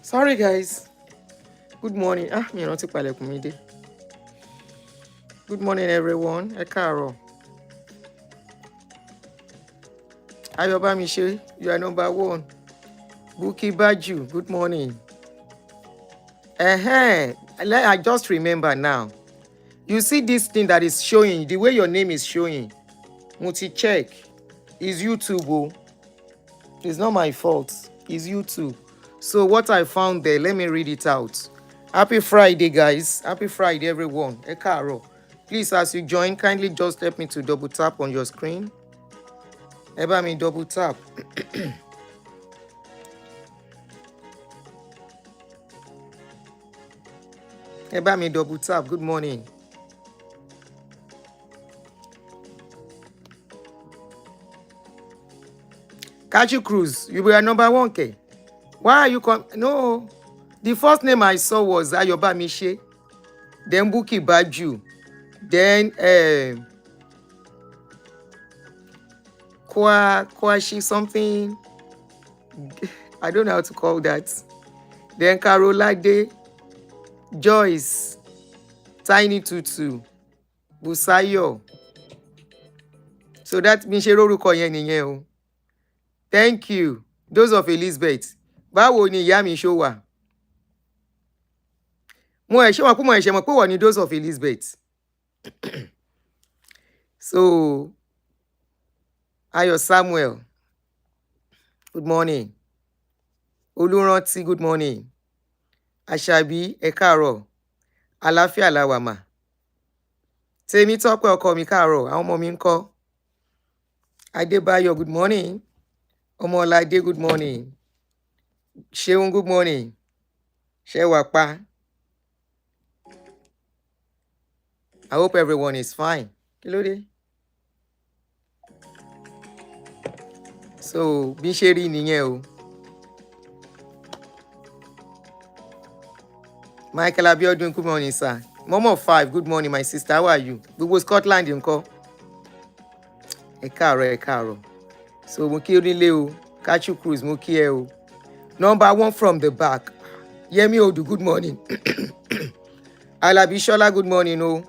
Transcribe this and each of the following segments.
Sorry, guys. Good morning. Mi rántí palẹ̀kùn mi dé. Good morning, everyone. Ẹ káàárọ̀. Ayọ̀bámiṣé, you are number one. Buki Baju, good morning. I just remember now. You see this thing that is showing, the way your name is showing. Muti check. It's YouTube. Oh. It's not my fault. It's YouTube. So what I found there, let me read it out. Happy Friday, guys. Happy Friday, everyone. Ẹ káàárọ̀. Please, as you join, kindly just help me to double tap on your screen. Ẹ bá mi double tap. Ẹ bá mi double tap. Good morning. Kachi Cruz, you were number one, K. Why are you No, the first name I saw was Ayobamishe, then Buki Baju, then Kwashi something. I don't know how to call that. Then Karolade, Joyce, Tiny Tutu, Busayo. So that means Sheroruko yen nìyẹn o. Thank you. Those of Elizabeth. Báwo ni ìyá mi ṣó wà? Mo ẹ̀ṣẹ̀ mọ̀ pé wọ́n ní those of Elizabeth. So, Ayo Samuel, good morning. Olúrántí, good morning. Àṣàbí, ẹ káàárọ̀. Àlàáfíà la wà mà. Tèmítọ́pẹ́ ọkọ mi káàárọ̀, àwọn ọmọ mi ńkọ́? Adébáyọ̀, good morning. Ọmọládé, good morning. Ṣeun, good morning. Ṣẹ́wàpá. I hope everyone is fine. Kí ló dé? So, bí ṣe rí nìyẹn o. Michael Abiodun, good morning, sir. Momo 5, good morning, my sister. How are you? Gbogbo Scotland ńkọ́? Ẹ káàárọ̀. So, mo kí onílé o. Kachi Cruz, mo kí ẹ o. Number one from the back. Yemi Odu, good morning. Alabi Shola, good morning, o.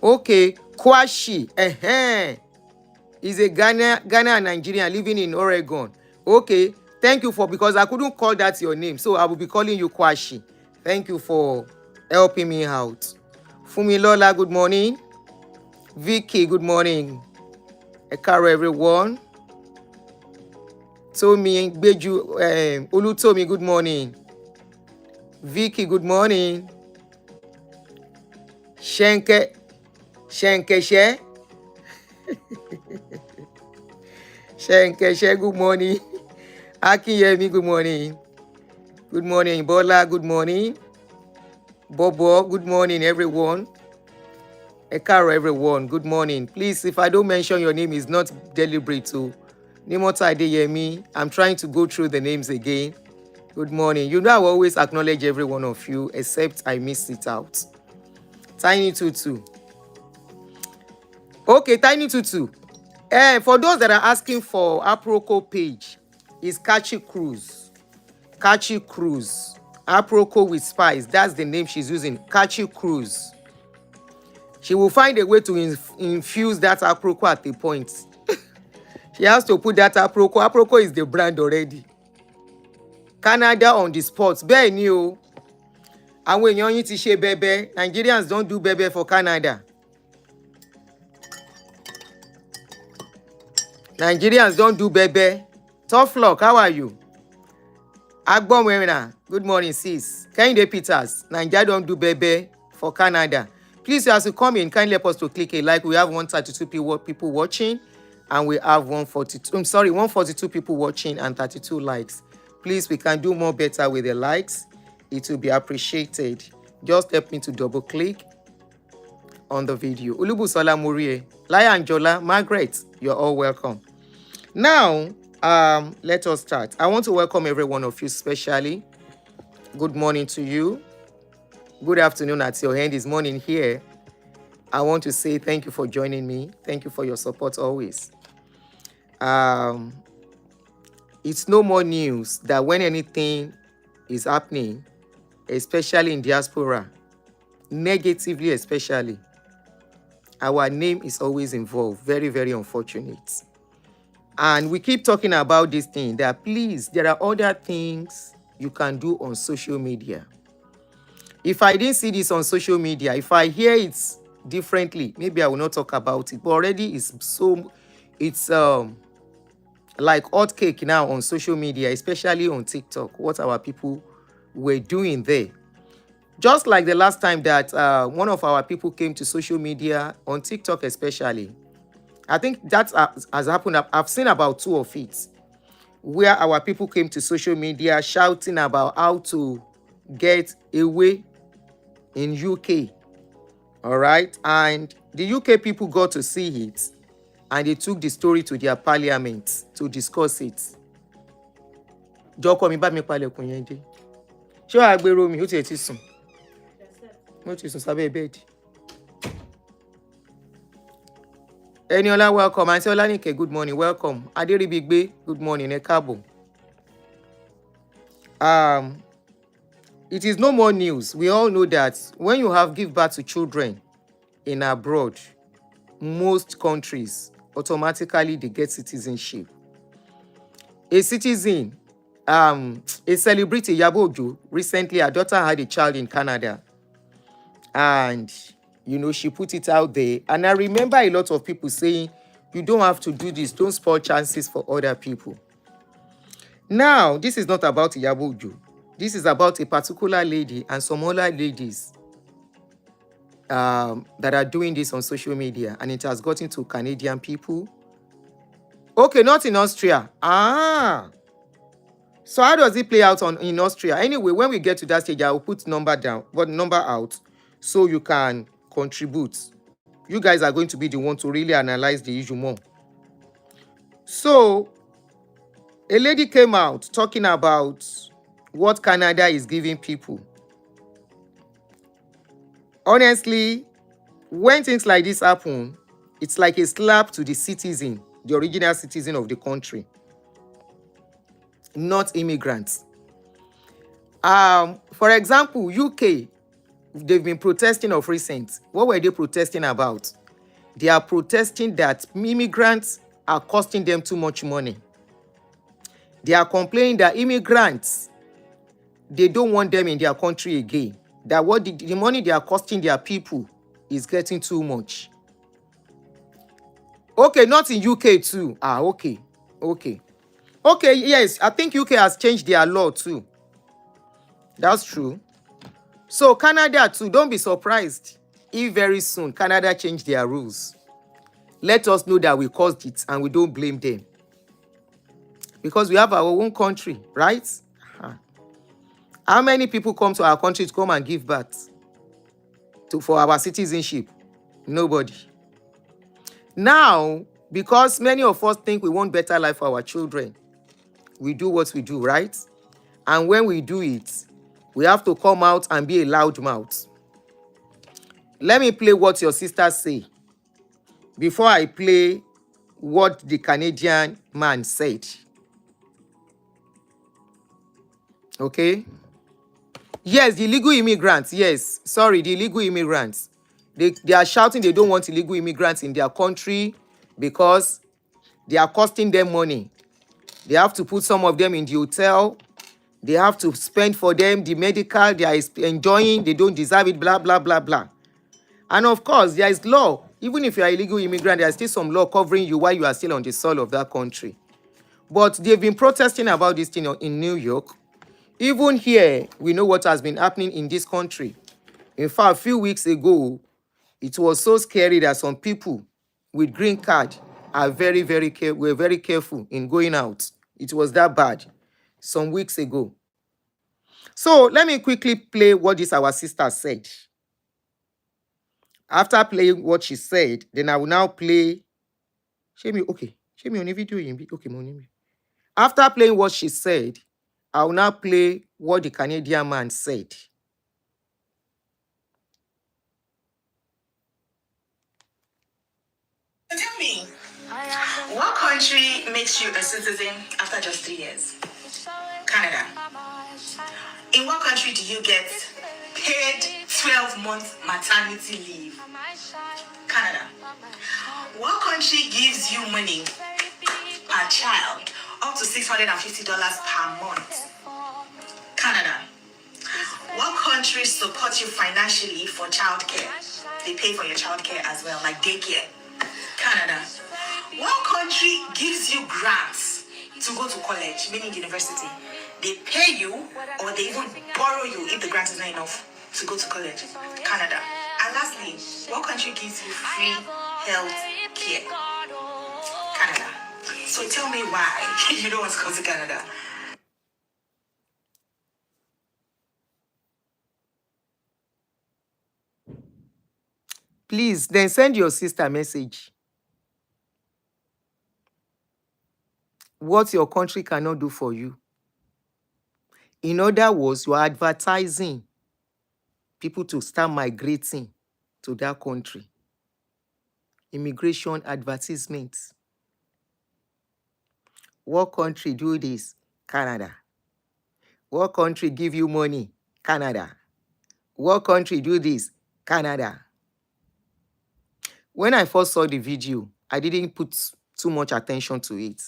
Okay, Kwashi, is a Ghana and Nigerian living in Oregon. Okay, thank you because I couldn't call that your name, so I will be calling you Kwashi. Thank you for helping me out. Fumilola, good morning. Vicky, good morning. Ekaro, everyone. Tomi, Beju, Olutomi, good morning. Vicky, good morning. Shenkeshe. Shenkeshe, good morning. Akinyemi, good morning. Good morning, Bola, good morning. Bobo, good morning, everyone. Ekaro, everyone, good morning. Please, if I don't mention your name, it's not deliberate. So, Nimota Adeyemi, I'm trying to go through the names again. Good morning. You know I will always acknowledge every one of you, except I missed it out. Tiny Tutu. Okay, Tiny Tutu. For those that are asking for Aproko page, is Kachi Cruz. Kachi Cruz. Aproko with spice. That's the name she's using. Kachi Cruz. She will find a way to infuse that Aproko at the point. She has to put that Aproko. Aproko is the brand already. Canada on the spot. Bẹ́ẹ̀ ni o. Àwọn èèyàn yín ti ṣe bẹ́bẹ́. Nigerians don't do bẹ́bẹ́ for Canada. Nigerians don't do bẹ́bẹ́. Tough luck, how are you? Agbomwena, good morning, sis. Kehinde Peters, Nigeria don't do bẹ́bẹ́ for Canada. Please, as you come in, kindly help us to click a like. We have 132 people watching, and we have 142 people watching and 32 likes. Please, we can do more better with the likes. It will be appreciated. Just help me to double click on the video. Ulubusola Murie, Laya Anjola, Margaret, you're all welcome. Now, let us start. I want to welcome every one of you specially. Good morning to you. Good afternoon at your end. It's morning here. I want to say thank you for joining me. Thank you for your support always. Um, it's no more news that when anything is happening, especially in diaspora, negatively especially, our name is always involved. Very, very unfortunate. And we keep talking about this thing that please, there are other things you can do on social media. If I didn't see this on social media, if I hear it differently, maybe I will not talk about it. But already it's like hot cake now on social media, especially on TikTok, what our people were doing there. Just like the last time that one of our people came to social media, on TikTok especially. I think that has happened. I've seen about 2 of it, where our people came to social media shouting about how to get away in UK. All right. And the UK people got to see it, and they took the story to their parliament to discuss it. Joko mi bá mi palẹ̀kùn yẹn dé. Ṣé wàá gbèrò mi? Ó tiẹ̀ ti sùn. Mo ti sùn sábẹ́ bẹ́ẹ̀dì. Eniola, welcome. Auntie Olanike, good morning. Welcome. Aderibigbe, good morning. Ekabo. It is no more news. We all know that when you have give birth to children in abroad, most countries automatically they get citizenship. A citizen, a celebrity, Iyabo Ojo, recently her daughter had a child in Canada, and you know, she put it out there. And I remember a lot of people saying, you don't have to do this, don't spoil chances for other people. Now, this is not about Iyabo Ojo. This is about a particular lady and some other ladies that are doing this on social media, and it has gotten to Canadian people. Okay, not in Austria. So how does it play out in Austria? Anyway, when we get to that stage, I will put number out so you can contribute. You guys are going to be the one to really analyze the issue more. So a lady came out talking about what Canada is giving people. Honestly, when things like this happen, it's like a slap to the citizen, the original citizen of the country, not immigrants. For example, UK, they've been protesting of recent. What were they protesting about? They are protesting that immigrants are costing them too much money. They are complaining that immigrants, they don't want them in their country again. That what the money they are costing their people is getting too much. Okay, not in UK too. Okay. Okay, yes, I think UK has changed their law too. That's true. So Canada too, don't be surprised if very soon Canada change their rules. Let us know that we caused it and we don't blame them. Because we have our own country, right? How many people come to our country to come and give birth for our citizenship? Nobody. Now, because many of us think we want better life for our children, we do what we do, right? And when we do it, we have to come out and be a loud mouth. Let me play what your sisters say before I play what the Canadian man said. Okay? Yes, the illegal immigrants. Yes, sorry, the illegal immigrants. They are shouting they don't want illegal immigrants in their country because they are costing them money. They have to put some of them in the hotel. They have to spend for them the medical. They are enjoying. They don't deserve it, blah, blah, blah, blah. And of course, there is law. Even if you are an illegal immigrant, there is still some law covering you while you are still on the soil of that country. But they've been protesting about this thing in New York. Even here, we know what has been happening in this country. In fact, a few weeks ago, it was so scary that some people with green card are were very careful in going out. It was that bad some weeks ago. So let me quickly play what this our sister said. After playing what she said, then I will now play. Show me on the video. Okay, after playing what she said, I will now play what the Canadian man said. Tell me, What country makes you a citizen after just 3 years? Canada. In what country do you get paid 12-month maternity leave? Canada. What country gives you money per child up to $650 per month? Canada. What countries support you financially for childcare? They pay for your childcare as well, like daycare. Canada. What country gives you grants to go to college, meaning university? They pay you or they even borrow you if the grant is not enough to go to college. Canada. And lastly, what country gives you free health care? Canada. So tell me why you don't want to go to Canada. Please, then send your sister a message. What your country cannot do for you. In other words, you are advertising people to start migrating to that country. Immigration advertisements. What country do this? Canada. What country give you money? Canada. What country do this? Canada. When I first saw the video, I didn't put too much attention to it.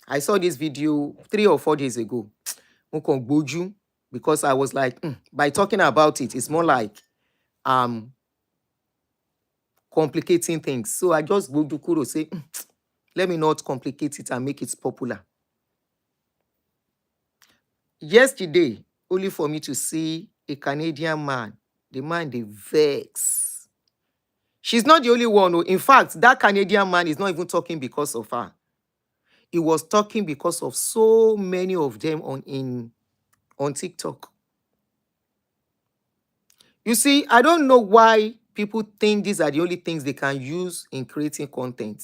I saw this video 3 or 4 days ago. Because I was like, by talking about it, it's more like complicating things. So I just go to Kuro say, let me not complicate it and make it popular. Yesterday, only for me to see a Canadian man, the man they vex. She's not the only one. In fact, that Canadian man is not even talking because of her. He was talking because of so many of them on TikTok. You see, I don't know why people think these are the only things they can use in creating content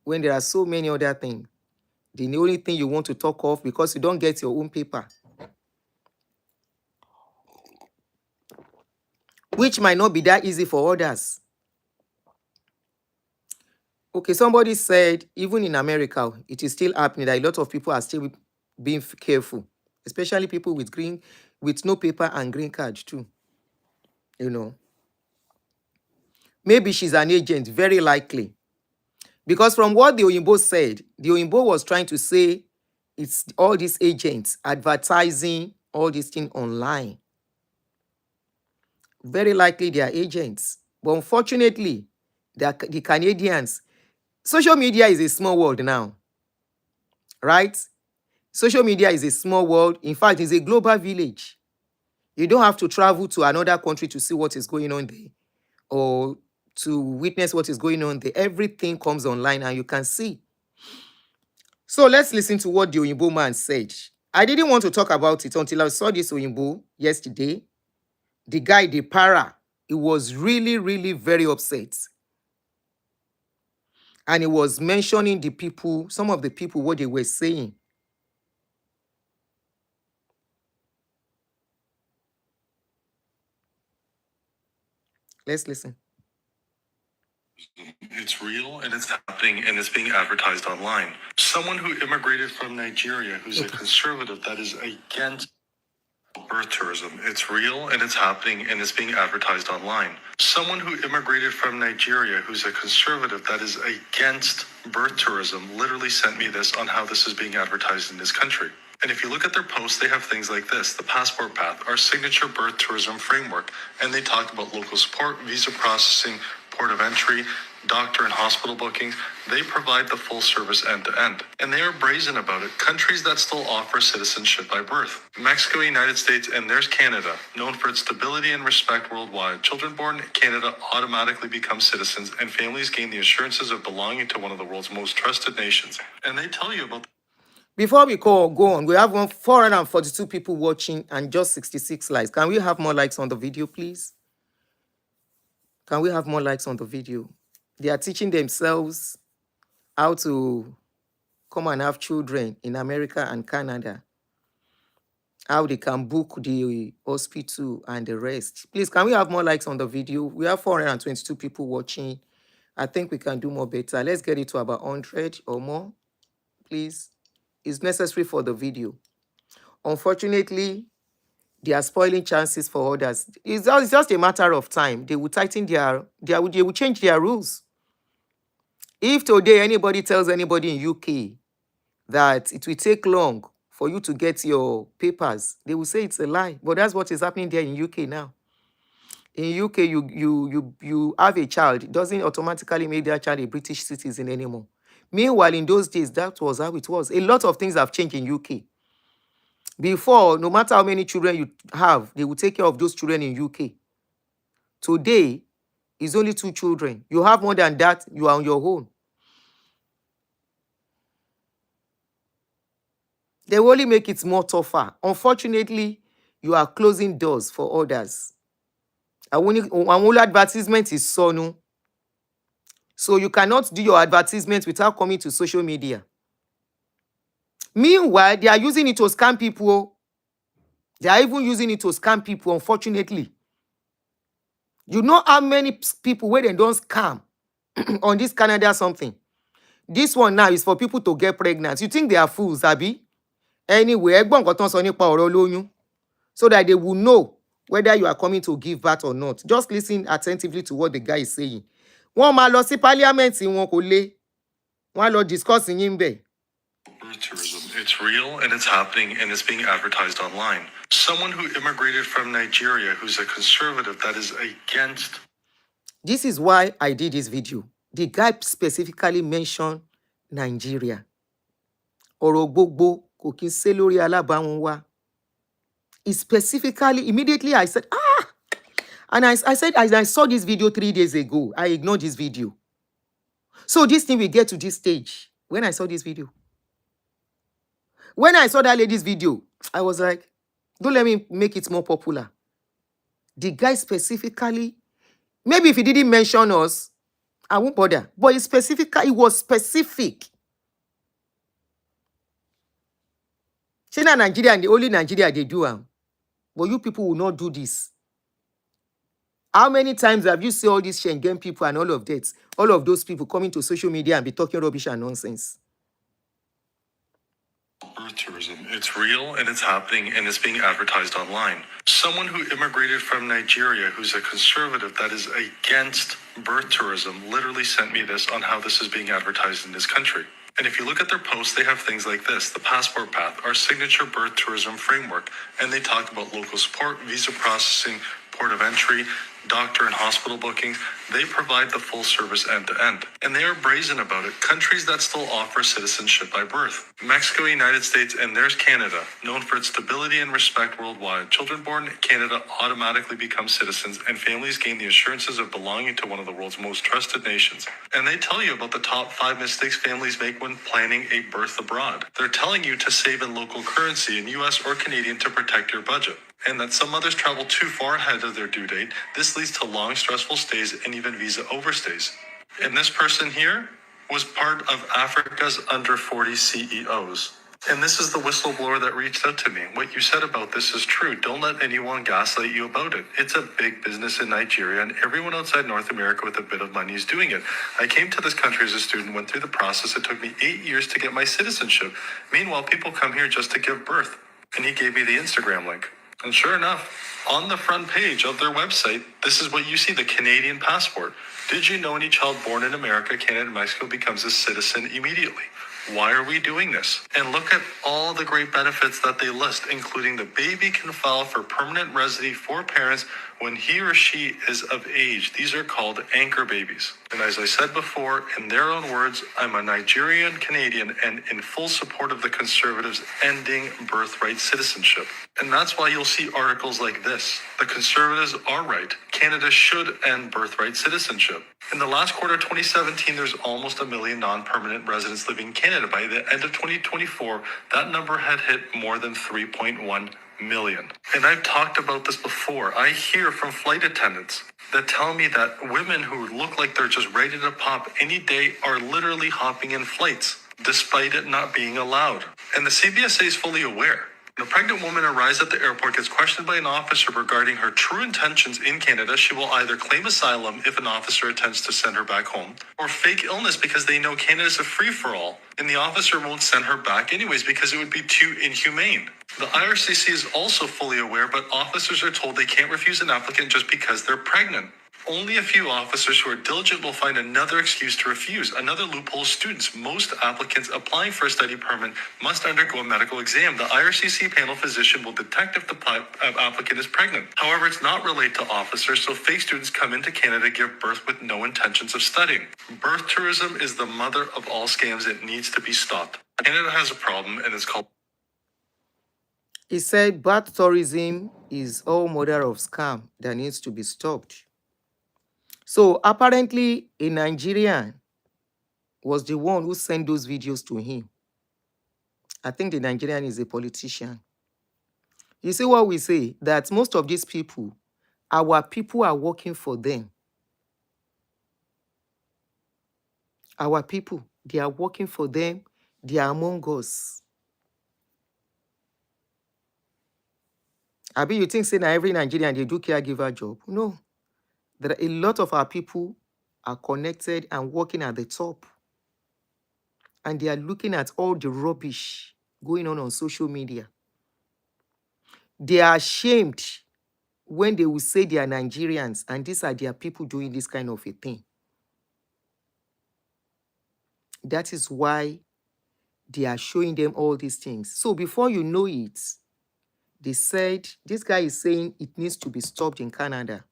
when there are so many other things. The only thing you want to talk of because you don't get your own paper, which might not be that easy for others. Okay, somebody said even in America, it is still happening that a lot of people are still being careful, especially people with no paper and green card too. You know, maybe she's an agent, very likely. Because from what the Oyinbo said, the Oyinbo was trying to say it's all these agents advertising all these things online. Very likely they are agents. But unfortunately, the Canadians, social media is a small world now, right? Social media is a small world. In fact, it's a global village. You don't have to travel to another country to see what is going on there or to witness what is going on there. Everything comes online and you can see. So let's listen to what the Oyinbo man said. I didn't want to talk about it until I saw this Oyinbo yesterday. The guy, the para, he was really, really very upset. And he was mentioning the people, some of the people, what they were saying. Let's listen. It's real and it's happening and it's being advertised online. Someone who immigrated from Nigeria who's a conservative that is against birth tourism. It's real and it's happening and it's being advertised online. Someone who immigrated from Nigeria who's a conservative that is against birth tourism literally sent me this on how this is being advertised in this country. And if you look at their posts, they have things like this: the passport path, our signature birth tourism framework. And they talk about local support, visa processing, port of entry, doctor and hospital bookings. They provide the full service end to end. And they are brazen about it. Countries that still offer citizenship by birth: Mexico, United States, and there's Canada, known for its stability and respect worldwide. Children born in Canada automatically become citizens, and families gain the assurances of belonging to one of the world's most trusted nations. And they tell you about. Before we go on, we have 442 people watching and just 66 likes. Can we have more likes on the video, please? Can we have more likes on the video? They are teaching themselves how to come and have children in America and Canada. How they can book the hospital and the rest. Please, can we have more likes on the video? We have 422 people watching I think we can do more better. Let's get it to about 100 or more, please. It's necessary for the video. Unfortunately, they are spoiling chances for others. It's just a matter of time. They will tighten they will change their rules. If today anybody tells anybody in UK that it will take long for you to get your papers, they will say it's a lie. But that's what is happening there in UK now. In UK, you have a child, it doesn't automatically make that child a British citizen anymore. Meanwhile, in those days, that was how it was. A lot of things have changed in UK. Before, no matter how many children you have, they will take care of those children in UK. Today, it's only 2 children. You have more than that, you are on your own. They will only make it more tougher. Unfortunately, you are closing doors for others. Àwọn advertisement is sọnù. So you cannot do your advertisement without coming to social media. Meanwhile, they are using it to scam people. They are even using it to scam people, unfortunately. You know how many people where they don't scam on this Canada something? This one now is for people to get pregnant. You think they are fools, Abi? Anyway, ẹgbọ́n nǹkan tán sọ nípa ọ̀rọ̀ olóyún, so that they will know whether you are coming to give birth or not. Just listen attentively to what the guy is saying. Wọ́n máa lọ sí parliament wọn kò le. Wọ́n á lọ discuss yín bẹ̀. Birth tourism. It's real and it's happening and it's being advertised online. Someone who immigrated from Nigeria who's a conservative that is against. This is why I did this video. The guy specifically mentioned Nigeria. Ọ̀rọ̀ gbogbo kò kí n ṣe lórí alábàáhùn wa. He specifically, immediately I said, and I said, as I saw this video 3 days ago, I ignored this video. So this thing will get to this stage. When I saw this video, when I saw that lady's video, I was like, don't let me make it more popular. The guy specifically, maybe if he didn't mention us, I won't bother. But it was specific. China, Nigeria, and the only Nigeria they do. But you people will not do this. How many times have you seen all these Schengen people and all of that? All of those people coming to social media and be talking rubbish and nonsense. Birth tourism. It's real and it's happening and it's being advertised online. Someone who immigrated from Nigeria who's a conservative that is against birth tourism literally sent me this on how this is being advertised in this country. And if you look at their posts, they have things like this: the passport path, our signature birth tourism framework. And they talk about local support, visa processing, port of entry, doctor and hospital bookings. They provide the full service end to end. And they are brazen about it. Countries that still offer citizenship by birth: Mexico, United States, and there's Canada, known for its stability and respect worldwide. Children born in Canada automatically become citizens, and families gain the assurances of belonging to one of the world's most trusted nations. And they tell you about the top 5 mistakes families make when planning a birth abroad. They're telling you to save in local currency in US or Canadian to protect your budget, and that some mothers travel too far ahead of their due date. This leads to long, stressful stays and even visa overstays. And this person here was part of Africa's under 40 CEOs. And this is the whistleblower that reached out to me. What you said about this is true. Don't let anyone gaslight you about it. It's a big business in Nigeria, and everyone outside North America with a bit of money is doing it. I came to this country as a student, went through the process. It took me 8 years to get my citizenship. Meanwhile, people come here just to give birth. And he gave me the Instagram link. And sure enough, on the front page of their website, this is what you see: the Canadian passport. Did you know any child born in America, Canada, and Mexico becomes a citizen immediately? Why are we doing this? And look at all the great benefits that they list, including the baby can file for permanent residency for parents when he or she is of age. These are called anchor babies. And as I said before, in their own words, I'm a Nigerian Canadian and in full support of the Conservatives ending birthright citizenship. And that's why you'll see articles like this: the Conservatives are right. Canada should end birthright citizenship. In the last quarter of 2017, there's almost 1 million non-permanent residents living in Canada. By the end of 2024, that number had hit more than 3.1 million. And I've talked about this before. I hear from flight attendants that tell me that women who look like they're just ready to pop any day are literally hopping in flights, despite it not being allowed. And the CBSA is fully aware. When a pregnant woman arrives at the airport, gets questioned by an officer regarding her true intentions in Canada, she will either claim asylum if an officer attempts to send her back home, or fake illness because they know Canada is a free-for-all, and the officer won't send her back anyways because it would be too inhumane. The IRCC is also fully aware, but officers are told they can't refuse an applicant just because they're pregnant. Only a few officers who are diligent will find another excuse to refuse. Another loophole is students. Most applicants applying for a study permit must undergo a medical exam. The IRCC panel physician will detect if the applicant is pregnant. However, it's not related to officers, so fake students come into Canada to give birth with no intentions of studying. Birth tourism is the mother of all scams. It needs to be stopped. Canada has a problem, and it's called... He said birth tourism is all mother of scam that needs to be stopped. So apparently a Nigerian was the one who sent those videos to him. I think the Nigerian is a politician. You see what we say? That most of these people, our people are working for them. Our people, they are working for them. They are among us. Abi, you think say now every Nigerian they do caregiver job? No. There are a lot of our people are connected and working at the top. And they are looking at all the rubbish going on social media. They are ashamed when they will say they are Nigerians and these are their people doing this kind of a thing. That is why they are showing them all these things. So before you know it, they said, this guy is saying it needs to be stopped in Canada.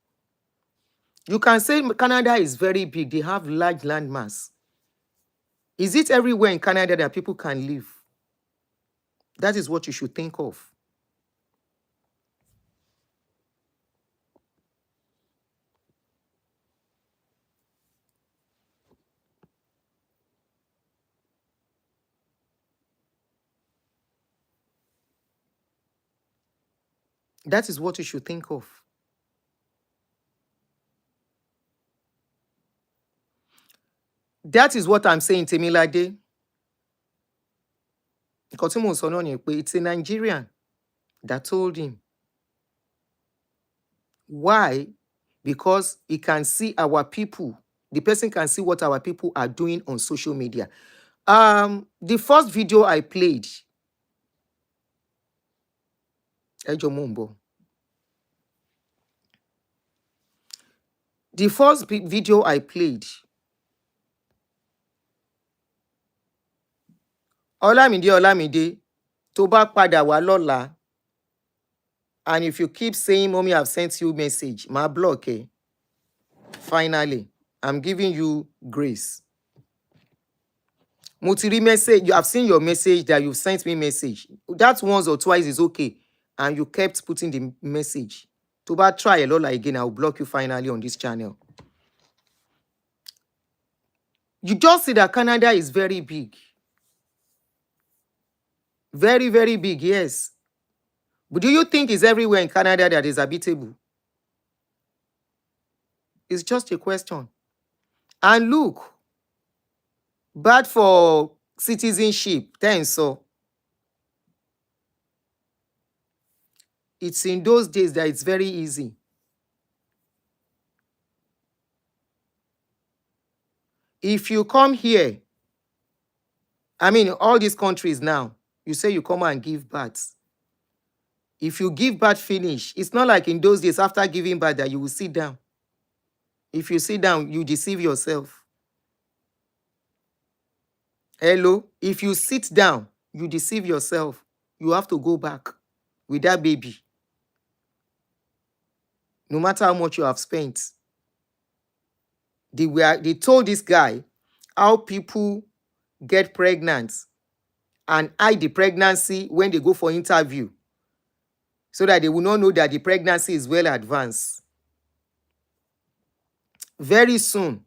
You can say Canada is very big. They have large landmass. Is it everywhere in Canada that people can live? That is what you should think of. That is what you should think of. That is what I'm saying, Temilade. It's a Nigerian that told him. Why? Because he can see our people. The person can see what our people are doing on social media. The first video I played, Ejo Mumbo. The first video I played, Olamide, tó bá padà wá lọ́la, and if you keep saying, Mommy, I've sent you message, my block, eh? Finally, I'm giving you grace. Mutiri message, you have seen your message that you've sent me message. That once or twice is okay. And you kept putting the message. To bá try a lot again, I'll block you finally on this channel. You just see that Canada is very big. Very, very big, yes. But do you think it's everywhere in Canada that is habitable? It's just a question. And look, bad for citizenship, then so. It's in those days that it's very easy. If you come here, I mean, all these countries now, you say you come and give birth. If you give birth finish, it's not like in those days after giving birth that you will sit down. If you sit down, you deceive yourself. Hello? If you sit down, you deceive yourself. You have to go back with that baby. No matter how much you have spent. They told this guy how people get pregnant and hide the pregnancy when they go for interview so that they will not know that the pregnancy is well advanced. Very soon,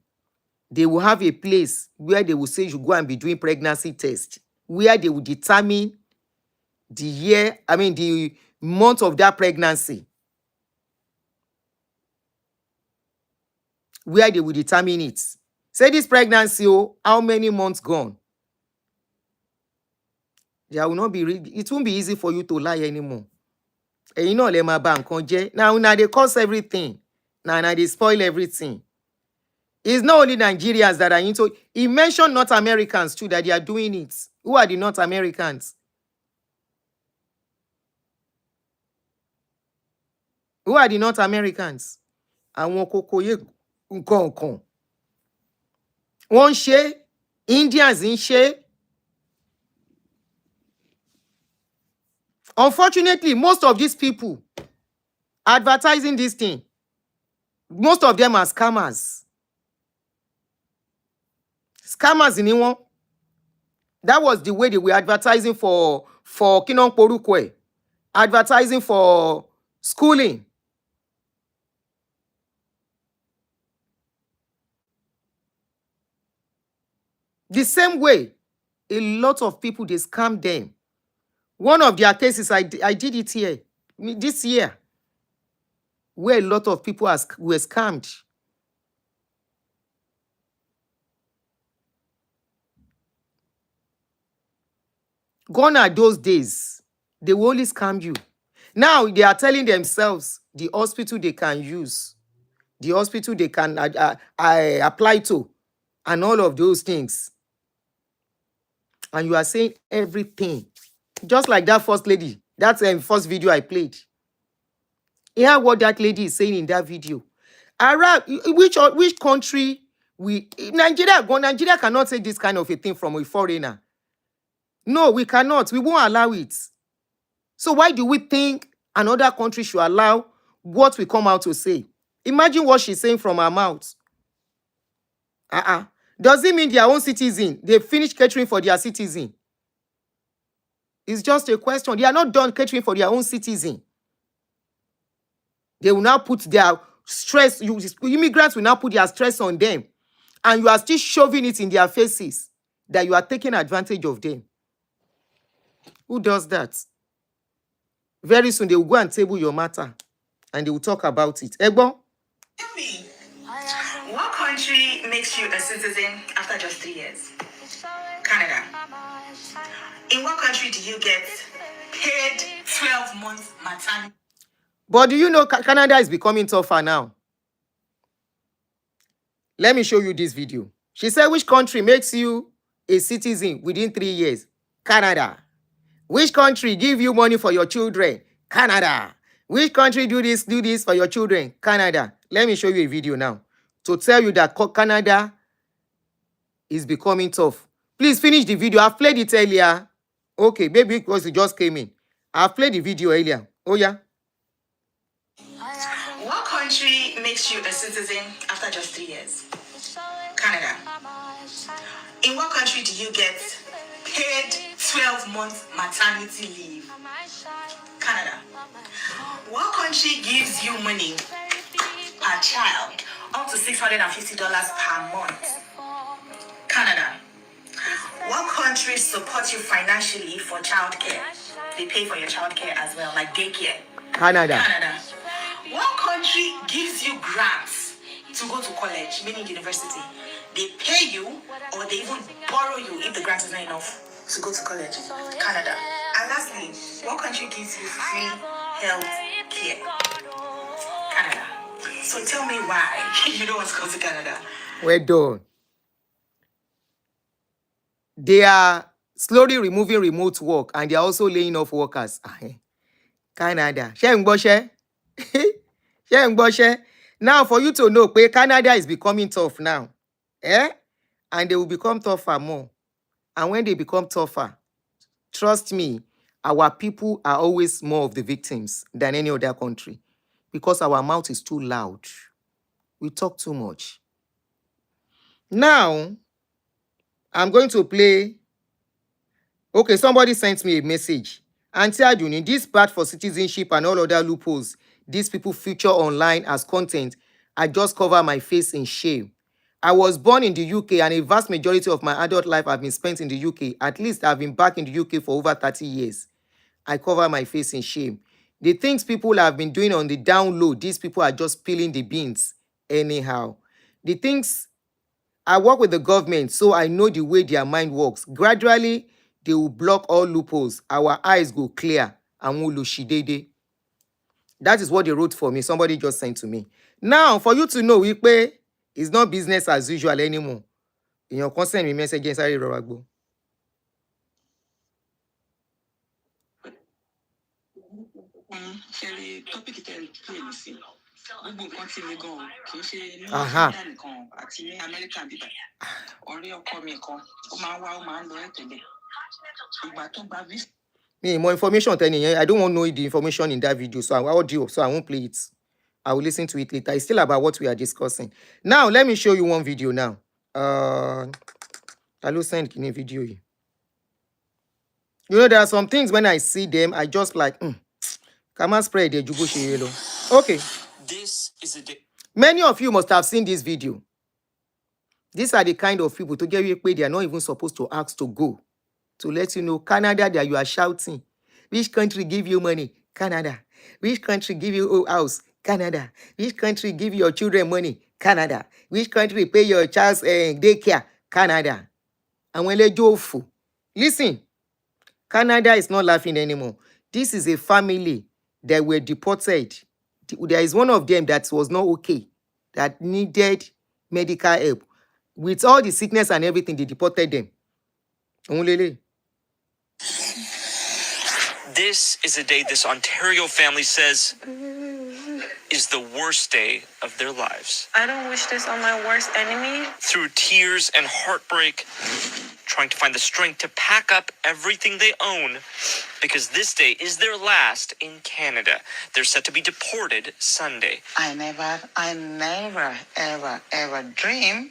they will have a place where they will say you go and be doing pregnancy test, where they will determine the month of that pregnancy. Where they will determine it. Say this pregnancy, how many months gone? There will not be, it won't be easy for you to lie anymore. And you know, let my bank now they cause everything. Now they spoil everything. It's not only Nigerians that are into. He mentioned North Americans too, that they are doing it. Who are the North Americans? Who are the North Americans? Àwọn Kokoye nǹkan. Wọ́n ṣe, Indians ń ṣe. Unfortunately, most of these people advertising this thing, most of them are scammers. Scammers in Iwon. That was the way they were advertising for Kinon Porukwe, advertising for schooling. The same way, a lot of people, they scam them. One of their cases, I did it here, this year, where a lot of people were scammed. Gone are those days. They will only scam you. Now they are telling themselves the hospital they can use, the hospital they can apply to, and all of those things. And you are saying everything. Just like that first lady, that's the first video I played. Hear what that lady is saying in that video. Arab, which country Nigeria cannot say this kind of a thing from a foreigner. No, we cannot. We won't allow it. So why do we think another country should allow what we come out to say? Imagine what she's saying from her mouth. Does it mean their own citizen, they finish catering for their citizen? It's just a question. They are not done catering for their own citizen. They will now put their stress, immigrants will now put their stress on them. And you are still shoving it in their faces that you are taking advantage of them. Who does that? Very soon they will go and table your matter and they will talk about it. Egbo? Tell me, what country makes you a citizen after just 3 years? Canada. In what country do you get paid 12 months maternity? But do you know Canada is becoming tougher now? Let me show you this video. She said, which country makes you a citizen within 3 years? Canada. Which country give you money for your children? Canada. Which country do this for your children? Canada. Let me show you a video now to tell you that Canada is becoming tough. Please finish the video. I've played it earlier. Okay, maybe because it just came in. I've played the video earlier. Oh, yeah. What country makes you a citizen after just 3 years? Canada. In what country do you get paid 12 months maternity leave? Canada. What country gives you money per child up to $650 per month? Canada. What country supports you financially for childcare? They pay for your childcare as well, like daycare. Canada. Canada. What country gives you grants to go to college, meaning university? They pay you or they even borrow you if the grant is not enough to go to college. Canada. And lastly, what country gives you free health care? Canada. So tell me why you don't want to go to Canada. We're done. They are slowly removing remote work and they are also laying off workers. Canada. Now, for you to know, Canada is becoming tough now. And they will become tougher more. And when they become tougher, trust me, our people are always more of the victims than any other country because our mouth is too loud. We talk too much. Now, I'm going to play. Okay, somebody sent me a message. Auntie Aduni, this bad for citizenship and all other loopholes these people feature online as content, I just cover my face in shame. I was born in the UK and a vast majority of my adult life have been spent in the UK. At least I've been back in the UK for over 30 years. I cover my face in shame. The things people have been doing on the down low, these people are just peeling the beans anyhow. The things, I work with the government, so I know the way their mind works. Gradually, they will block all loopholes. Our eyes go clear. And we'll shidede. That is what they wrote for me. Somebody just sent to me. Now, for you to know, we pay it's not business as usual anymore. In your consent, me message against Harry Roragbo. Aha. Me, more information on I don't want to know the information in that video, so I won't play it. I will listen to it later. It's still about what we are discussing. Now, let me show you one video now. I will send a video. You know, there are some things when I see them, I just like, come on, spread the jugo yellow. Okay. This is a many of you must have seen this video. These are the kind of people to get you paid. They are not even supposed to ask to go. To let you know, Canada, that you are shouting. Which country give you money? Canada. Which country give you a house? Canada. Which country give your children money? Canada. Which country pay your child's daycare? Canada. And when they do, listen, Canada is not laughing anymore. This is a family that were deported. There is one of them that was not okay, that needed medical help. With all the sickness and everything, they deported them. This is a day this Ontario family says is the worst day of their lives. I don't wish this on my worst enemy. Through tears and heartbreak, trying to find the strength to pack up everything they own, because this day is their last in Canada. They're set to be deported Sunday. I never, ever dream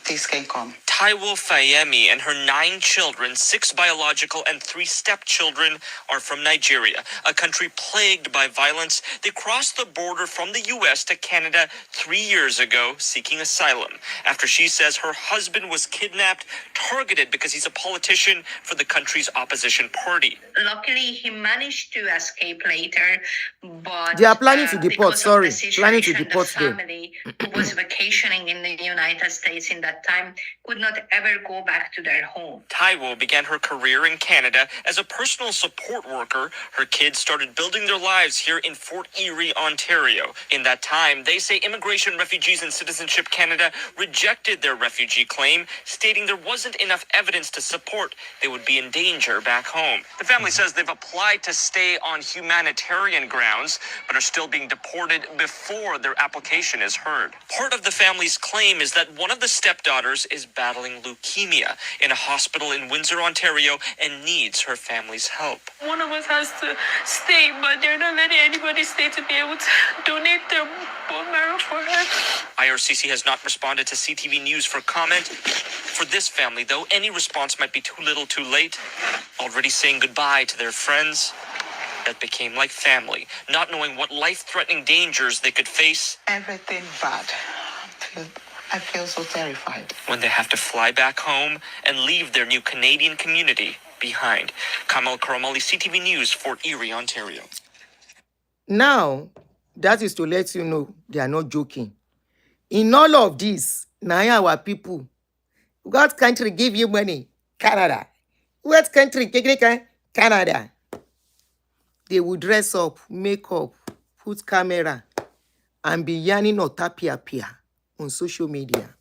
this can come. Taiwo Fayemi and her 9 children, 6 biological and 3 stepchildren, are from Nigeria, a country plagued by violence. They crossed the border from the U.S. to Canada 3 years ago, seeking asylum, after she says her husband was kidnapped, targeted because he's a politician for the country's opposition party. Luckily, he managed to escape later, but they are planning to deport. Planning to deport the family who was vacationing in the United States in that time could not ever go back to their home. Taiwo began her career in Canada as a personal support worker. Her kids started building their lives here in Fort Erie, Ontario. In that time, they say Immigration, Refugees and Citizenship Canada rejected their refugee claim, stating there wasn't enough evidence to support they would be in danger back home. The family says they've applied to stay on humanitarian grounds, but are still being deported before their application is heard. Part of the family's claim is that one of the stepdaughters is battling leukemia in a hospital in Windsor, Ontario, and needs her family's help. One of us has to stay, but they're not letting anybody stay to be able to donate their bone marrow for her. IRCC has not responded to CTV News for comment. For this family, though, any response might be too little too late. Already saying goodbye to their friends that became like family, not knowing what life-threatening dangers they could face. Everything bad. I feel so terrified. When they have to fly back home and leave their new Canadian community behind. Kamal Karamali, CTV News, Fort Erie, Ontario. Now, that is to let you know they are not joking. In all of this, now our people, what country give you money? Canada. What country? Canada. They will dress up, make up, put camera, and be yarning or tapia on social media.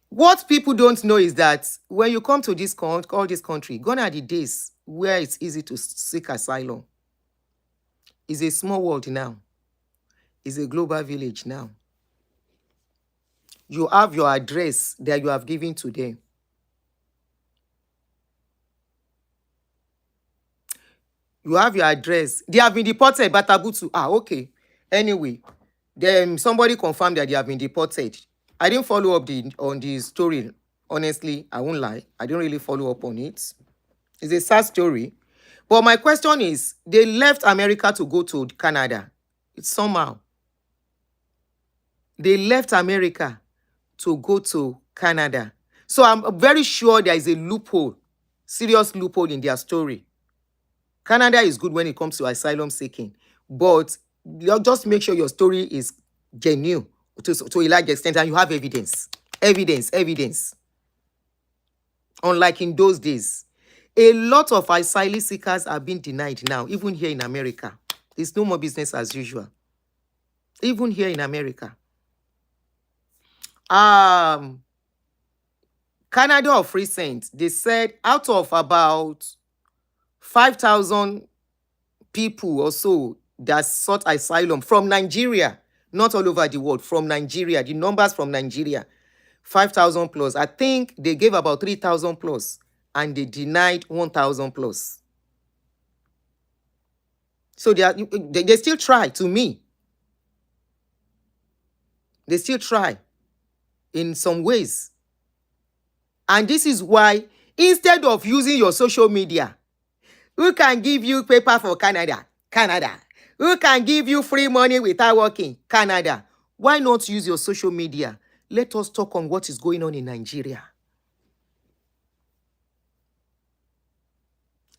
What people don't know is that when you come to this country, gone are the days where it's easy to seek asylum. It's a small world now. It's a global village now. You have your address that you have given to them. You have your address. They have been deported, Batabutu. Okay. Anyway, then somebody confirmed that they have been deported. I didn't follow up on the story. Honestly, I won't lie. I didn't really follow up on it. It's a sad story. But my question is, they left America to go to Canada. It's somehow. They left America to go to Canada. So I'm very sure there is a loophole, serious loophole in their story. Canada is good when it comes to asylum seeking, but just make sure your story is genuine to a large extent and you have evidence. Evidence. unlike in those days. A lot of asylum seekers are being denied now, even here in America. It's no more business as usual. Even here in America. Canada of recent, they said out of about 5,000 people or so that sought asylum from Nigeria, not all over the world, from Nigeria, the numbers from Nigeria, 5,000 plus. I think they gave about 3,000 plus and they denied 1,000 plus. So they still try, to me. They still try in some ways. And this is why, instead of using your social media, who can give you paper for Canada? Canada. Who can give you free money without working? Canada. Why not use your social media? Let us talk on what is going on in Nigeria.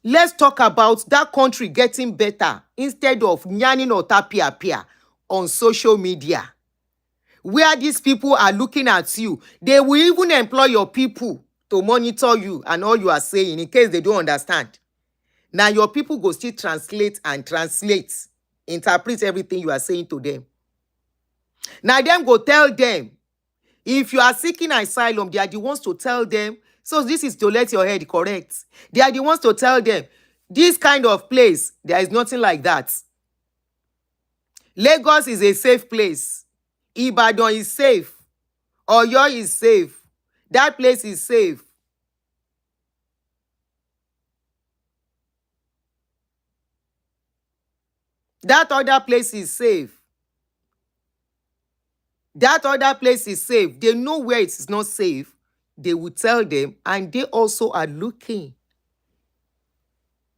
Let's talk about that country getting better instead of nyanning or tapia on social media, where these people are looking at you. They will even employ your people to monitor you and all you are saying in case they don't understand. Now your people go still translate, interpret everything you are saying to them. Now them go tell them, if you are seeking asylum, they are the ones to tell them. So this is to let your head correct. They are the ones to tell them, this kind of place, there is nothing like that. Lagos is a safe place. Ibadan is safe. Oyo is safe. That place is safe. That other place is safe. That other place is safe. They know where it is not safe. They will tell them, and they also are looking.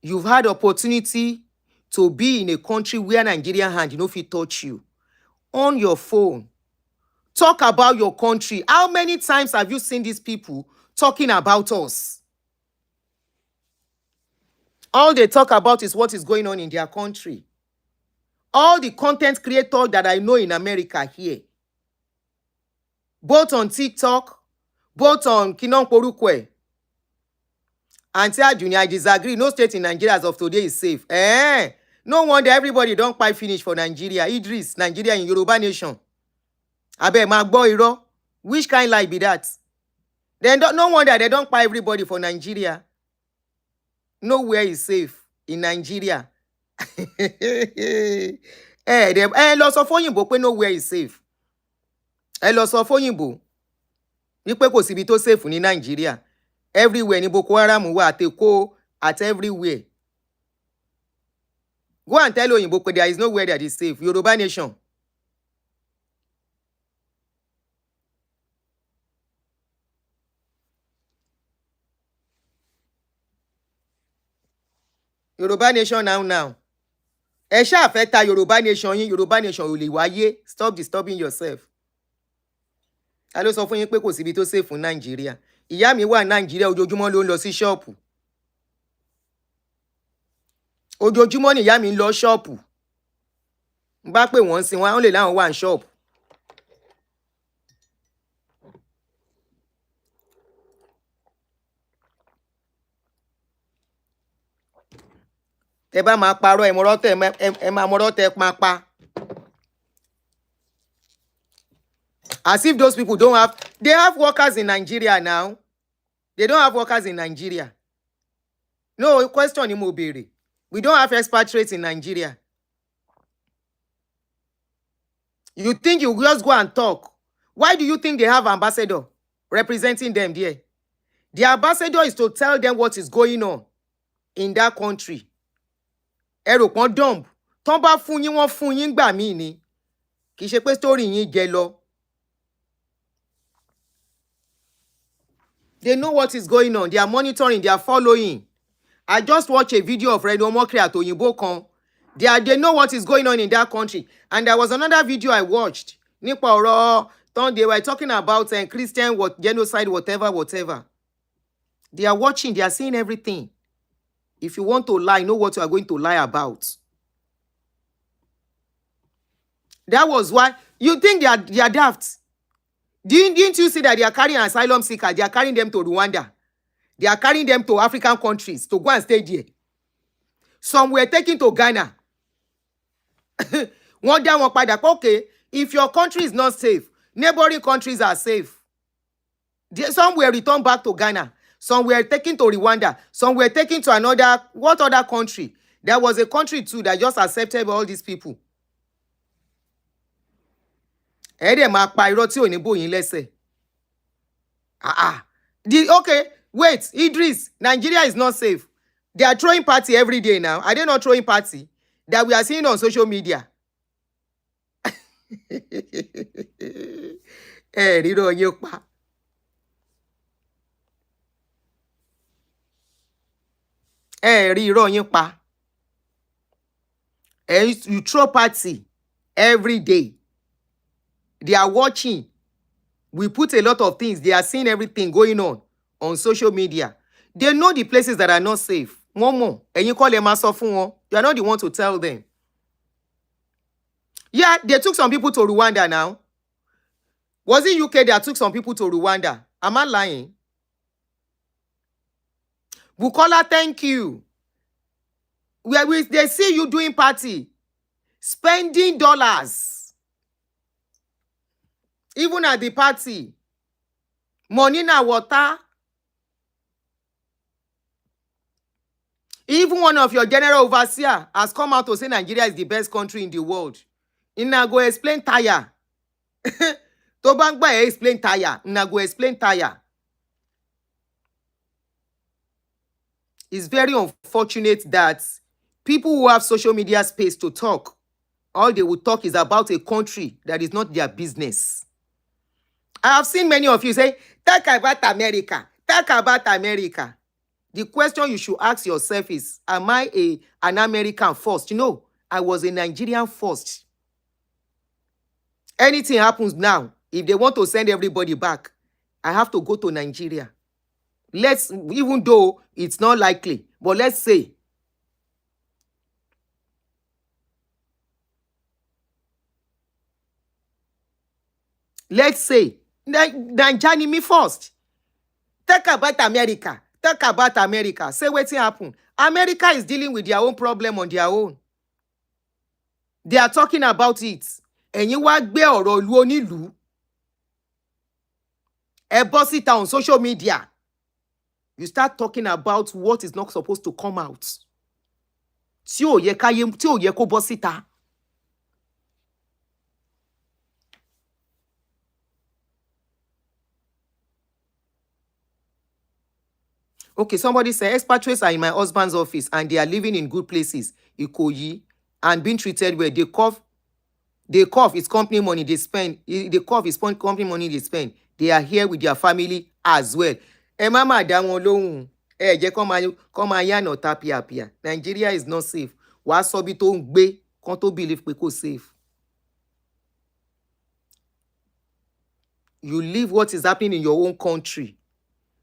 You've had opportunity to be in a country where Nigerian hand, if it touch you. On your phone. Talk about your country. How many times have you seen these people talking about us? All they talk about is what is going on in their country. All the content creators that I know in America here, both on TikTok, both on Kinon Porukwe, Auntie Aduni, I disagree. No state in Nigeria as of today is safe. No wonder everybody don't quite finish for Nigeria. Idris, Nigeria in Yoruba nation. Abe Magbo Iro. Which kind lie be that? Then no wonder they don't buy everybody for Nigeria. Nowhere is safe in Nigeria. Lọ sọ fóyìnbó pé nowhere is safe. Lọ sọ fóyìnbó wípé kò síbi tó safe ní Nigeria. Everywhere ni Boko Haram wà, at Èkó, at everywhere. Go and tell Oyinbo pé there is nowhere that is safe. Yoruba nation. Yoruba nation now. Ẹ ṣáà fẹ́ ta Yoruba nation yín, Yoruba nation ò lè wáyé. Stop disturbing yourself. Ta ló sọ fún yín pé kò síbi tó safe fún Nàìjíríà? Ìyá mi wà Nàìjíríà, ojoojúmọ́ ló ń lọ sí ṣọ́ọ̀pù. Ojoojúmọ́ ni ìyá mi ń lọ ṣọ́ọ̀pù. N bá pè wọ́n sí wọn lè láwọn wà ní ṣọ́ọ̀pù. Tẹ́ bá máa parọ́ ẹ máa mọ̀rọ̀ tẹ́ máa pa. As if those people don't have, they have workers in Nigeria now. They don't have workers in Nigeria. No, question ni mo béèrè. We don't have expatriates in Nigeria. You think you just go and talk? Why do you think they have ambassador representing them there? The ambassador is to tell them what is going on in that country. Ẹ̀rò kan dump. Tọ́n bá fún yín, wọ́n fún yín gbà míì ni. Kì í ṣe pé story yín jẹ lọ. They know what is going on. They are monitoring. They are following. I just watched a video of Redo Omokri at Oyinbo Kan. They know what is going on in that country. And there was another video I watched. Nípa ọ̀rọ̀ tán, they were talking about Christian genocide, whatever. They are watching. They are seeing everything. If you want to lie, know what you are going to lie about. That was why you think they are daft. Didn't you see that they are carrying asylum seekers? They are carrying them to Rwanda. They are carrying them to African countries to go and stay there. Some were taken to Ghana. One day, one padà, okay, if your country is not safe, neighboring countries are safe. Some were returned back to Ghana. Some were taken to Rwanda. Some were taken to another, what other country? There was a country too that just accepted all these people. Okay, wait, Idris, Nigeria is not safe. They are throwing party every day now. Are they not throwing party that we are seeing on social media? You throw party every day. They are watching. We put a lot of things. They are seeing everything going on social media. They know the places that are not safe. Momo, and you call them a fun. You are not the one to tell them. Yeah, they took some people to Rwanda now. Was it UK that took some people to Rwanda? Am I lying? Bukola, thank you. They see you doing party, spending dollars, even at the party. Money na water. Even one of your general overseer has come out to say Nigeria is the best country in the world. Ina go explain tire. To bank by explain tire. Ina go explain tire. It's very unfortunate that people who have social media space to talk, all they will talk is about a country that is not their business. I have seen many of you say, talk about America. Talk about America. The question you should ask yourself is, am I an American first? You know, I was a Nigerian first. Anything happens now, if they want to send everybody back, I have to go to Nigeria. Even though it's not likely, but let's say, Nigeria me first. Talk about America. Talk about America. Say what's happen. America is dealing with their own problem on their own. They are talking about it. And you want be or lu. A boss it on social media. You start talking about what is not supposed to come out. Tí ò yẹ kó bọ́ síta. Okay, somebody said expatriates are in my husband's office and they are living in good places, Ikoyi, and being treated where they cough. It's company money they spend. They cough is company money they spend. They are here with their family as well. Mama dá wọn lóhùn. Jẹ́ kó máa yànà tapia. Nigeria is not safe. Wàá sọ bí tó ń gbé kán tó believe pé kò safe. You live what is happening in your own country.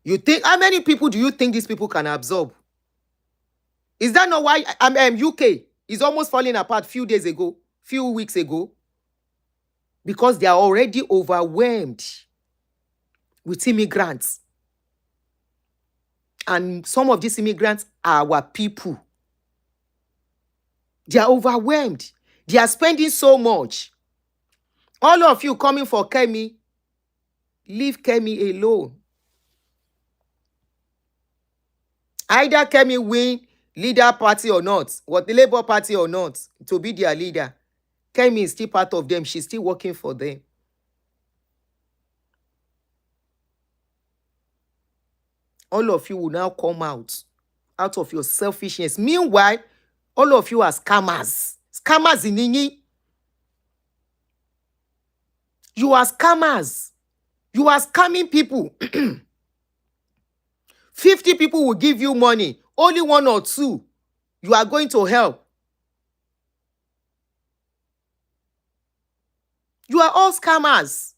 You think, how many people do you think these people can absorb? Is that not why UK is almost falling apart few weeks ago? Because they are already overwhelmed with immigrants. And some of these immigrants are our people. They are overwhelmed. They are spending so much. All of you coming for Kemi, leave Kemi alone. Either Kemi win leader party or not, what the Labour Party or not, to be their leader. Kemi is still part of them. She's still working for them. All of you will now come out of your selfishness. Meanwhile, all of you are scammers. Scammers in Nini. You are scammers. You are scamming people. 50 people will give you money. Only 1 or 2 you are going to help. You are all scammers.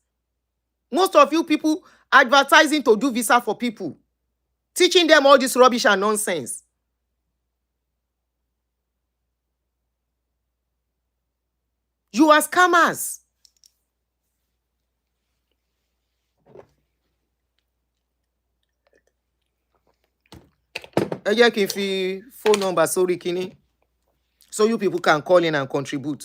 Most of you people advertising to do visa for people. Teaching them all this rubbish and nonsense. You are scammers. ẹ jẹ́ kí n fi phone number sórí kíní so you people can call in and contribute.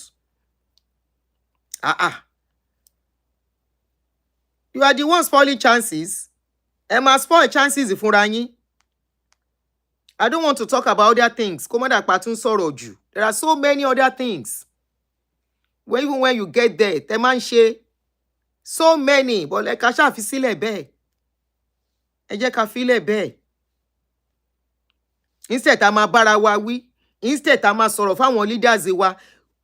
You are the ones spoiling chances. Ẹ máa spoil chances ìfúnra yín. I don't want to talk about other things. Kó má dà pa tún sọ̀rọ̀ jù. There are so many other things. Even when you get there, tẹ́ máa ń ṣe so many, but ẹ ká ṣáà fi sílẹ̀ bẹ́ẹ̀. Ẹ jẹ́ ká fi sílẹ̀ bẹ́ẹ̀. Instead tá máa bára wa wí, instead tá máa sọ̀rọ̀ fáwọn leaders wa,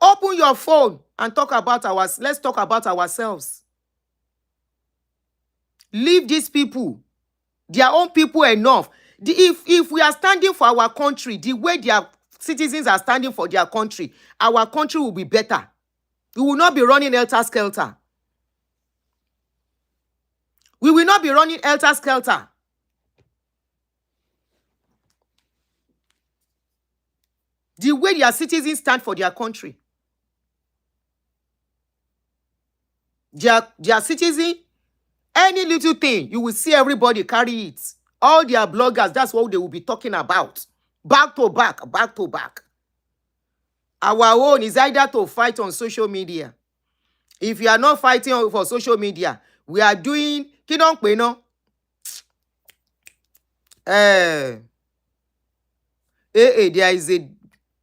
open your phone and talk about let's talk about ourselves. Leave these people, their own people enough. If we are standing for our country, the way their citizens are standing for their country, our country will be better. We will not be running helter-skelter. We will not be running helter-skelter. The way their citizens stand for their country. Their citizen, any little thing, you will see everybody carry it. All their bloggers, that's what they will be talking about. Back to back, back to back. Our own is either to fight on social media. If you are not fighting for social media, we are doing,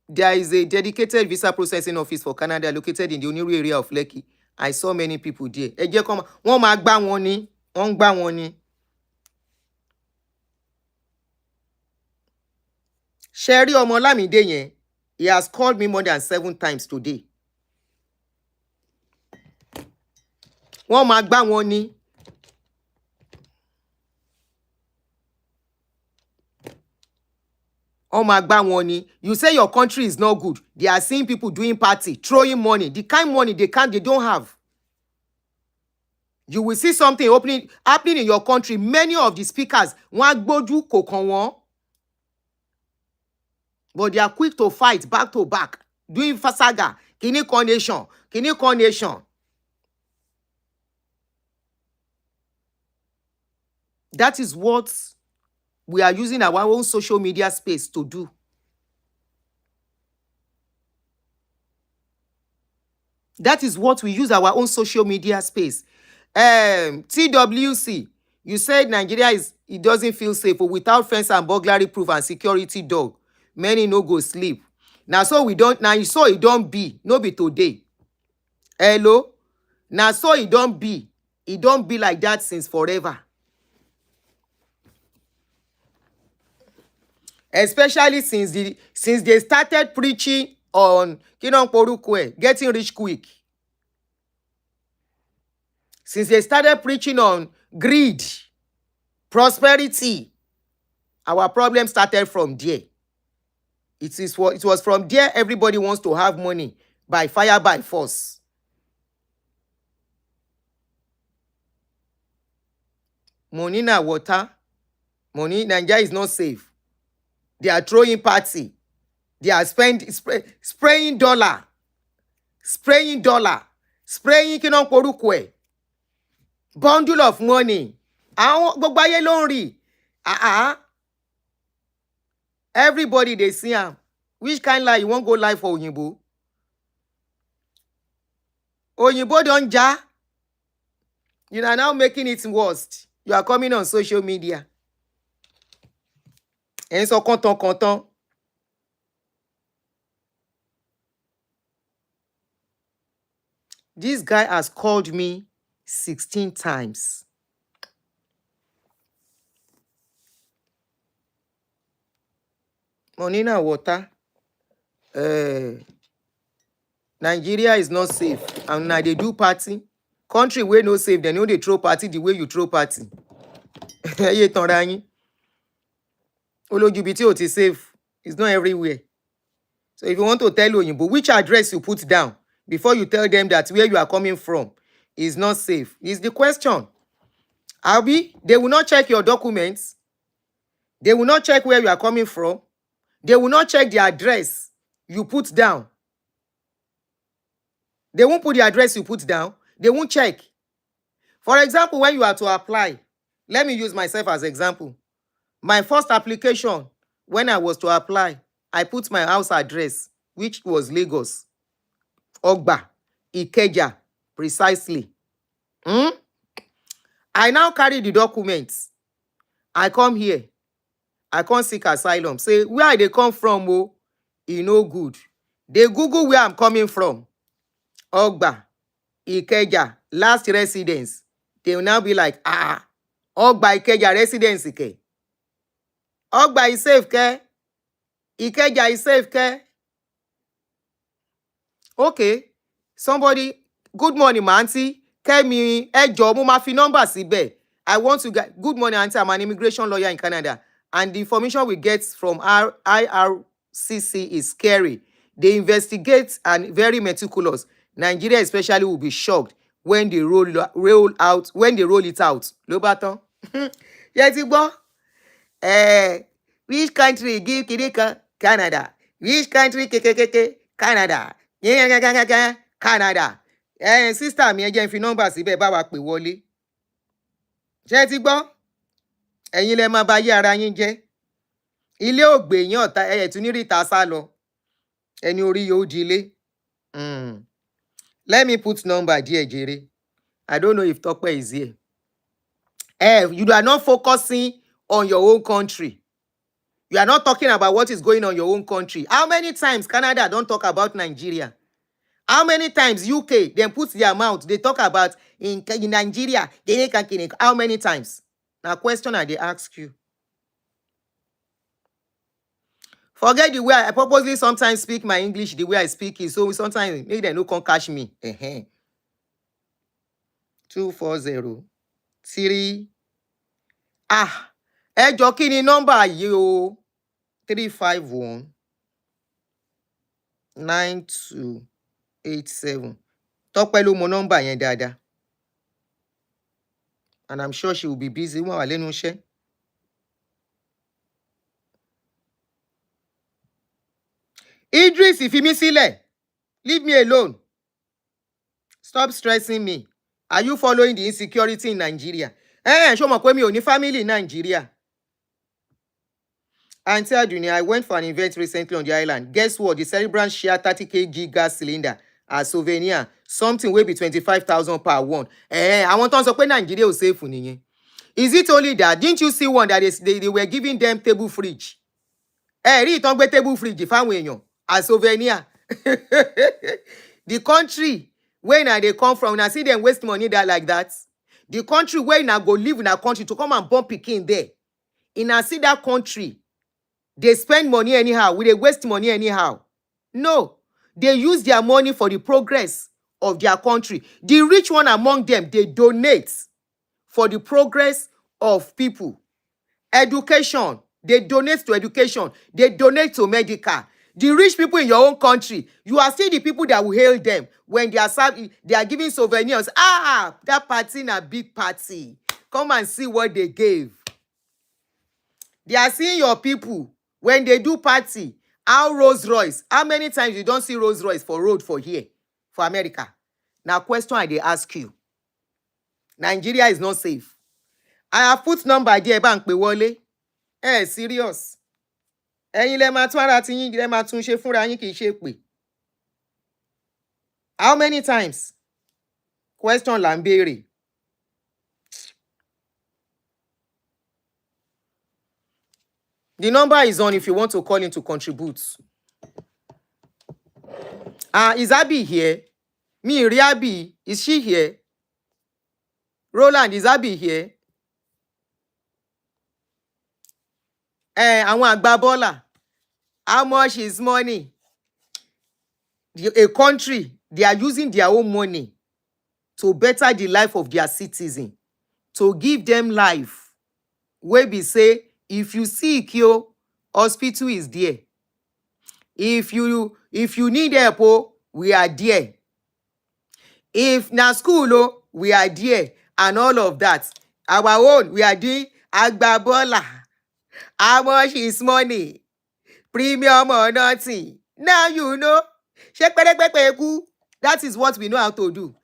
there is a dedicated visa processing office for Canada located in the Oniru area of Lekki. I saw many people there. Ẹ jẹ́ kó wọ́n máa gbá wọn ni, wọ́n ń gbá wọn ni. Sherry Omolamide yẹn, he has called me more than 7 times today. Wọ́n máa gbá wọn ni. Wọ́n máa gbá wọn ni. You say your country is not good. They are seeing people doing party, throwing money. The kind of money they don't have. You will see something happening in your country. Many of the speakers, wọ́n gbójú kò kàn wọ́n. But they are quick to fight back to back, doing saga, kini nation. That is what we are using our own social media space to do. That is what we use our own social media space. TWC, you said Nigeria it doesn't feel safe without fence and burglary proof and security dog. Many no go sleep. Now so it don't be. No be today. Hello? Now so it don't be. It don't be like that since forever. Especially since they started preaching on getting rich quick. Since they started preaching on greed, prosperity, our problem started from there. It was from there everybody wants to have money by fire, by force. Money na water. Money, Nigeria is not safe. They are throwing party. They are spraying dollar. Spraying kinonporukwe. Bundle of money. Gbogbo ayé ló ń rí. Everybody they see am. Which kind lie you won't go live for Oyinbo? Oyinbo don ja. You are now making it worse. You are coming on social media. And so content. This guy has called me 16 times. Money na water. Nigeria is not safe. And now they do party. Country where no safe, they know they throw party the way you throw party. Olojubiti ò ti safe. It's not everywhere. So if you want to tell Oyinbo which address you put down before you tell them that where you are coming from is not safe, is the question. Abi, they will not check your documents. They will not check where you are coming from. They will not check the address you put down. They won't put the address you put down. They won't check. For example, when you are to apply, let me use myself as example. My first application when I was to apply, I put my house address, which was Lagos. Ogba, Ikeja, precisely. I now carry the documents. I come here. I can't seek asylum. Say, where they come from, oh, e no good. They Google where I'm coming from. Ogba, Ikeja, last residence. They will now be like, Ogba, Ikeja, residence, Ike. Ogba is safe, ke? Ikeja is safe, ke? Okay. Somebody, good morning, my auntie. Kemi, mo ma fi number síbẹ̀. I want to get, good morning, auntie. I'm an immigration lawyer in Canada. And the information we get from our IRCC is scary. They investigate and very meticulous. Nigeria especially will be shocked when they roll it out. Ló bá tán. Yẹ ti gbọ́? Which country give kìnìkan? Canada. Which country Canada. Canada. Sister mi ẹ jẹ́ n fi number síbẹ̀ bá wa pè wọlé. Ṣé ti gbọ́? Ẹ̀yin lẹ máa bá yé ara yín jẹ́. Ilé ògbè yín ọ̀tá tún ní ríta sá lọ. Ẹni orí yóò di ilé. Let me put number díẹ̀ jèrè. I don't know if Tope is here. You are not focusing on your own country. You are not talking about what is going on in your own country. How many times Canada don't talk about Nigeria? How many times UK, then put their mouth, they talk about in Nigeria, how many times? Now, question I they ask you. Forget the way I purposely sometimes speak my English the way I speak it, so sometimes maybe they no can catch me. 240 3 ẹ jọ̀ọ́ kí ni number yìí o? 351 9287. Tọ́pẹ́ ló mọ number yẹn dáadáa. And I'm sure she will be busy. Wọ́n wà lẹ́nu iṣẹ́. Idris, fi mí sílẹ̀. Leave me alone. Stop stressing me. Are you following the insecurity in Nigeria? Ṣó mọ̀ pé mi ò ní family in Nigeria. Auntie Aduni, I went for an event recently on the island. Guess what? The celebrant shared 30 kg gas cylinder as souvenir. Something will be 25,000 per one. I want to say Nigeria ò safe nìyẹn. Is it only that? Didn't you see one that they were giving them table fridge? Rí ìtàn gbé table fridge fáwọn èèyàn as souvenir. The country where now they come from, now see them waste money there like that. The country where now go live in a country to come and bomb Pikin there. In a see that country, they spend money anyhow. Will they waste money anyhow? No. They use their money for the progress of their country. The rich one among them, they donate for the progress of people. Education, they donate to education. They donate to medical. The rich people in your own country, you are still the people that will hail them when they are giving souvenirs. That party is a big party. Come and see what they gave. They are seeing your people when they do party. How Rolls Royce? How many times you don't see Rolls Royce for road for here, for America? Now, question I they ask you. Nigeria is not safe. I have put number there, bank pe wọlé. Serious. Ẹ̀yin lẹ máa tún ara tí yín lẹ máa tún ṣe fúnra yín kì í ṣe pé. How many times? Question là ń béèrè. The number is on if you want to call in to contribute. Is Abby here? Me, Riabi, is she here? Roland, is Abby here? Àwọn àgbà bọ́là. How much is money? A country, they are using their own money to better the life of their citizens, to give them life. Where we say, if you sick, your hospital is there. If you need help, we are there. If na school, we are there, and all of that. Our own, we are doing agbabola. How much is money? Premium or nothing? Now you know. That is what we know how to do.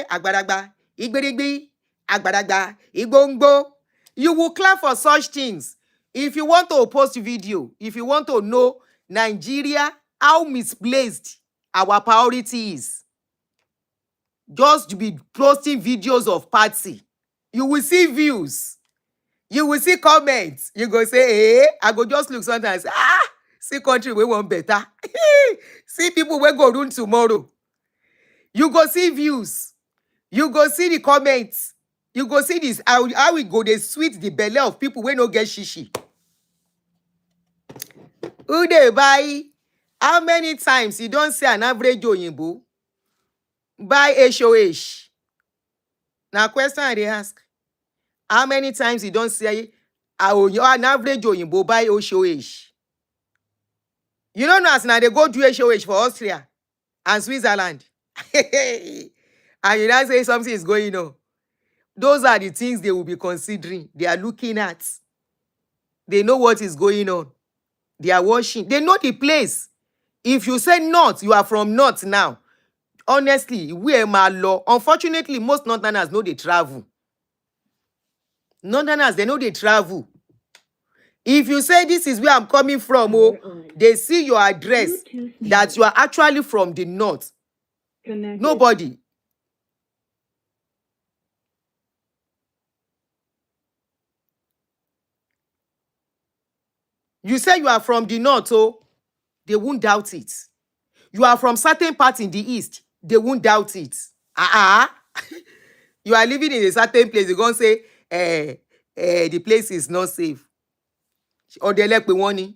Agbaragba, igberigbi, agbaragba, igbongbo. You will clap for such things. If you want to post video, if you want to know Nigeria, how misplaced our priority is, just to be posting videos of party, you will see views, you will see comments, you go say, I go just look sometimes, see country we want better. See people wey go rule tomorrow. You go see views, you go see the comments, you go see this, how we go dey sweet the belly of people wey no get shishi. Who dey buy? How many times you don see an average oyinbo buy HOH? Na question I dey ask. How many times you don see an average oyinbo buy HOH? You don't know as na dey go do HOH for Austria and Switzerland. And you now say something is going on. Those are the things they will be considering. They are looking at. They know what is going on. They are watching. They know the place. If you say north, you are from north now. Honestly, we are my law. Unfortunately, most northerners know they travel. Northerners, they know they travel. If you say this is where I'm coming from, they see your address that you are actually from the north. Nobody. You say you are from the north, they won't doubt it. You are from certain part in the east, they won't doubt it. You are living in a certain place, they're going to say, the place is not safe. Or they like warning.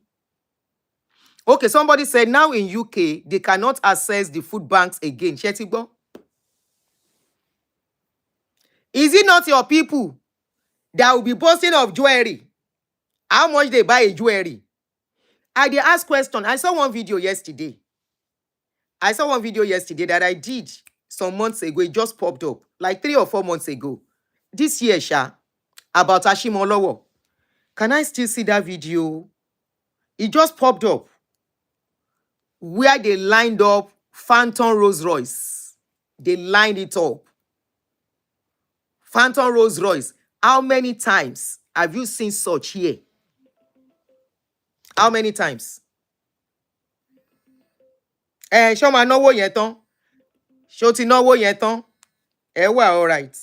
Okay, somebody said now in UK, they cannot access the food banks again. Shetigbo? Is it not your people that will be boasting of jewelry? How much they buy a jewelry? I did ask question. I saw one video yesterday. That I did some months ago. It just popped up like 3 or 4 months ago. This year, about Ashimolowo. Can I still see that video? It just popped up where they lined up Phantom Rolls Royce. They lined it up. Phantom Rolls Royce. How many times have you seen such here? How many times? Show ma náwó yẹn tán. Show ti náwó yẹn tán. All right.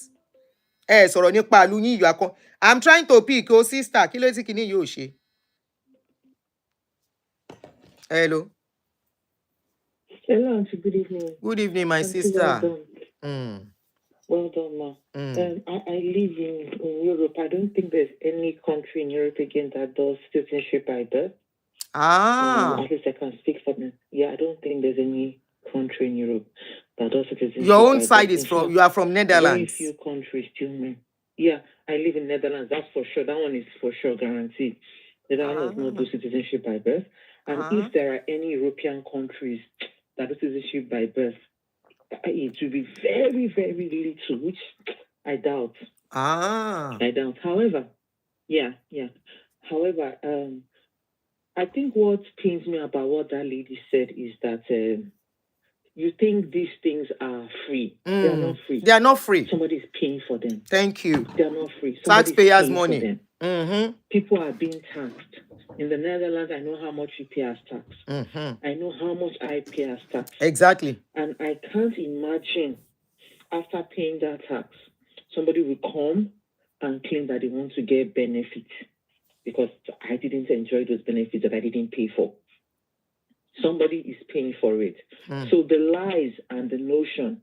Sọ̀rọ̀ nípa ìlú yín, you are I'm trying to pick, sister. Kí ló tí kíní yóò ṣe? Hello. Hello, auntie. Good evening. Good evening, my Auntie, sister. Well done, ma. I live in Europe. I don't think there's any country in Europe again that does citizenship by birth. At least I can speak for them. Yeah, I don't think there's any country in Europe that does citizenship. Your own by side birth. is from, you are from Netherlands. Very few countries still. Yeah, I live in Netherlands. That's for sure. That one is for sure guaranteed. Netherlands does not do citizenship by birth. And if there are any European countries that do citizenship by birth, it will be very, very little, which I doubt. I doubt. However, However, I think what pains me about what that lady said is that you think these things are free. They are not free. They are not free. Somebody is paying for them. Thank you. They are not free. Taxpayers' money. People are being taxed. In the Netherlands, I know how much you pay as tax. I know how much I pay as tax. Exactly. And I can't imagine after paying that tax, somebody will come and claim that they want to get benefits because I didn't enjoy those benefits that I didn't pay for. Somebody is paying for it. So the lies and the notion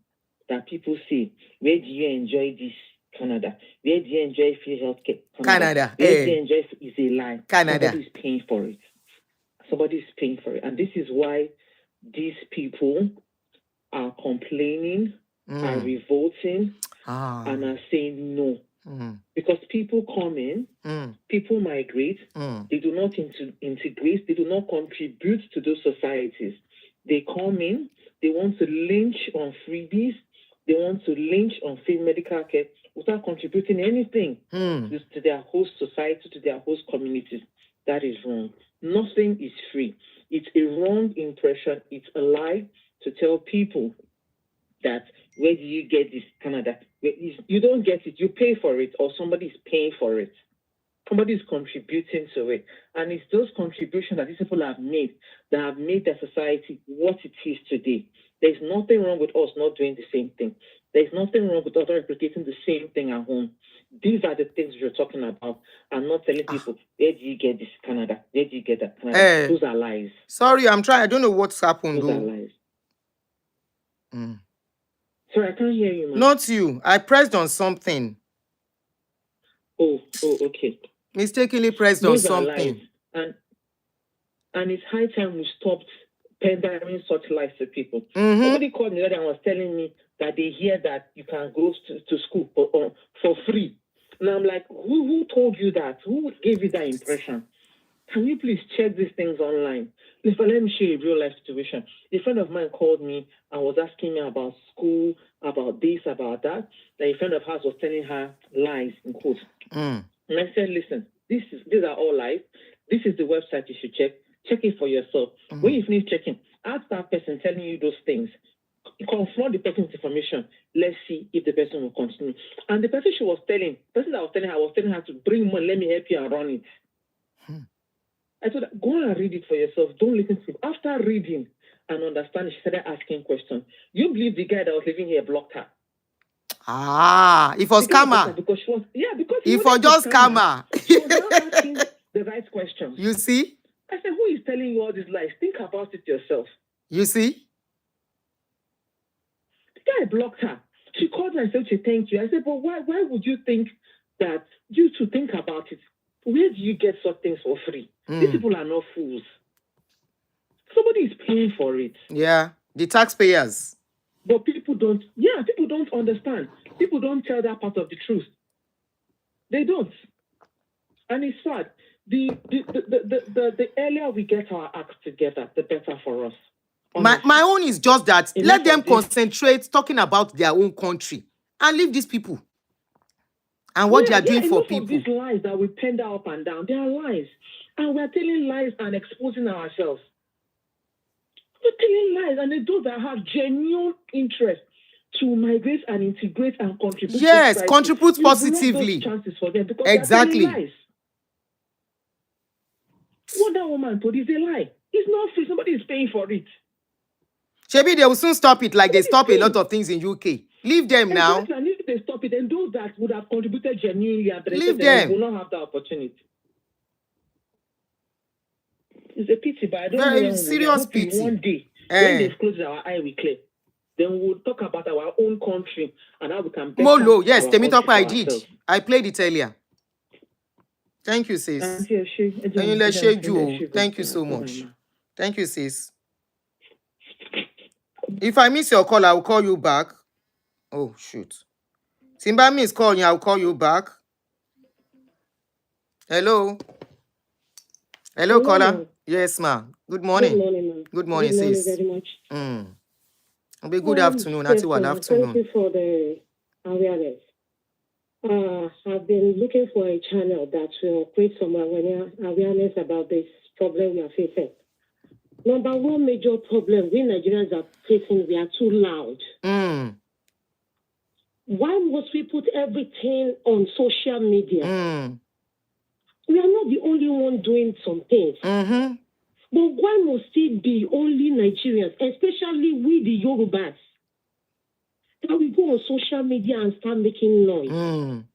that people say, where do you enjoy this? Canada. Where do you enjoy free healthcare? Canada. Where do you enjoy is a lie. Canada. Somebody is paying for it. Somebody is paying for it. And this is why these people are complaining, are revolting, and are saying no. Because people come in, people migrate, they do not integrate, they do not contribute to those societies. They come in, they want to lynch on freebies, they want to lynch on free medical care without contributing anything to their host society, to their host communities. That is wrong. Nothing is free. It's a wrong impression. It's a lie to tell people that where do you get this Canada? You don't get it. You pay for it or somebody is paying for it. Somebody is contributing to it. And it's those contributions that these people have made that have made their society what it is today. There's nothing wrong with us not doing the same thing. There's nothing wrong with us replicating the same thing at home. These are the things you're talking about. I'm not telling people, where do you get this Canada? Where do you get that Canada? Those are lies. Sorry, I'm trying. I don't know what's happened. Those are lies. Sorry, I can't hear you, man. Not you. I pressed on something. Oh, okay. Mistakenly pressed on something. And it's high time we stopped pandering such lies to people. Somebody called me the other day and was telling me that they hear that you can go to school for free. And I'm like, who told you that? Who gave you that impression? Can you please check these things online? Let me show you a real life situation. A friend of mine called me and was asking me about school, about this, about that. Then a friend of hers was telling her lies, in quotes. And I said, listen, these are all lies. This is the website you should check. Check it for yourself. When you finish checking, ask that person telling you those things. Confront the person's information. Let's see if the person will continue. And the person the person that was telling her to bring money, let me help you and run it. I told her, go and read it for yourself. Don't listen to it. After reading and understanding, she started asking questions. You believe the guy that was living here blocked her? It was scammer. Because it was just scammer. She was not asking the right questions. You see? I said, who is telling you all these lies? Think about it yourself. You see? The guy blocked her. She called me and said, thank you. I said, but why would you think that you to think about it? Where do you get such things for free? These people are not fools. Somebody is paying for it. Yeah, the taxpayers. But people don't understand. People don't tell that part of the truth. They don't. And it's sad. The earlier we get our act together, the better for us. My own is just that let them concentrate talking about their own country and leave these people and what they are doing for people. These lies that we pender up and down, they are lies. And we're telling lies and exposing ourselves. We're telling lies, and those that have genuine interest to migrate and integrate and contribute. Yes, contribute positively. Chances for them because exactly. Lies. What that woman told is a lie. It's not free. Somebody is paying for it. Maybe they will soon stop it, like they stop a lot of things in UK. Leave them now. And if they stop it, and those that would have contributed genuinely and leave them. Will not have the opportunity. It's a pity, but I don't know. Very serious pity. One day, when they close our eye, we clear. Then we'll talk about our own country and how we can. Molo, yes, Temitope, I did. I played it earlier. Thank you, sis. Thank you so much. Thank you, sis. If I miss your call, I will call you back. Oh, shoot. Simba miss calling, I will call you back. Hello. Hello, caller. Yes, ma'am. Good morning. Good morning, ma'am. Good morning, sis. Good morning very much. Good afternoon. Good afternoon. Thank you for the awareness. I've been looking for a channel that will create some awareness about this problem we are facing. Number one major problem we Nigerians are facing, we are too loud. Why must we put everything on social media? We are not the only one doing some things. But why must it be only Nigerians, especially we the Yorubas, that we go on social media and start making noise?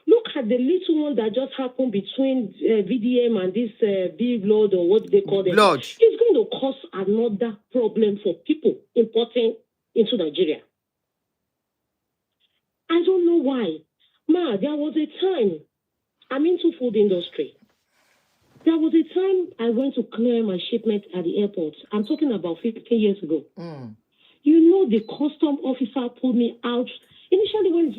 Look at the little one that just happened between VDM and this big blood, or what they call it. It's going to cause another problem for people importing into Nigeria. I don't know why. There was a time, I'm into food industry. There was a time I went to clear my shipment at the airport. I'm talking about 15 years ago. You know, the custom officer pulled me out. Initially, when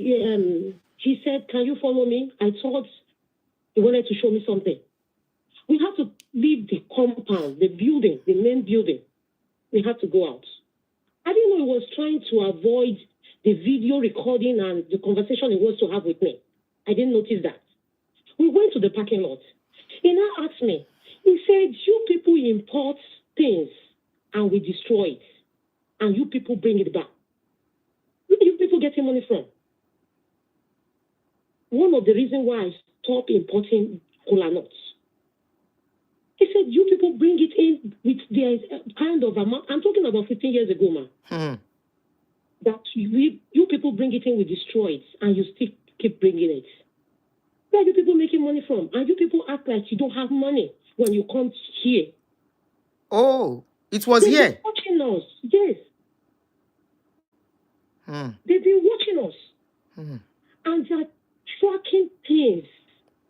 he said, can you follow me? I thought he wanted to show me something. We had to leave the compound, the building, the main building. We had to go out. I didn't know he was trying to avoid the video recording and the conversation he was to have with me. I didn't notice that. We went to the parking lot. He now asked me, he said, you people import things and we destroy it. And you people bring it back. Where do you people get your money from? One of the reasons why I stopped importing cola nuts. He said, you people bring it in with their kind of amount. I'm talking about 15 years ago, man. That you people bring it in, we destroy it, and you still keep bringing it. Where are you people making money from? And you people act like you don't have money when you come here. Oh, it was here. They've been watching us. Yes. They've been watching us. And they're tracking things.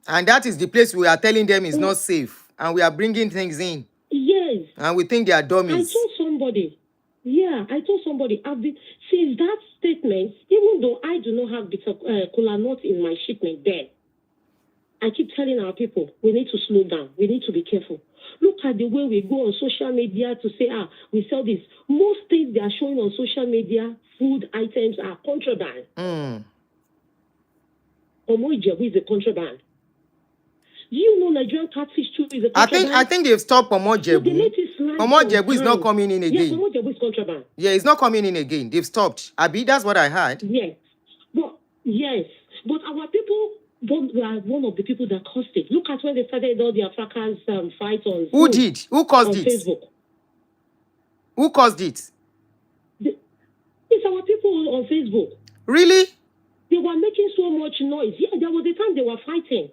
And that is the place we are telling them is not safe. And we are bringing things in. Yes. And we think they are dummies. I told somebody, I've been, since that statement, even though I do not have bitter cola nut in my shipment there, I keep telling our people, we need to slow down. We need to be careful. Look at the way we go on social media to say, we sell this. Most things they are showing on social media, food items are contraband. Omo Ijebu is a contraband. Do you know Nigerian catfish too is a contraband? I think they've stopped Omo Ijebu. Omo Ijebu is not coming in again. Yes, Omo Ijebu is contraband. Yeah, it's not coming in again. They've stopped. Abi, that's what I heard. Yes. But our people were one of the people that caused it. Look at when they started all the Africans fight on Who did? Who caused it? Facebook. Who caused it? It's our people on Facebook. Really? They were making so much noise. Yeah, there was a time they were fighting.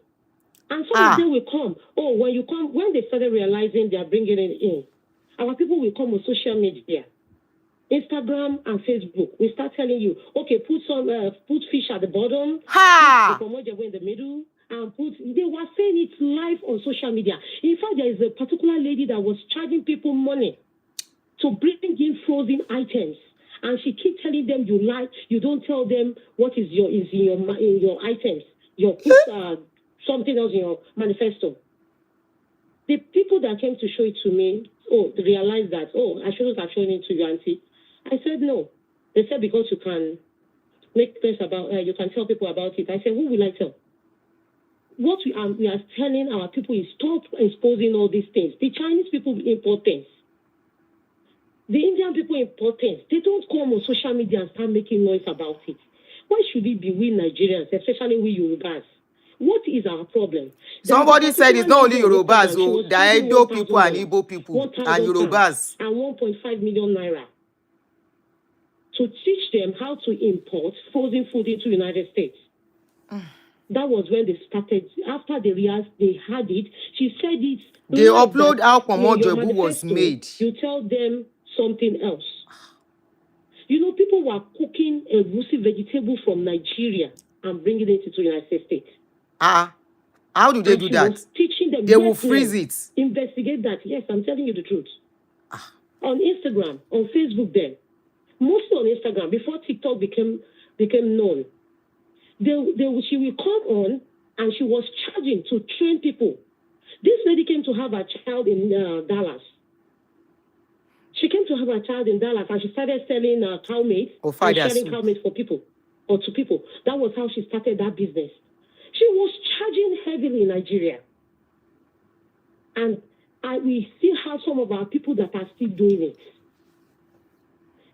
And some of them will come. When they started realizing they are bringing it in, our people will come on social media, Instagram and Facebook. We start telling you, okay, put fish at the bottom, put the in the middle, and they were saying it live on social media. In fact, there is a particular lady that was charging people money to bring in frozen items. And she keeps telling them you lie, you don't tell them what is in your items. You put something else in your manifesto. The people that came to show it to me, they realized that, I shouldn't have shown it to you, auntie. I said no. They said because you can make things about, you can tell people about it. I said, who will I tell? What we are telling our people is stop exposing all these things. The Chinese people import things. The Indian people import things. They don't come on social media and start making noise about it. Why should it be we Nigerians, especially we Yorubas? What is our problem? Somebody said it's not only Yorubas, the Edo people and Igbo people and Yorubas. And 1.5 million naira to teach them how to import frozen food into the United States. That was when they started. After they realized they had it, she said it. They upload how Omo Ijebu was made. You tell them something else. You know, people were cooking a egusi vegetable from Nigeria and bringing it into the United States. How do they do that? Teaching them. They will freeze it. Investigate that. Yes, I'm telling you the truth. On Instagram, on Facebook then. Mostly on Instagram, before TikTok became known. She will come on and she was charging to train people. This lady came to have a child in Dallas. She came to have a child in Dallas and she started selling cow meat and sharing cow meat for people or to people. That was how she started that business. She was charging heavily in Nigeria. And we still have some of our people that are still doing it.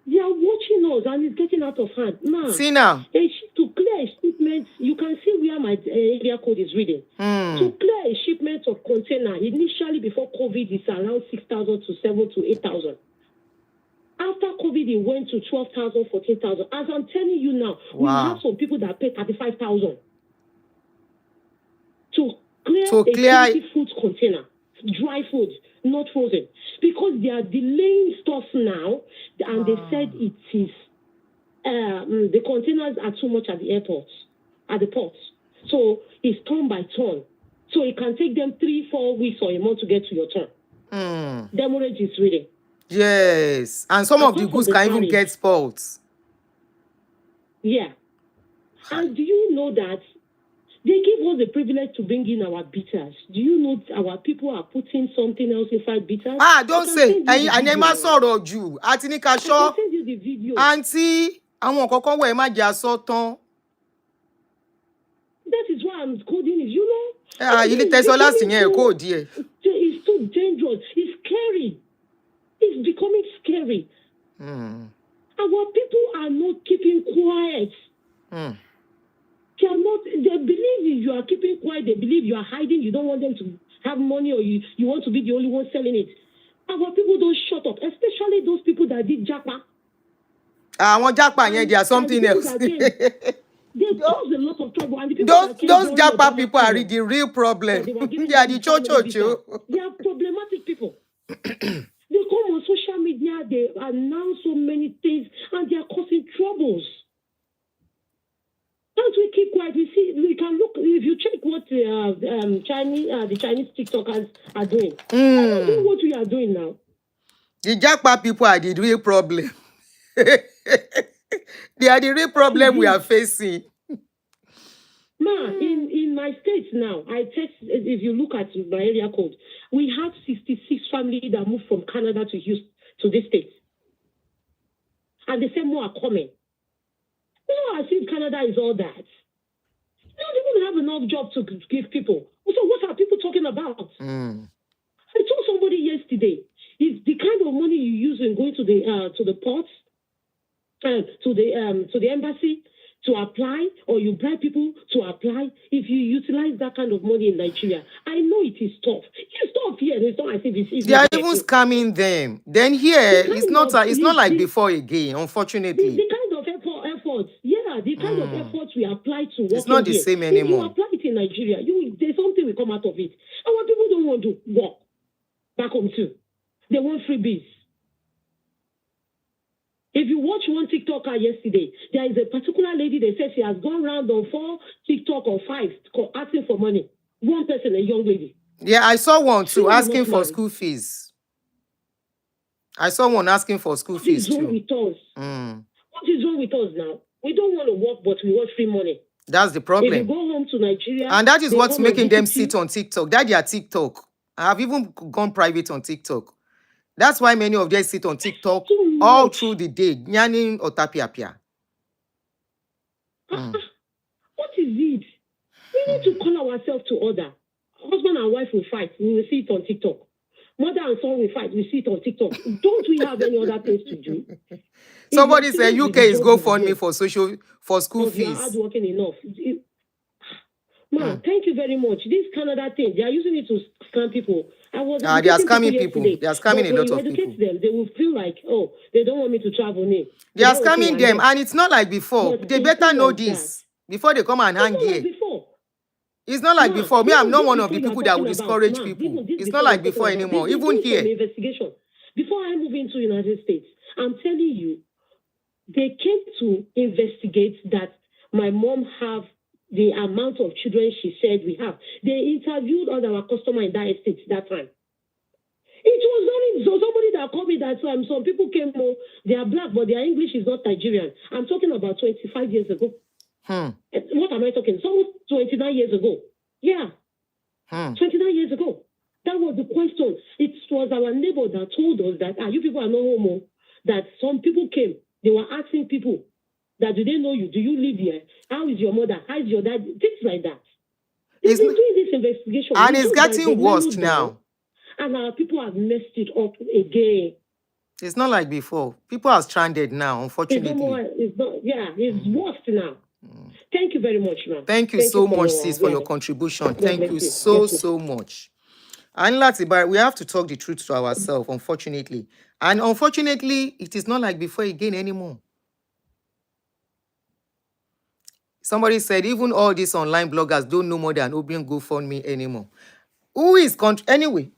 They are watching us and it's getting out of hand. Now, see now. To clear a shipment, you can see where my area code is reading. To clear a shipment of container, initially before COVID, it's around 6,000 to 7,000 to 8,000. After COVID, it went to 12,000, 14,000. As I'm telling you now, we have some people that pay 35,000 to clear a food container, dry food, not frozen, because they are delaying stuff now, and they said it is the containers are too much at the airports, at the ports, so it's turn by turn, so it can take them 3-4 weeks or a month to get to your turn. Demurrage is reading. Yes, and some of the goods can even get spoiled. Yeah, and do you know that they give us the privilege to bring in our bitters? Do you know our people are putting something else inside bitters? Don't say. I never saw you. Atinika Shaw. I send you the video. Auntie, àwọn kankan where má jẹ́ aso tán. That is why I'm coding it. You know. Ilé Tesola sì yẹn code here. It's too dangerous. It's scary. It's becoming scary. Our people are not keeping quiet. They believe you are keeping quiet, they believe you are hiding, you don't want them to have money, or you want to be the only one selling it. Our people don't shut up, especially those people that did Japa. Àwọn Japa yẹn, they are something else. They cause a lot of trouble. And the people those Japa people are the real problem. They are the cho-cho-cho. They are problematic people. They come on social media, they announce so many things, and they are causing troubles. Once we keep quiet, we can look. If you check what the Chinese TikTokers are doing, what we are doing now. The Japa people are the real problem. They are the real problem we are facing. In my state now, if you look at my area code, we have 66 families that moved from Canada to Houston, to this state. And the same more are coming. As if Canada is all that. You don't even have enough job to give people. So what are people talking about? I told somebody yesterday, if the kind of money you use in going to the ports, to the embassy to apply, or you bribe people to apply, if you utilize that kind of money in Nigeria, I know it is tough. It's tough here. It's not as if it's easy. They are even scamming them. Then here, it's not like before again, unfortunately. The kind of efforts, the kind of efforts we apply to work. It's not the here. same anymore. If you apply it in Nigeria, there's something will come out of it. Our people don't want to work back home too. They want freebies. If you watch one TikToker yesterday, there is a particular lady that says she has gone around on 4 TikTok or 5 asking for money. One person, a young lady. Yeah, I saw one too, asking for school fees. I saw one asking for school fees too. What is wrong with us? What is wrong with us now? We don't want to work, but we want free money. That's the problem. If you go home to Nigeria... And that is what's making them sit on TikTok. That they are TikTok. I have even gone private on TikTok. That's why many of them sit on TikTok all through the day. Nyanin or tapiapia. What is it? We need to call ourselves to order. Husband and wife will fight. We will see it on TikTok. Mother and son will fight. We see it on TikTok. Don't we have any other things to do? Somebody said UK is GoFundMe for school fees. You are hardworking enough. Thank you very much. This Canada thing, they are using it to scam people. They are scamming people. They are scamming a lot of people. Them, they will feel like, they don't want me to travel near. They are scamming them, and it's not like before. They better know this before they come and hang here. It's not like before. Me, I'm not one of the people that will discourage people. It's not like before anymore. Even here. Investigation. Before I move into United States, I'm telling you, they came to investigate that my mom have the amount of children she said we have. They interviewed all our customers in that estate that time. It was only so somebody that called me that time. Some people came home, they are black, but their English is not Nigerian. I'm talking about 25 years ago. What am I talking? Almost 29 years ago. Yeah. 29 years ago. That was the question. It was our neighbor that told us that, you people are not homo. That some people came. They were asking people that, do they know you? Do you live here? How is your mother? How is your dad? Things like that. They've been doing this investigation. And it's getting worse now. And our people have messed it up again. It's not like before. People are stranded now, unfortunately. It's worse now. Thank you very much, ma'am. Thank you so much, sis, for your contribution. Thank you so much. And we have to talk the truth to ourselves, unfortunately. And unfortunately, it is not like before again anymore. Somebody said even all these online bloggers don't know more than opening GoFundMe anymore. Who is anyway?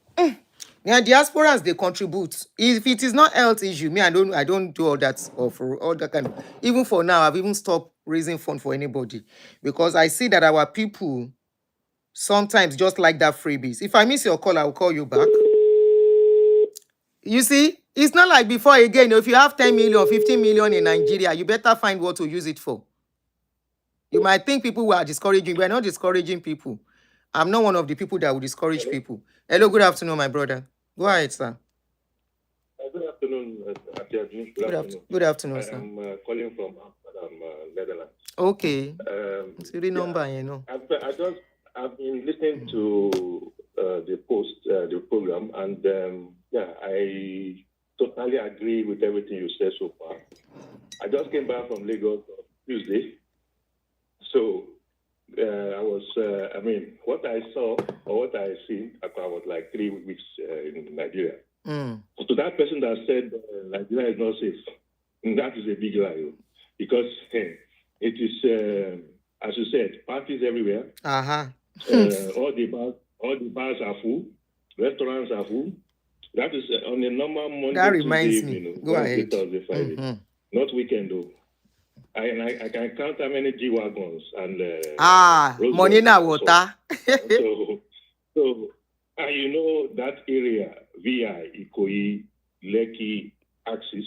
Yeah, diasporas, they contribute. If it is not health issue, me, I don't do all that or for all that kind of. Even for now, I've even stopped raising funds for anybody because I see that our people sometimes just like that freebies. If I miss your call, I will call you back. You see, it's not like before again. If you have 10 million, 15 million in Nigeria, you better find what to use it for. You might think people were discouraging. We're not discouraging people. I'm not one of the people that will discourage people. Hello, good afternoon, my brother. Go ahead, sir. Good afternoon, Good afternoon, sir. I'm calling from Amsterdam, Netherlands. Okay. It's the number, you know. I've been listening to the program, and I totally agree with everything you said so far. I just came back from Lagos on Tuesday, so I was was, I mean, what I saw or what I seen, I was like 3 weeks in Nigeria. To that person that said Nigeria is not safe, that is a big lie, because it is, as you said, parties everywhere. All the bars are full, restaurants are full. That is on a normal Monday. That reminds Tuesday, me. Go ahead. Thursday, Friday. Not weekend though. I can count how many G wagons and money na water. so and you know that area, VI, Ikoyi, Lekki, Axis.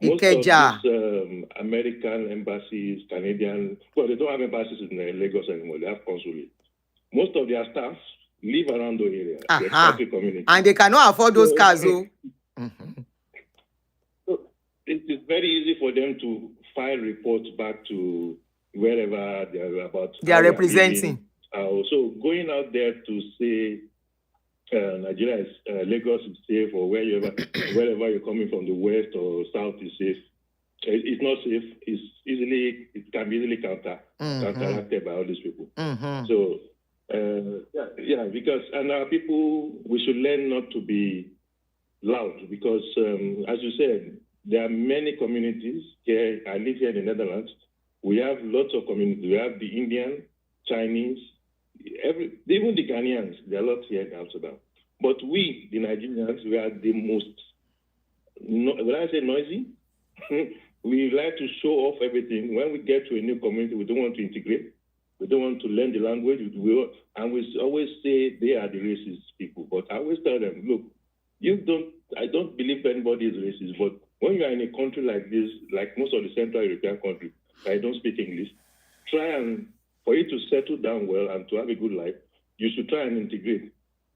Most of these American embassies, Canadian, well, they don't have embassies in Lagos anymore. They have consulate. Most of their staff live around the area, the expatriate community. And they cannot afford those cars, So it is very easy for them to file reports back to wherever they are about. They are representing. So going out there to say Nigeria is Lagos is safe, or wherever you're coming from, the west or south is safe. It's not safe. It can be easily counteracted by all these people. So because and our people, we should learn not to be loud, because as you said, there are many communities here. I live here in the Netherlands. We have lots of communities. We have the Indian, Chinese, even the Ghanaians. There are lots here in Amsterdam. But we, the Nigerians, we are the most, when I say noisy, we like to show off everything. When we get to a new community, we don't want to integrate. We don't want to learn the language. And we always say they are the racist people. But I always tell them, look, I don't believe anybody is racist. But when you are in a country like this, like most of the Central European countries, I don't speak English, for you to settle down well and to have a good life, you should try and integrate.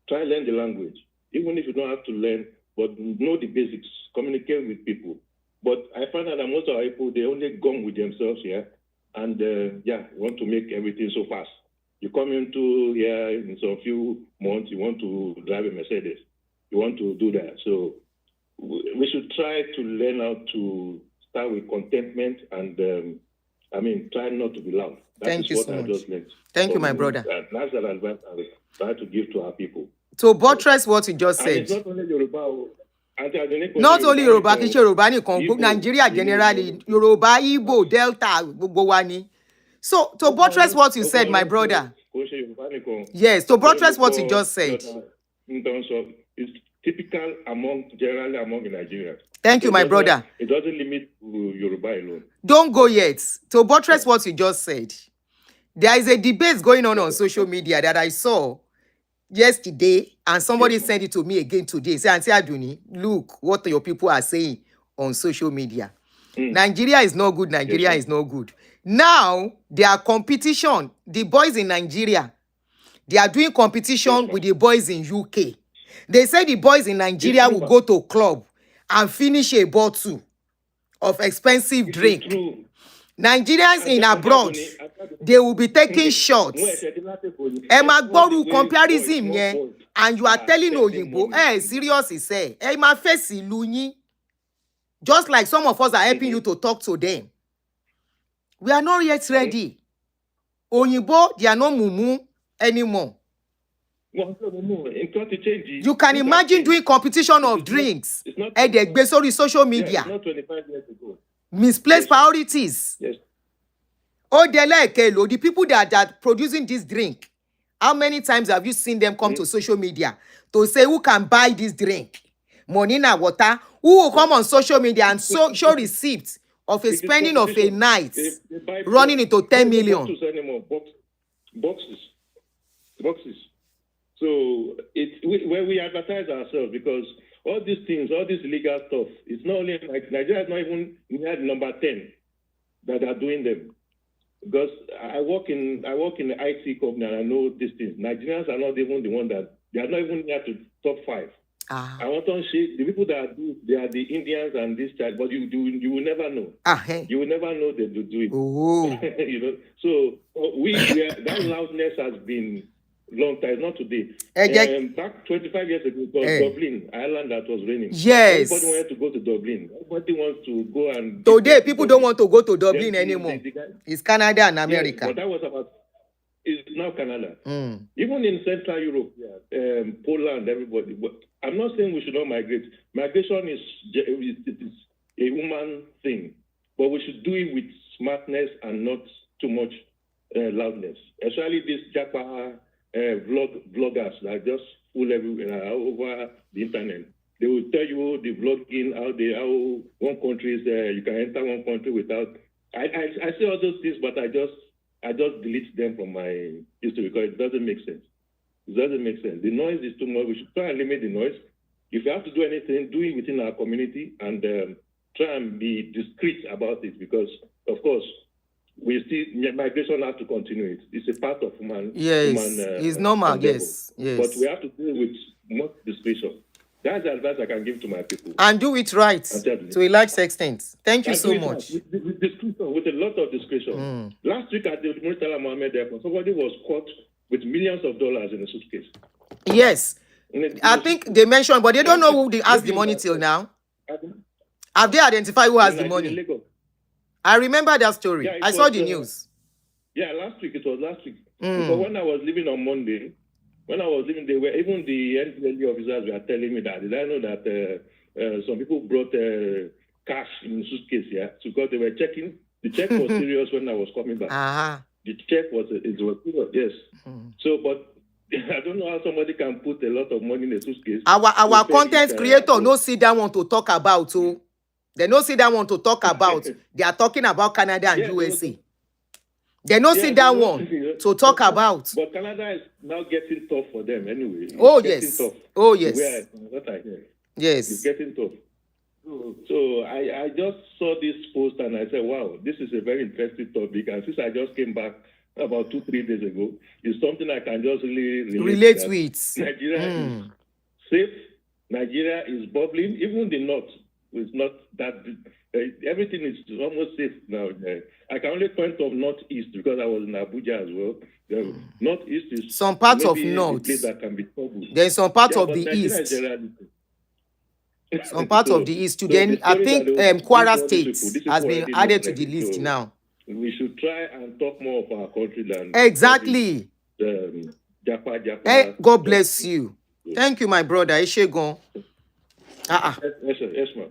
Try and learn the language, even if you don't have to learn, but know the basics, communicate with people. But I find that most of our people, they only gone with themselves here, and want to make everything so fast. You come into here in some few months, you want to drive a Mercedes. You want to do that. So we should try to learn how to start with contentment and, try not to be loud. Thank you so much. Thank you, my brother. That's the advice I would try to give to our people. To buttress what you just said. It's not only Yoruba. Not only Yoruba, kì í ṣe Yoruba nìkan, Nigeria generally, Yoruba, Igbo, Delta, gbogbo wa ni. So to buttress what you said, my brother. Yes, to buttress what you just said. In terms of, it's typical generally among the Nigerians. Thank you, my brother. It doesn't limit to Yoruba alone. Don't go yet. To buttress what you just said, there is a debate going on social media that I saw yesterday, and somebody sent it to me again today. Say, Auntie Aduni, look what your people are saying on social media. Nigeria is not good. Nigeria is not good. Now, there are competition. The boys in Nigeria, they are doing competition with the boys in UK. They say the boys in Nigeria will go to club and finish a bottle of expensive drink. Nigerians in abroad, they will be taking shots. Emma Gboru comparison yẹn, and you are telling Oyinbo, serious he say, ma face ìlú yín. Just like some of us are helping you to talk to them. We are not yet ready. Oyinbo, they are not mumu anymore. You can imagine doing competition of drinks and social media. It's not 25 years ago. Misplaced priorities. Yes. Oh, the people that are producing this drink, how many times have you seen them come to social media to say who can buy this drink? Money na water. Who will come on social media and show receipts of a spending of a night running into 10 million? Boxes. So where we advertise ourselves, because all these things, all this illegal stuff, it's not only like Nigeria is not even near number 10 that are doing them. Because I work in the IT company and I know these things. Nigerians are not even the one that they are not even near to top 5. I want to say the people that do, they are the Indians and this child, but you will never know. You will never know they do it. So that loudness has been long time, not today. Back 25 years ago, it was Dublin, Ireland, that was raining. Yes. Everybody wanted to go to Dublin. Everybody wants to go and... Today, people don't want to go to Dublin anymore. It's Canada and America. Yes, but that was about... It's now Canada. Even in Central Europe, Poland, everybody. But I'm not saying we should not migrate. Migration is a human thing, but we should do it with smartness and not too much loudness. Especially these Japa vloggers that just fool everywhere over the internet. They will tell you the vlogging, how one country is you can enter one country without. I say all those things, but I just delete them from my history because it doesn't make sense. It doesn't make sense. The noise is too much. We should try and limit the noise. If you have to do anything, do it within our community and try and be discreet about it because, of course, migration has to continue. It's a part of human. Yes, it's normal. Yes. But we have to do it with more discretion. That's the advice I can give to my people. And do it right to a large extent. Thank you so much. With discretion, with a lot of discretion. Last week at the Murtala Mohammed Airport, somebody was caught with millions of dollars in a suitcase. Yes. I think they mentioned, but they don't know who they asked the money till now. Have they identified who has the money? I remember that story. I saw the news. Yeah, last week. It was last week. Because when I was leaving on Monday, they were even the NPLE officers were telling me that. Did I know that some people brought cash in the suitcase here? So because they were checking. The check was serious when I was coming back. The check was serious, yes. So, but I don't know how somebody can put a lot of money in a suitcase. Our content creator no see that one to talk about. So they no see that one to talk about. They are talking about Canada and USA. They no see that one to talk about. But Canada is now getting tough for them anyway. Yes. Oh, yes. What I hear. Yes. It's getting tough. So I just saw this post and I said, wow, this is a very interesting topic. And since I just came back about 2-3 days ago, it's something I can just really relate with. Nigeria is safe. Nigeria is bubbling. Even the north is not that. Everything is almost safe now. I can only point of northeast because I was in Abuja as well. Northeast is some parts of north. Place that can be troubled. There's some part of the east. Some part of the east too. Then I think Kwara State has been added to the list now. We should try and talk more of our country than exactly. Japa. Hey, God bless you. Thank you, my brother. Eshegon. Yes,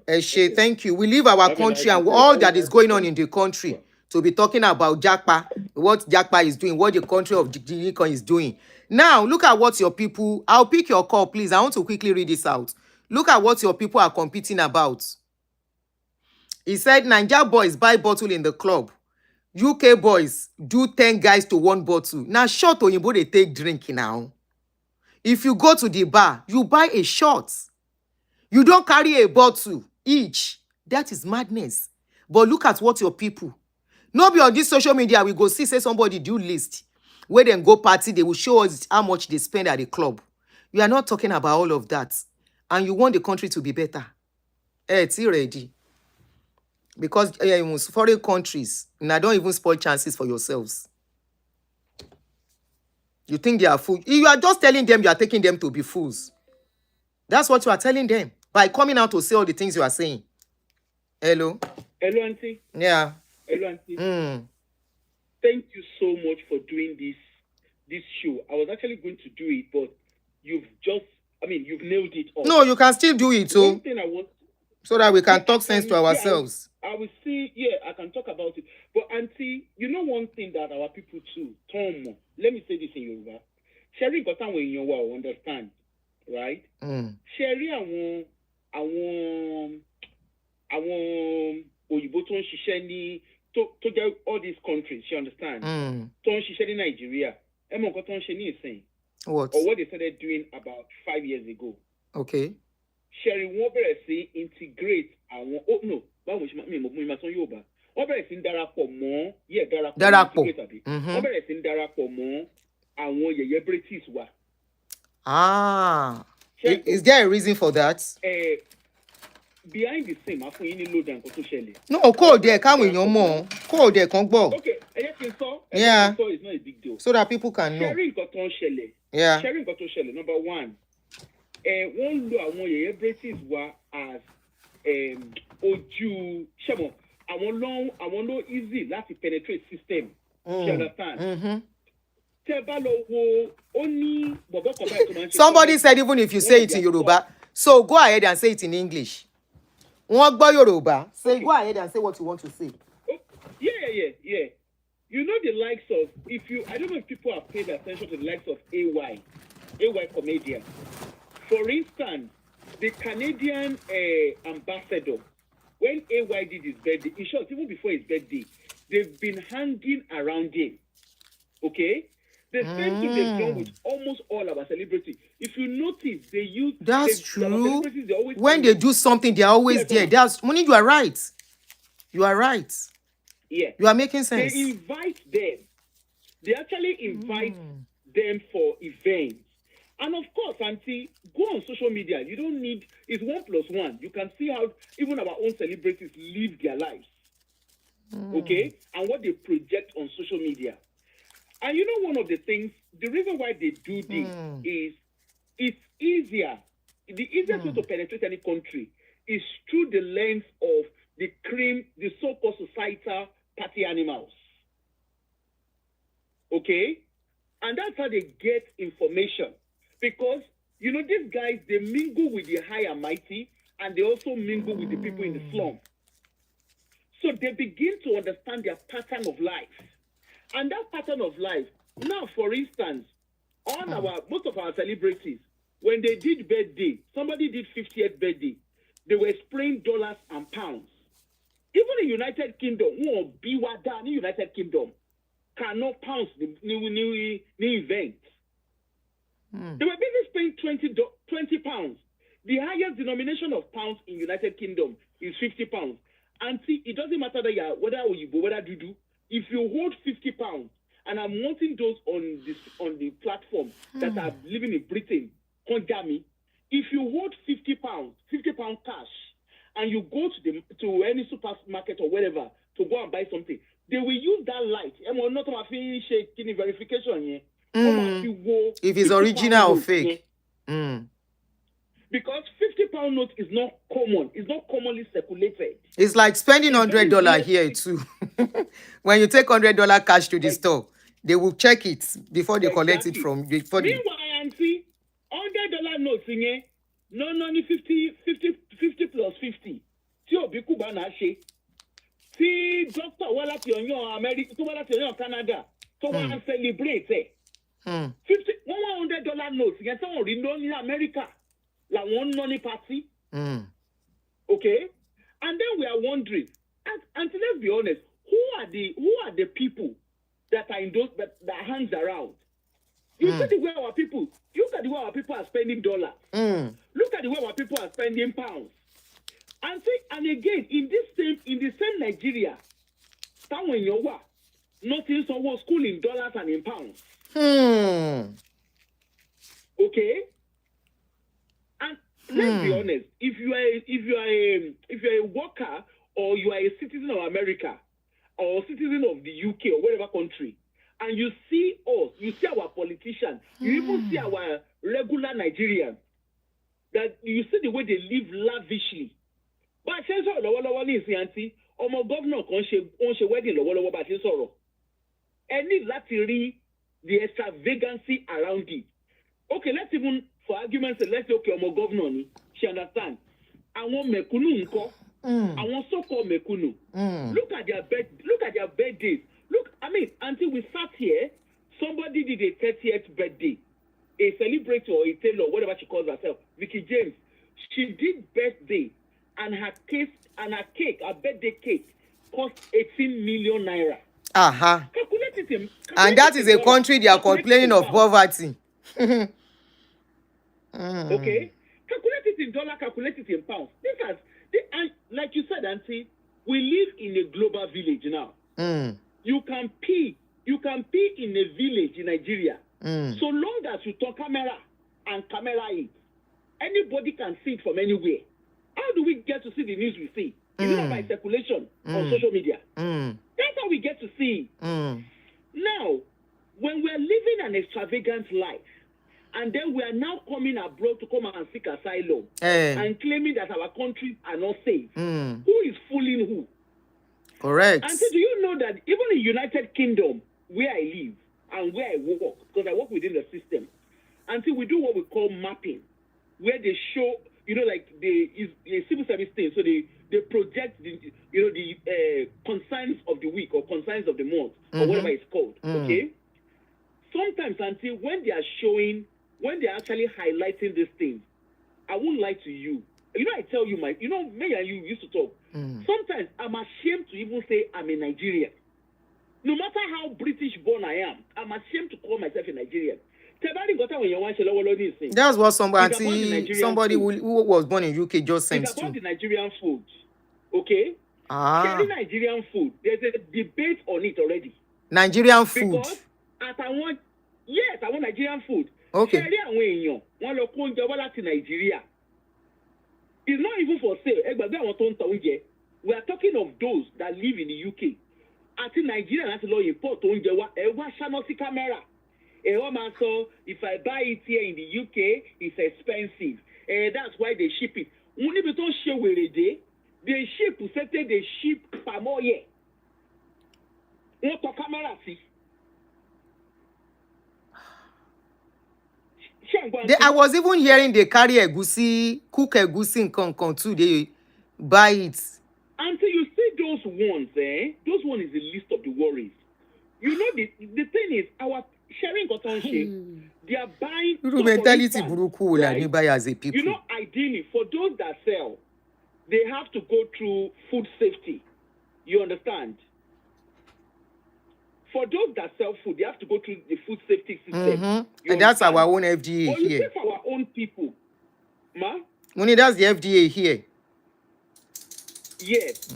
Eshe, thank you. We leave our country and all that is going on in the country to be talking about Japa, what Japa is doing, what the country of Jinikon is doing. Now, look at what your people. I'll pick your call, please. I want to quickly read this out. Look at what your people are competing about. He said, Niger boys buy bottle in the club. UK boys do 10 guys to 1 bottle. Now, short Oyinbo they take drink now. If you go to the bar, you buy a shot. You don't carry a bottle each. That is madness. But look at what your people. No be on this social media, we go see, say somebody do list. Where them go party, they will show us how much they spend at the club. You are not talking about all of that. And you want the country to be better. It's ready. Because foreign countries, now don't even spoil chances for yourselves. You think they are fools. You are just telling them you are taking them to be fools. That's what you are telling them by coming out to say all the things you are saying. Hello? Hello, Auntie. Yeah. Hello, Auntie. Thank you so much for doing this show. I was actually going to do it, but you've nailed it all. No, you can still do it, One thing I want, so that we can talk sense to ourselves. I will see, I can talk about it. But Auntie, you know one thing that our people too, Tom, let me say this in Yoruba. Sherry got when you will understand, right? Sherry àwọn òyìnbó tó ń ṣiṣẹ́ ní tó jẹ́ all these countries, you understand? Tó ń ṣiṣẹ́ ní Nigeria. Ẹ mọ̀ nǹkan tó ń ṣe ní ìsìn. What? Or what they started doing about 5 years ago. Okay. Sherry wọ́n bẹ̀rẹ̀ sí integrate àwọn báwo ṣe mi máa sọ Yorùbá. Wọ́n bẹ̀rẹ̀ sí darapọ̀ mọ́ darapọ̀. Wọ́n bẹ̀rẹ̀ sí darapọ̀ mọ́ àwọn yẹ̀yẹ́ British wa. Is there a reason for that? Behind the scene, máa fún yín ní lowdown kó tó ṣẹlẹ̀. No, kóòdù ẹ̀ káwọn èèyàn mọ̀, kóòdù ẹ̀ kan gbọ́. Okay, ẹ̀yẹ́ kí n sọ. Yeah. So it's not a big deal. So that people can know. Sharing nǹkan tó ń ṣẹlẹ̀. Yeah. Sharing nǹkan tó ṣẹlẹ̀, number one. Wọ́n lo àwọn yẹ̀yẹ́ British wa as ojú ṣẹ̀mọ̀ àwọn ló easy láti penetrate system. You understand? Somebody said even if you say it in Yoruba, so go ahead and say it in English. Wọ́n gbọ́ Yoruba. Say go ahead and say what you want to say. Oh, yeah. You know the likes of, I don't know if people have paid attention to the likes of AY comedian. For instance, the Canadian ambassador, when AY did his birthday, in short, even before his birthday, they've been hanging around him. Okay? The same thing they've done with almost all our celebrities. If you notice, they use... That's true. When they do something, they're always there. Money, you are right. You are right. Yeah. You are making sense. They invite them. They actually invite them for events. And of course, Auntie, go on social media. You don't need... It's 1+1. You can see how even our own celebrities live their lives. Okay? And what they project on social media. And you know one of the things, the reason why they do this is it's easier. The easiest way to penetrate any country is through the lens of the so-called societal party animals. Okay? And that's how they get information. Because, you know, these guys, they mingle with the high and mighty, and they also mingle with the people in the slum. So they begin to understand their pattern of life. And that pattern of life, now, for instance, most of our celebrities, when they did birthday, somebody did 50th birthday, they were spraying dollars and pounds. Even in United Kingdom, United Kingdom, cannot pounds new event. They were busy spending 20 pounds. The highest denomination of pounds in United Kingdom is 50 pounds. And see, it doesn't matter whether you go, whether you do. If you hold 50 pounds, and I'm wanting those on the platform that are living in Britain, Kongami, if you hold 50 pound cash, and you go to any supermarket or wherever to go and buy something, they will use that light. Not verification. If it's original or fake. Because 50-pound note is not common. It's not commonly circulated. It's like spending $100 here too. When you take $100 cash to the store, they will check it before they collect it from you. Meanwhile, Auntie, $100 notes in no, 50 plus 50. Tí òbí Kuba na ṣe. Tí doctor wá láti Ọ̀yọ́ America, tó wá láti Ọ̀yọ́ Canada, tó wá celebrate. $100 notes yẹn tí wọ́n rí ní America. Like one nonny party. Okay? And then we are wondering, and let's be honest, who are the people that are in those that hangs around? You see the way our people, look at the way our people are spending dollars. Look at the way our people are spending pounds. And again, in the same Nigeria, nothing so school in dollars and in pounds. Okay? And let's be honest, if you are a worker or you are a citizen of America or citizen of the UK or whatever country, and you see us, you see our politicians, you even see our regular Nigerians, that you see the way they live lavishly. But I say so, auntie, my governor on she wedding but sorrow. Any lattery, the extravagancy around it. Okay, let's even, for argument's sake, let's say, okay, my governor, she understand. I want mekunu nko. I want so-called mekunu. Look at their birthdays. Look, I mean, until we sat here, somebody did a 30th birthday. A celebrity or a tailor, whatever she calls herself, Vicky James. She did birthday, and her birthday cake, cost 18 million naira. Calculate it. And that is a country they are complaining of poverty. Okay? Calculate it in dollar, calculate it in pounds. And like you said, Auntie, we live in a global village now. You can pee in a village in Nigeria. So long as you turn camera it, anybody can see it from anywhere. How do we get to see the news we see? Is it by circulation on social media? That's how we get to see. Now, when we're living an extravagant life, and then we are now coming abroad to come and seek asylum and claiming that our countries are not safe, who is fooling who? Correct. And so do you know that even in United Kingdom, where I live, and where I work, because I work within the system, until we do what we call mapping, where they show, like the civil service thing, so they project the concerns of the week or concerns of the month or whatever it's called. Okay. Sometimes until when they are actually highlighting these things, I won't lie to you. I tell you, me and you used to talk. Sometimes I'm ashamed to even say I'm a Nigerian. No matter how British born I am, I'm ashamed to call myself a Nigerian. That's what somebody who was born in UK just sent to. It's about the Nigerian food. Okay? Sharing Nigerian food. There's a debate on it already. Nigerian food. Because I want Nigerian food. Okay. Nigeria. It's not even for sale. We are talking of those that live in the UK. I think Nigeria has a law import camera. If I buy it here in the UK, it's expensive. That's why they ship it. They ship per more year. I was even hearing they carry egusi, cook egusi in Concon too. They buy it. Until you see those ones, those ones is the least of the worries. The thing is, our sharing cotton they are buying. Mentality buruku right? Buy as a people. Ideally, for those that sell, they have to go through food safety. You understand? For those that sell food, they have to go through the food safety system. And that's our own FDA but here. For our own people, Money, that's the FDA here. Yes.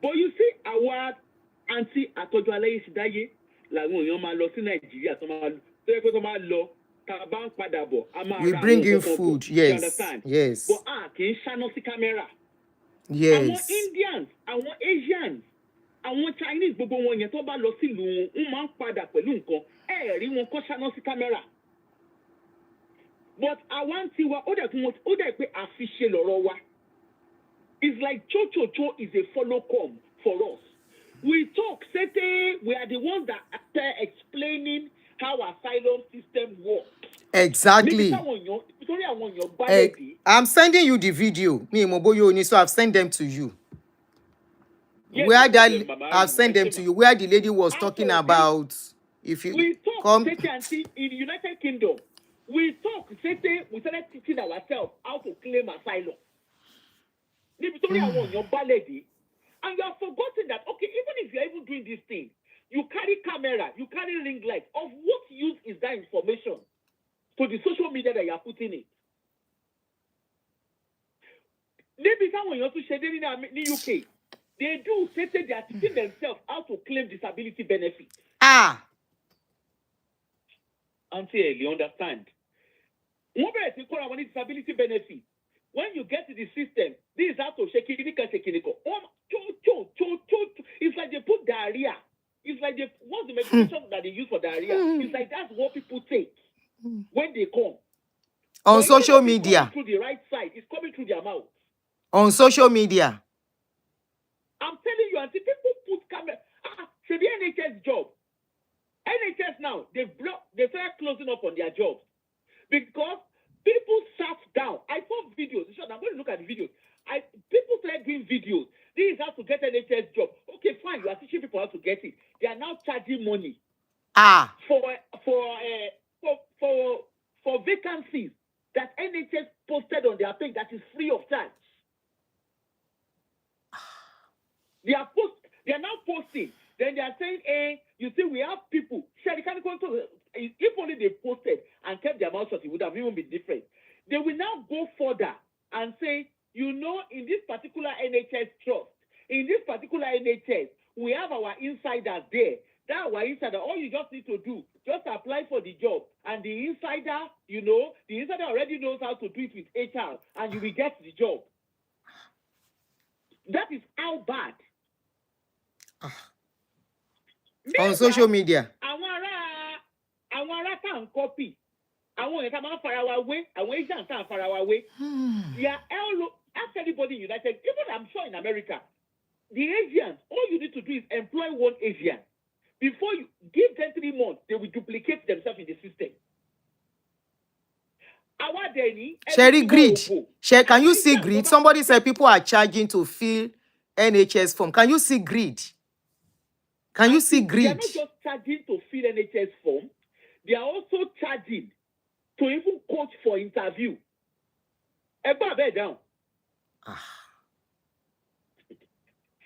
But you see, our auntie Atojuale Isidaye, like when you're lost in Nigeria, we bring in food, yes. You understand? Yes. But can channel the camera. Yes. I want Indians, I want Asians, I want Chinese, but when you talk about lost in Luman Pada Pelunko, everyone can channel the camera. But I want to what other official or it's like Cho is a follow-come for us. We talk, we are the ones that are explaining how asylum system works. Exactly. I'm sending you the video. So I've sent them to you. Yes, I've sent them to you. Where the lady was talking about if you we talk, come in the United Kingdom, we started teaching ourselves how to claim asylum. And you have forgotten that, okay, even if you're even doing this thing, you carry camera, you carry ring light. Of what use is that information to the social media that you are putting in? Maybe someone you also said in the UK, they are teaching themselves how to claim disability benefits. Until you understand. Disability benefits. When you get to the system, this is how to shake it. It's like they put diarrhea. It's like what's the medication that they use for diarrhea? It's like that's what people take when they come. On social media. Through the right side, it's coming through their mouth. On social media. I'm telling you, until people put camera. Should be NHS job. NHS now, they start closing up on their jobs because people sat down. I saw videos. I'm going to look at the videos. People started doing videos. This is how to get an NHS job. Okay, fine. You are teaching people how to get it. They are now charging money. For vacancies that NHS posted on their page that is free of charge. They are now posting. Then they are saying, you see, we have people. If only they posted and kept their mouth shut, it would have even been different. They will now go further and say, in this particular NHS trust, in this particular NHS, we have our insiders there. That our insider, all you just need to do, just apply for the job. And the insider, the insider already knows how to do it with HR, and you will get the job. That is how bad. On social media. Àwọn ará tá ń copy. Àwọn èèyàn tá máa ń fara wa wé. Àwọn agents tá ń fara wa wé. Ask anybody in United, even I'm sure in America, the agents, all you need to do is employ one agent. before you give them 3 months, they will duplicate themselves in the system. Our Denny, Sherry, greed. Can you see greed? Somebody said people are charging to fill NHS form. Can you see greed? Can you see greed? They are not just charging to fill NHS form. They are also charging to even coach for interview. Eba bed down.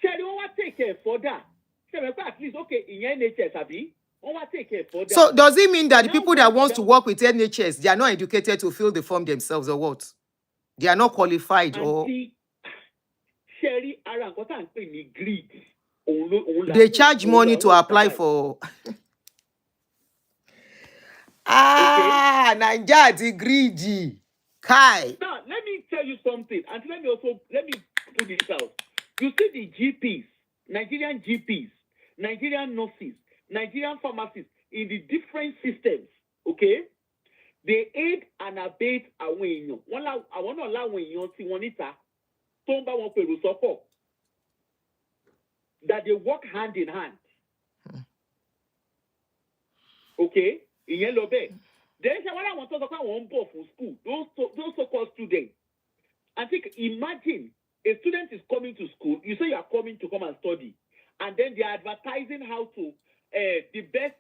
Sherry, what take care for that? At least okay in NHS, Abi. Take care for that. So does it mean that the people that wants to work with NHS, they are not educated to fill the form themselves, or what? They are not qualified, or Sherry, greed. They charge money to apply for. Naija is greedy. Kai. Now let me tell you something, and let me put this out. You see the GPs, Nigerian GPs, Nigerian nurses, Nigerian pharmacists in the different systems, okay? They aid and abet away. I want to allow when you see one that they work hand in hand. Okay? In yellow bed. Then when I want to talk about one ball from school, those so-called students. I think imagine a student is coming to school, you say you are coming to come and study, and then they are advertising how to the best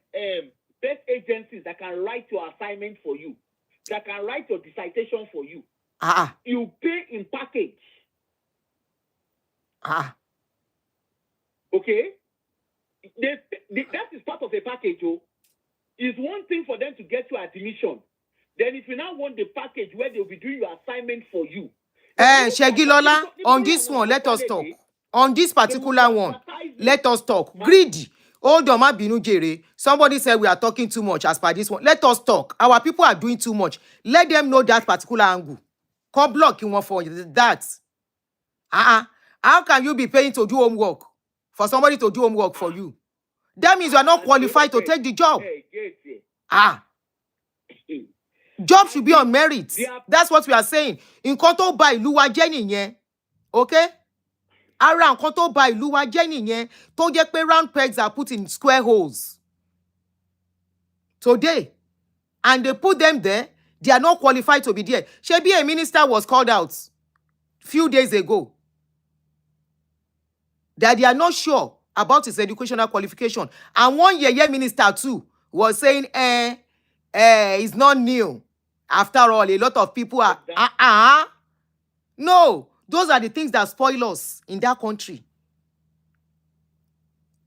agencies that can write your assignment for you, that can write your dissertation for you. You pay in package. Okay? That is part of a package. It's one thing for them to get you admission. Then if you now want the package where they'll be doing your assignment for you. Shegilola, on this one, let us talk. On this particular one, let us talk. Greedy. Hold on, Binu Jere. Somebody said we are talking too much as per this one. Let us talk. Our people are doing too much. Let them know that particular angle. Come block you one for that. How can you be paying to do homework for somebody to do homework for you? That means you are not qualified to take the job. Job should be on merit. That's what we are saying. In Koto by Luwa Jenny, okay? Around Koto by Luwa Jenny, to get pay round pegs are put in square holes. Today, and they put them there, they are not qualified to be there. Shebi, a minister was called out few days ago that they are not sure about his educational qualification. And one year minister too was saying, it's not new. After all, a lot of people are, No, those are the things that spoil us in that country.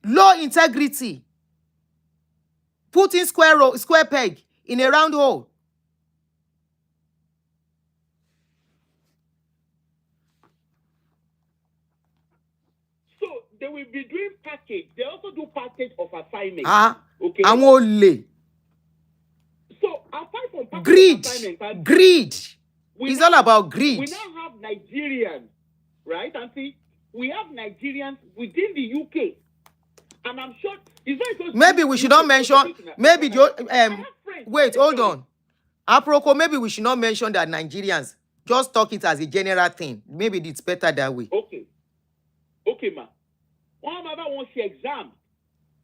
Low integrity. Putting square peg in a round hole. They will be doing package. They also do package of assignment. Okay. I'm only. So apart from package greed, assignment, greed. It's all about greed. We now have Nigerians, right? And see, we have Nigerians within the UK, and I'm sure it's very. Maybe we should not mention. Maybe wait, hold on. Aproko, maybe we should not mention that Nigerians. Just talk it as a general thing. Maybe it's better that way. Okay, ma. One about one exam,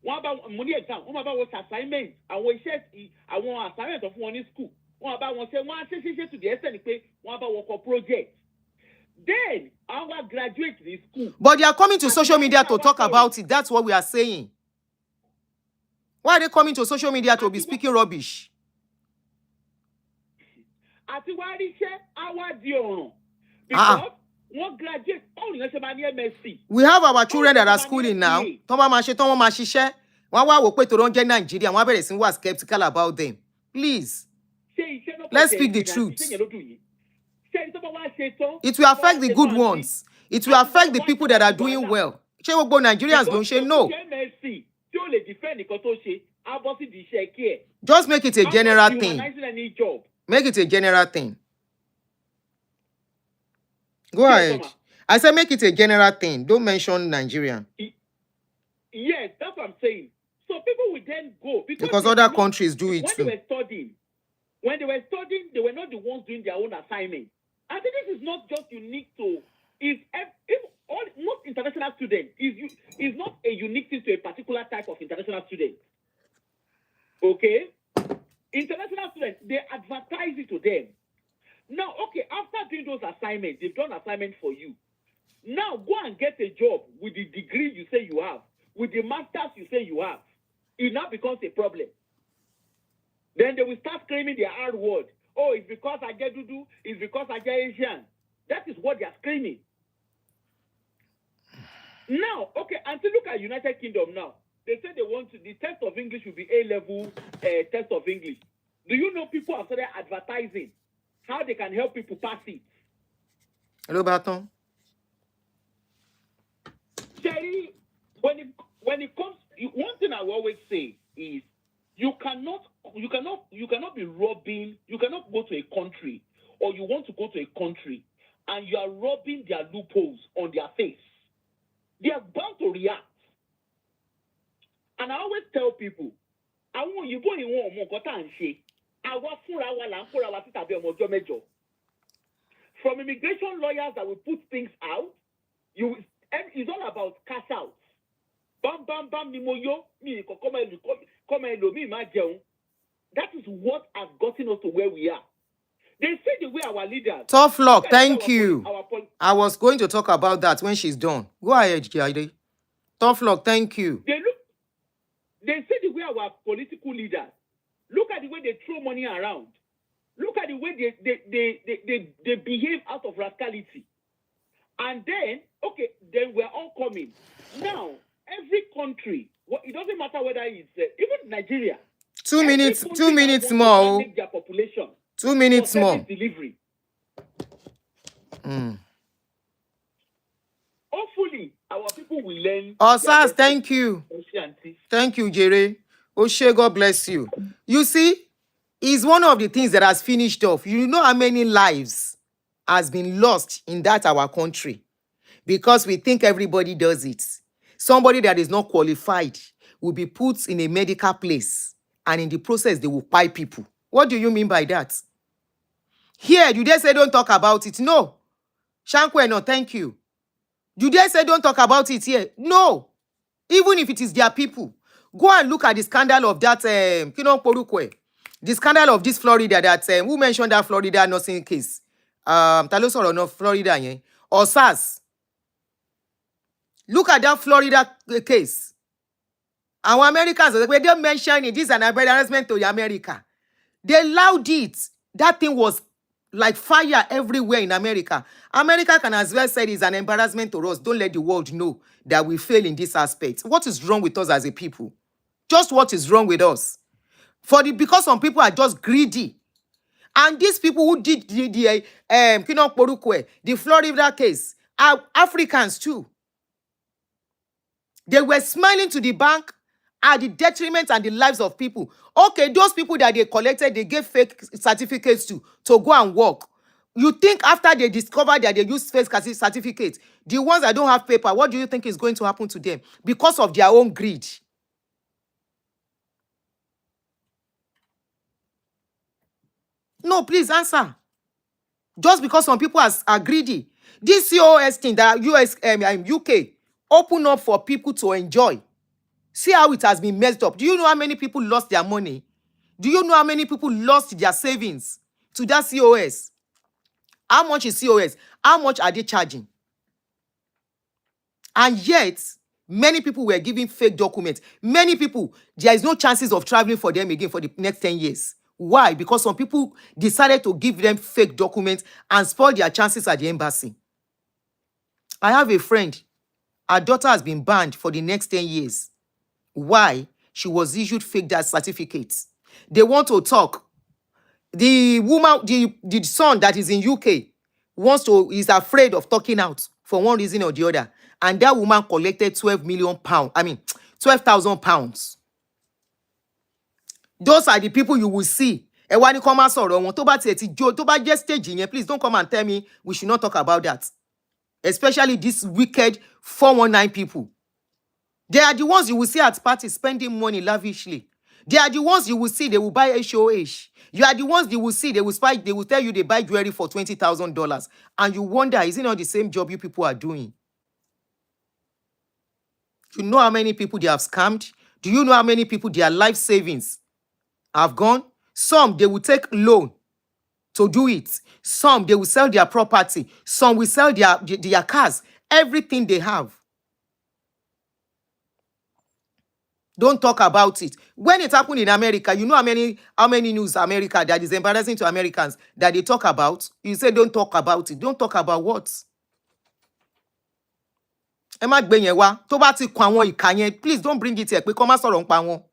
one about money exam, one about one assignment, and one says I want assignment of one in school. One about one say to the extent one about work project. Then our graduate in school. But they are coming to social media to talk about it. That's what we are saying. Why are they coming to social media to be speaking rubbish? Because one graduate, we have our children that are schooling now. Nigeria. We are skeptical about them. Please. Let's speak the truth. It will affect the good ones. It will affect the people that are doing well. Nigerians don't say no. Just make it a general thing. Make it a general thing. Go ahead. I said make it a general thing. Don't mention Nigerian. Yes, that's what I'm saying. So people will then go because other countries do it too. When they were studying, they were not the ones doing their own assignment. I think this is not just unique to most international students is not a unique thing to a particular type of international student. Okay? International students, they advertise it to them. Now, okay, after doing those assignments, they've done assignments for you. Now, go and get a job with the degree you say you have, with the masters you say you have. It now becomes a problem. Then they will start screaming their R word. Oh, it's because I get Dudu, it's because I get Asian. That is what they are screaming. Now, okay, and to look at United Kingdom now, they say they want to, the test of English will be A-level test of English. Do you know people are started advertising how they can help people pass it? Hello, Baton. Jerry, when it comes, one thing I will always say is you cannot be robbing. You cannot go to a country, or you want to go to a country, and you are robbing their loopholes on their face. They are bound to react. And I always tell people, I want you go in one more and say, from immigration lawyers that will put things out, it's all about cash out. Bam bam bam nimoyo mi come. That is what has gotten us to where we are. They say the way our leaders. Tough luck, thank you. I was going to talk about that when she's done. Go ahead, Jide. Tough luck, thank you. They say the way our political leaders look at the way they throw money around. Look at the way they behave out of rascality. And then, okay, then we're all coming. Now, every country, it doesn't matter whether it's even Nigeria. 2 minutes more. Their population 2 minutes more. Delivery. Hopefully, our people will learn. Osas, thank you. Thank you, Jerry. Oshe, God bless you. You see, it's one of the things that has finished off. You know how many lives has been lost in that our country because we think everybody does it. Somebody that is not qualified will be put in a medical place, and in the process, they will buy people. What do you mean by that? Here, you dare say don't talk about it? No. Shankwe, no, thank you. You dare say don't talk about it here? No. Even if it is their people. Go and look at the scandal of that, the scandal of this Florida, that, who mentioned that Florida nursing case? Talos or no Florida, yeah? Or SARS. Look at that Florida case. Our Americans, when they mentioned it, this is an embarrassment to America. They allowed it. That thing was like fire everywhere in America. America can as well say it's an embarrassment to us. Don't let the world know that we fail in this aspect. What is wrong with us as a people? Just what is wrong with us? Because some people are just greedy. And these people who did the Florida case are Africans too. They were smiling to the bank at the detriment and the lives of people. Okay, those people that they collected, they gave fake certificates to go and work. You think after they discovered that they used fake certificates, the ones that don't have paper, what do you think is going to happen to them? Because of their own greed. No, please answer. Just because some people are greedy. This COS thing that UK open up for people to enjoy. See how it has been messed up. Do you know how many people lost their money? Do you know how many people lost their savings to that COS? How much is COS? How much are they charging? And yet, many people were giving fake documents. Many people, there is no chances of traveling for them again for the next 10 years. Why? Because some people decided to give them fake documents and spoil their chances at the embassy. I have a friend. Her daughter has been banned for the next 10 years. Why? She was issued fake death certificates. They want to talk. The woman, the son that is in UK is afraid of talking out for one reason or the other. And that woman collected 12 million pounds. I mean, 12,000 pounds. Those are the people you will see. And when you come and please don't come and tell me we should not talk about that. Especially these wicked 419 people. They are the ones you will see at parties spending money lavishly. They are the ones you will see, they will buy HOH. You are the ones you will see, they will tell you they buy jewelry for $20,000. And you wonder, is it not the same job you people are doing? You know how many people they have scammed? Do you know how many people their life savings have gone? Some, they will take loan to do it. Some, they will sell their property. Some will sell their cars. Everything they have. Don't talk about it. When it happened in America, you know how many news America that is embarrassing to Americans that they talk about? You say don't talk about it. Don't talk about what? Ẹ má gbé yẹn wá. Tó bá ti kọ àwọn ìkà yẹn, please don't bring it here. Pé kó má sọ̀rọ̀ nípa wọn.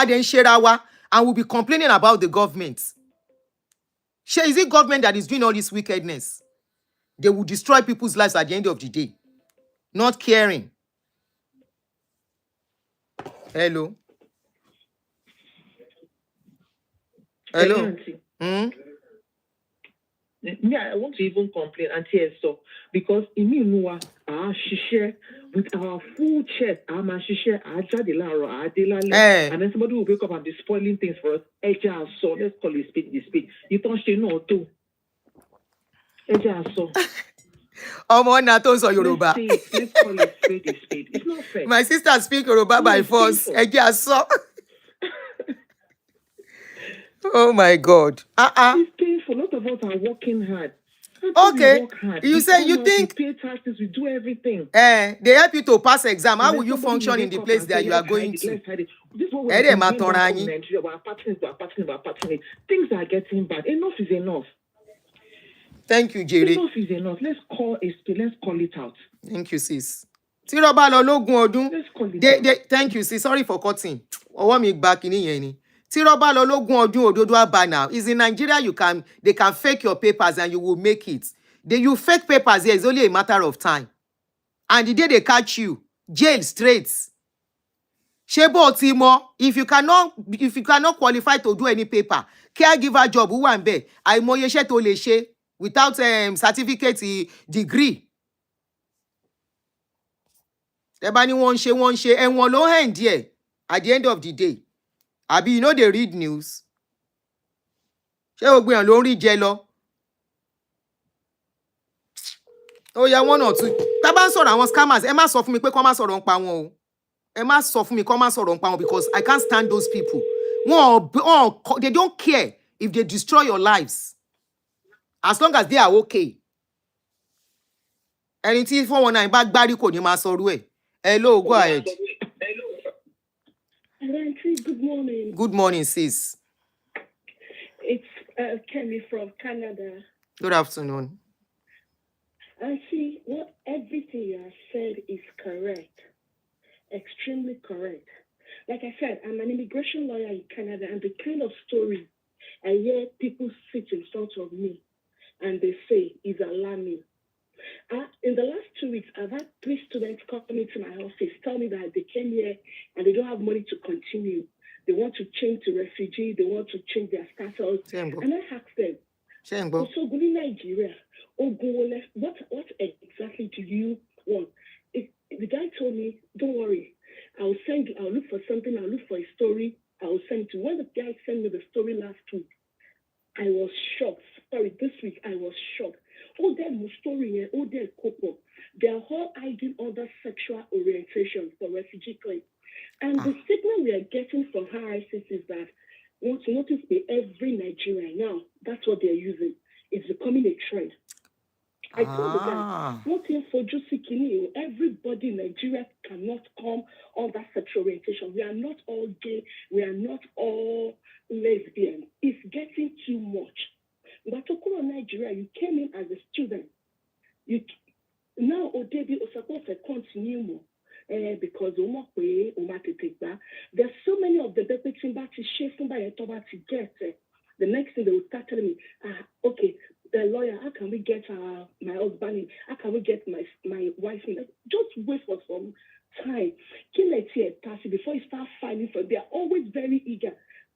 Then share wa, and we'll be complaining about the government. Is it government that is doing all this wickedness? They will destroy people's lives at the end of the day. Not caring. Hello. Hello. Yeah, I want to even complain, Auntie so because in me no she share with our full chest, and then somebody will wake up and be spoiling things for us. So let's call it speed. You don't say no too. So Let's call it speed. It's not fair. My sister speaks Yoruba by force. Oh my God. It's painful. A lot of us are working hard. Okay. Work hard. You say you think we pay taxes, we do everything. They help you to pass exam. How will you function in the place that you are going to? This is what we're doing in Nigeria. We're apartment. Things are getting bad. Enough is enough. Thank you, Jerry. Enough is enough. Let's call it out. Thank you, sis. Thank you, sis. Sorry for cutting. I want me back in here. Now is in Nigeria. They can fake your papers and you will make it. You fake papers here, it's only a matter of time. And the day they catch you, jail straight. Shebo Timo, if you cannot qualify to do any paper, caregiver job, who want be? I moyeshe to leshe without certificate degree. Everybody won't share, and one low hand here at the end of the day. Abi, you know they read news. Oh yeah, one or two. Taban sọ̀rọ̀ àwọn scammers. Ẹ má sọ fún mi pé kó má sọ̀rọ̀ nípa wọn o. Ẹ má sọ fún mi kó má sọ̀rọ̀ nípa wọn because I can't stand those people. They don't care if they destroy your lives. As long as they are okay. Ẹni tí 419 bá gbárí kò ní máa sọ̀rọ̀ ẹ̀. Hello, go ahead. Good morning. Good morning, sis. It's Kenny from Canada. Good afternoon. See, everything you have said is correct. Extremely correct. Like I said, I'm an immigration lawyer in Canada, and the kind of story I hear people sit in front of me and they say is alarming. In the last 2 weeks, I've had 3 students come into my office, tell me that they came here and they don't have money to continue. They want to change to refugee. They want to change their status. And I asked them, so go to Nigeria. What exactly do you want? The guy told me, don't worry. I'll look for something. I'll look for a story. I'll send it to you. When the guy sent me the story last week, I was shocked. This week I was shocked. Their story, their couple, they're all hiding under sexual orientation for refugee claims. And the signal we are getting from RICC is that once you notice every Nigerian now, that's what they're using. It's becoming a trend. I told the guy, nothing for Josikini. Everybody in Nigeria cannot come under sexual orientation. We are not all gay. We are not all lesbian. It's getting too much. But to come to Nigeria, you came in as a student. Now, Odebi Osako continue more. Because there's so many of the deputy back to share somebody to get the next thing they will start telling me, okay, the lawyer, how can we get my husband in? How can we get my wife in? Just wait for some time. Before you start filing for, they are always very eager.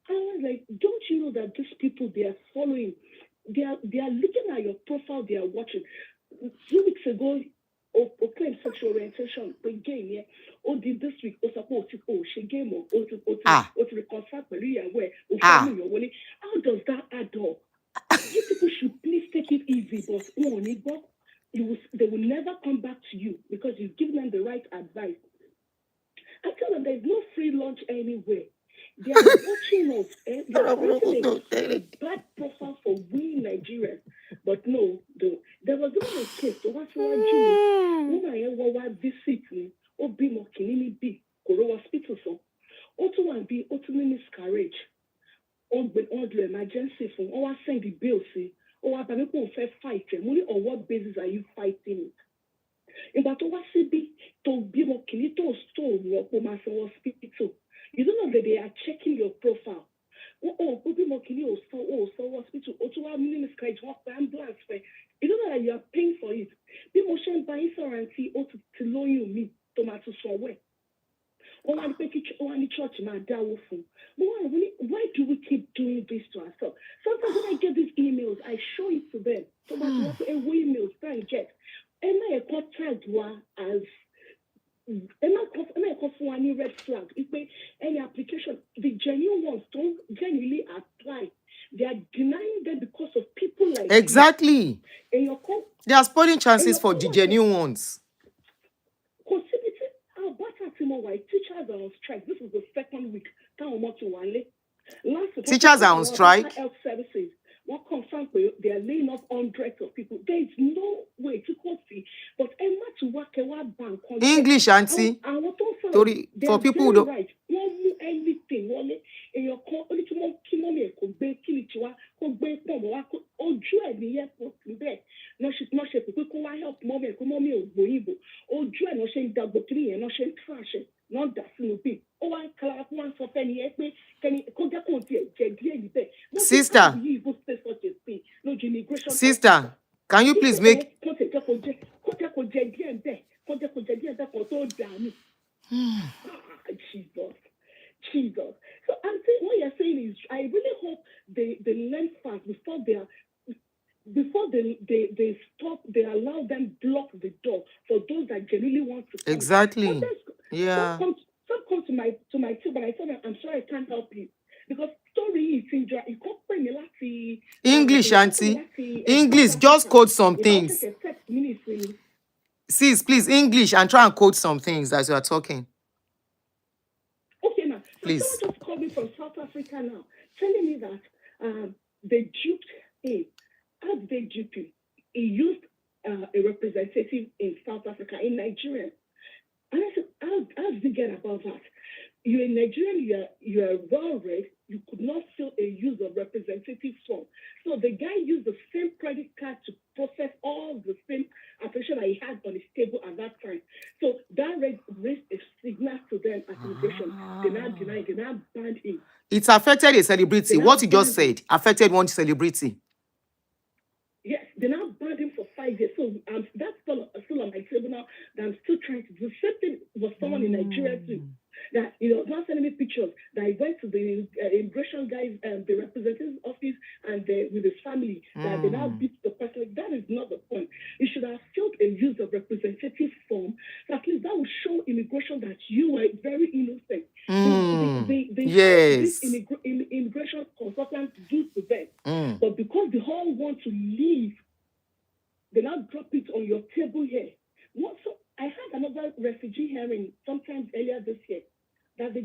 I was like, don't you know that these people they are following? They are looking at your profile, they are watching. 2 weeks ago, claim sexual orientation, but game, yeah. Did this week, she game or to reconcile where how does that add up? You people should please take it easy, but they will never come back to you because you've given them the right advice. I tell them there's no free lunch anywhere. They are watching us. They are creating a bad profile for we Nigerians. But no, there was even a case. So what's what you when I visit me, or be more kinini be, Koro hospital so. Oto one be oto miscarriage. On the emergency phone, or send the bill, see, or I don't fair fight. On what basis are you fighting it? In but what be to be more kinito store or hospital. You don't know that they are checking your profile. Oh, be more kinito so hospital, or to have miscarriage, what ambulance for. You don't know that you are paying for it. Be motion by insurance or to loan you me tomato somewhere. Or I pick it on the church, my doubtful. Why do we keep doing this to ourselves? Sometimes when I get these emails, I show it to them. So much emails try and get. Am I a contract as am I for any red flag? If any application, the genuine ones don't genuinely apply. They are denying them because of people like exactly. You. They are spoiling chances for the genuine ones. Teachers are on strike. This is the second week. Teachers are on strike. Health services. What confirmed they are laying off hundreds of people. There is no way to see. But bank. English, auntie. Sorry, for people who don't. Right. Anything. In your call, only to more kimoni could be kilichua, could be pomo, or dread the airport in bed. No, she's not shape. We could help mommy or boibo, or dread no shame double three and no shame trash. Not that snoopy. Oh, I clap once for penny. Can you go Sister. Sister, can you please make Jesus. So I'm saying what you're saying is I really hope they learn fast before they stop, they allow them block the door for those that genuinely want to come. Exactly. Yeah. Some come to my team, but I tell them I'm sorry I can't help you. Because story is in English, auntie. English, just code some things. Sis, please, English, and try and code some things as you are talking. Okay, now. Please. Someone just called me from South Africa now, telling me that they duped him. How did they dupe him? He used a representative in South Africa, in Nigeria. And I said, how did he get about that? You're in Nigeria, you are well read, you could not fill a use of representative form. So the guy used the same credit card to process all the same application that he had on his table at that time. So that raised a signal to them at immigration. They now denied, they now banned him. It affected a celebrity. What you just said affected one celebrity. Yes, they now banned him for 5 years. So that's still on my table now that I'm still trying to do. The same thing was someone in Nigeria too. That, not sending me pictures, that I went to the immigration guys, the representative's office, and with his family, that they now beat the person. That is not the point. You should have filled a use of representative form. So at least that will show immigration that you were very innocent. Yes. This immigration consultants do to them. But because they all want to leave, they now drop it on your table here. So I had another refugee hearing sometime earlier this year. That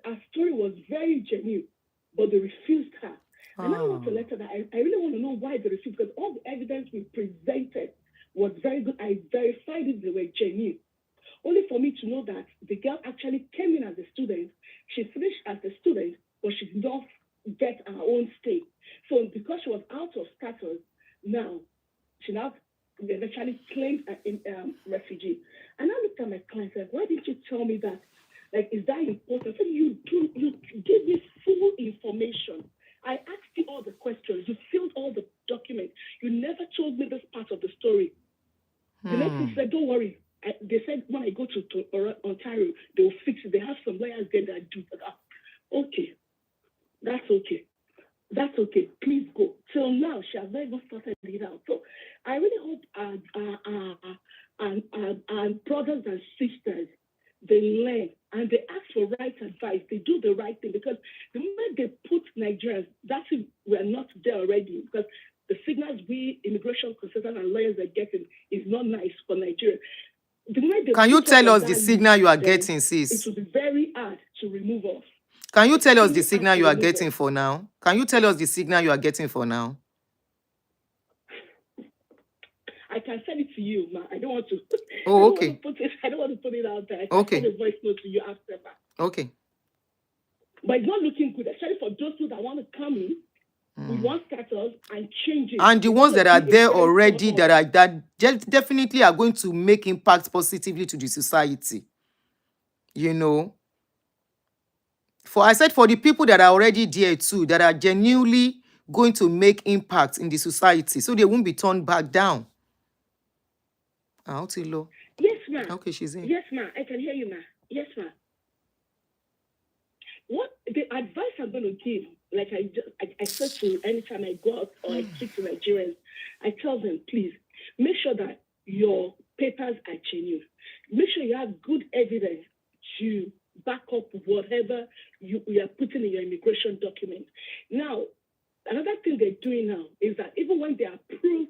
our story was very genuine, but they refused her. And I wrote a letter that I really want to know why they refused, because all the evidence we presented was very good. I verified it, they were genuine. Only for me to know that the girl actually came in as a student, she finished as a student, but she did not get her own stay. So because she was out of status, now she eventually claimed a refugee. And I looked at my client and said, why didn't you tell me that? Like, is that important? I said, you give me full information. I asked you all the questions. You filled all the documents. You never told me this part of the story. The next thing said, don't worry. They said when I go to Ontario, they'll fix it. They have some lawyers there that do that. Okay. That's okay. That's okay. Please go. Till now, she has not even started it out. So I really hope our brothers and sisters, they learn and they ask for right advice. They do the right thing, because the moment they put Nigerians, that's if we're not there already. Because the signals we immigration consultants and lawyers are getting is not nice for Nigeria. Can you tell us the signal you are getting, sis? It will be very hard to remove us. Can you tell us the signal you are getting for now? Can you tell us the signal you are getting for now? I can send it to you, ma. I don't want to. Oh, okay. I don't want to put it out there. I can send a voice note to you after that. Okay. But it's not looking good, especially for those who that want to come in with one status and change it. And the ones that are there already, that definitely are going to make impact positively to the society. You know. I said for the people that are already there too, that are genuinely going to make impact in the society, so they won't be turned back down. Yes, ma'am. Okay, she's in. Yes, ma'am. I can hear you, ma'am. Yes, ma'am. What the advice I'm going to give, like I said to anytime I go out or I speak to Nigerians, I tell them, please, make sure that your papers are genuine. Make sure you have good evidence to back up whatever you are putting in your immigration document. Now, another thing they're doing now is that even when they approve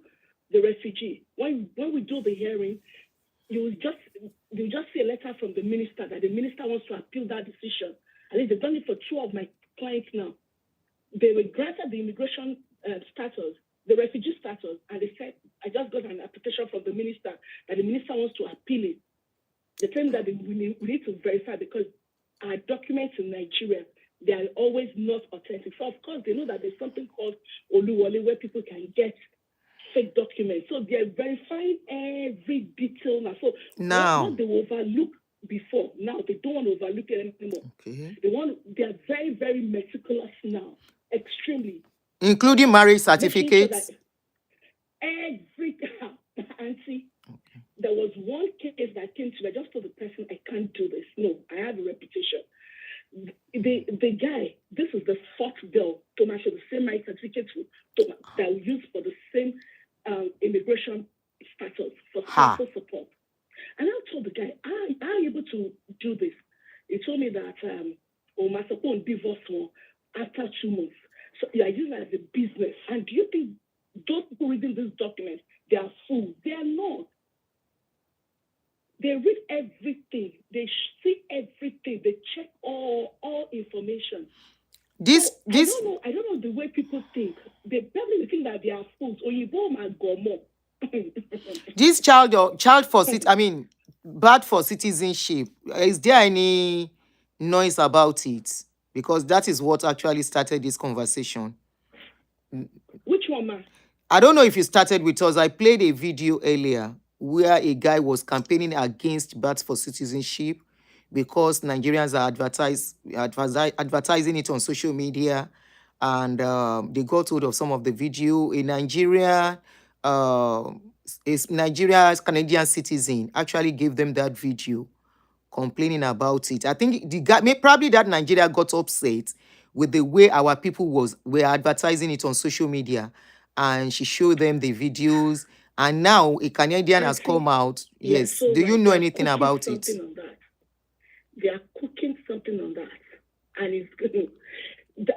the refugee, when we do the hearing, you just see a letter from the minister that the minister wants to appeal that decision. At least they've done it for 2 of my clients now. They were granted the immigration status, the refugee status, and they said, I just got an application from the minister that the minister wants to appeal it. The thing that we need to verify, because our documents in Nigeria, they are always not authentic. So, of course, they know that there's something called Oluwole where people can get fake documents. So they're verifying every detail now. So what they overlook before, now they don't want to overlook it anymore. Okay. They are very, very meticulous now, extremely. Including marriage certificates? Every auntie, there was one case that came to me. I just told the person, I can't do this. No, I have a reputation. The guy, this is the 4th bill, Thomas, the same marriage certificate that we use for the same immigration status for social support. And I told the guy, are you able to do this? He told me that Masako divorced more after 2 months. So you are using it as a business. And do you think those people reading this document, they are fools? They are not. They read everything. They see everything. They check all information. I don't know the way people think. They probably think that they are fools. This bad for citizenship. Is there any noise about it? Because that is what actually started this conversation. Which one, ma? I don't know if you started with us. I played a video earlier where a guy was campaigning against birth for citizenship because Nigerians are advertising it on social media, and they got hold of some of the video. A Nigeria's Canadian citizen actually gave them that video complaining about it. I think the guy, probably that Nigeria got upset with the way our people were advertising it on social media, and she showed them the videos. And now a Canadian has come out. Yes. So do you know anything about it? They are cooking something on that. And it's good.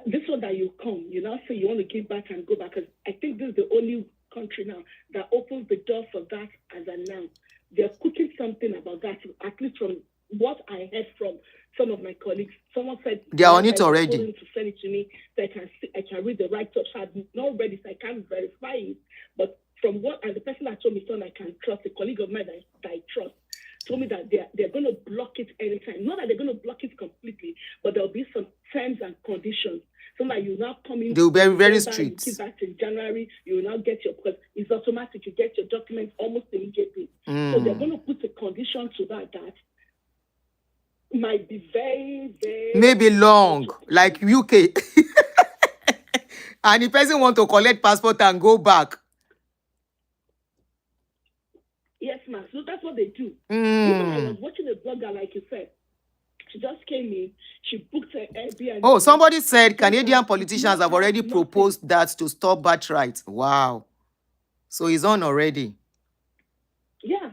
This one that you come, you now say you want to give back and go back. Because I think this is the only country now that opens the door for that as a now. They're cooking something about that, at least from what I heard from some of my colleagues. Someone said they are on it already. To send it to me so I can read the write-up. So I'm not ready, so I can't verify it. But from what, and the person that told me something I can trust, a colleague of mine that I trust, told me that they're going to block it anytime. Not that they're going to block it completely, but there'll be some terms and conditions. So that you now come in. They'll be very strict. Give back in January, you will now get because it's automatic. You get your documents almost immediately. So they're going to put a condition to that might be very, very maybe long, like UK. And the person want to collect passport and go back. Yes, ma'am. So that's what they do. Even I was watching a blogger, like you said. She just came in. She booked her Airbnb. Oh, somebody said Canadian politicians have already proposed that to stop birthright. Wow. So it's on already. Yeah.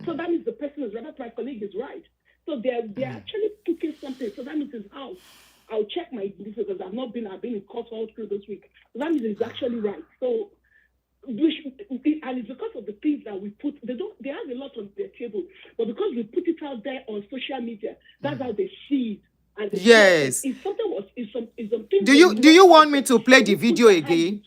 So that means the person is right. My colleague is right. So they're actually cooking something. So that means it's out. I'll check my because I've been in court all through this week. So that means it's actually right. So and it's because of the things that we put. They have a lot on their table, but because we put it out there on social media, that's how they see it. And yes. If something was, if something. Do you want me to play the video again?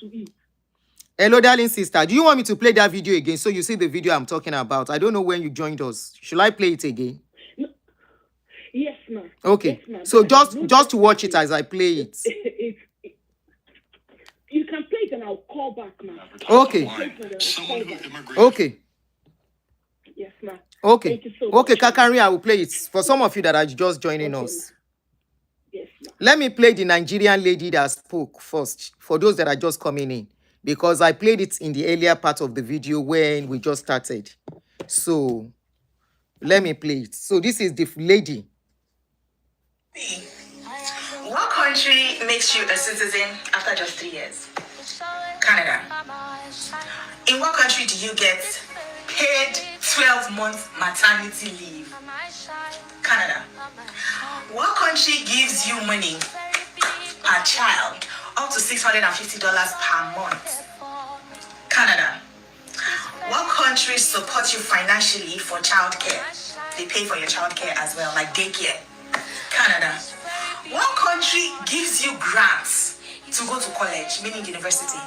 Hello, darling sister. Do you want me to play that video again so you see the video I'm talking about? I don't know when you joined us. Should I play it again? No. Yes, ma'am. Okay. Yes, ma'am. So just to watch it as I play it. You can play it and I'll call back, ma'am. Okay. Okay. Yes, ma'am. Okay. Thank you so Okay, much. Kakari, I will play it for some of you that are just joining us. Yes, ma'am. Let me play the Nigerian lady that spoke first for those that are just coming in, because I played it in the earlier part of the video when we just started. So let me play it. So this is the lady. What country makes you a citizen after just 3 years? Canada. In what country do you get paid 12-month maternity leave? Canada. What country gives you money per child up to $650 per month? Canada. What country supports you financially for childcare? They pay for your childcare as well, like daycare. Canada. What country gives you grants to go to college, meaning university?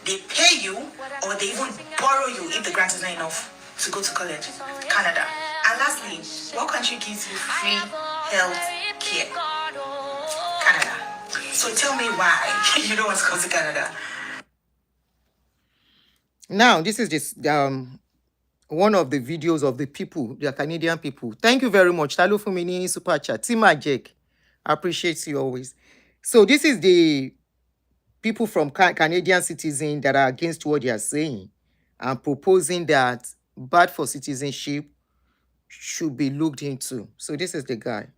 They pay you or they even borrow you if the grant is not enough to go to college? Canada. And lastly, what country gives you free health care? Canada. So tell me why you don't want to come to Canada. Now, this is just one of the videos of the people, the Canadian people. Thank you very much. Talo Fumini Super Chat. Tima Jack. I appreciate you always. So this is the people from Canadian citizens that are against what they are saying and proposing that bad for citizenship should be looked into. So this is the guy.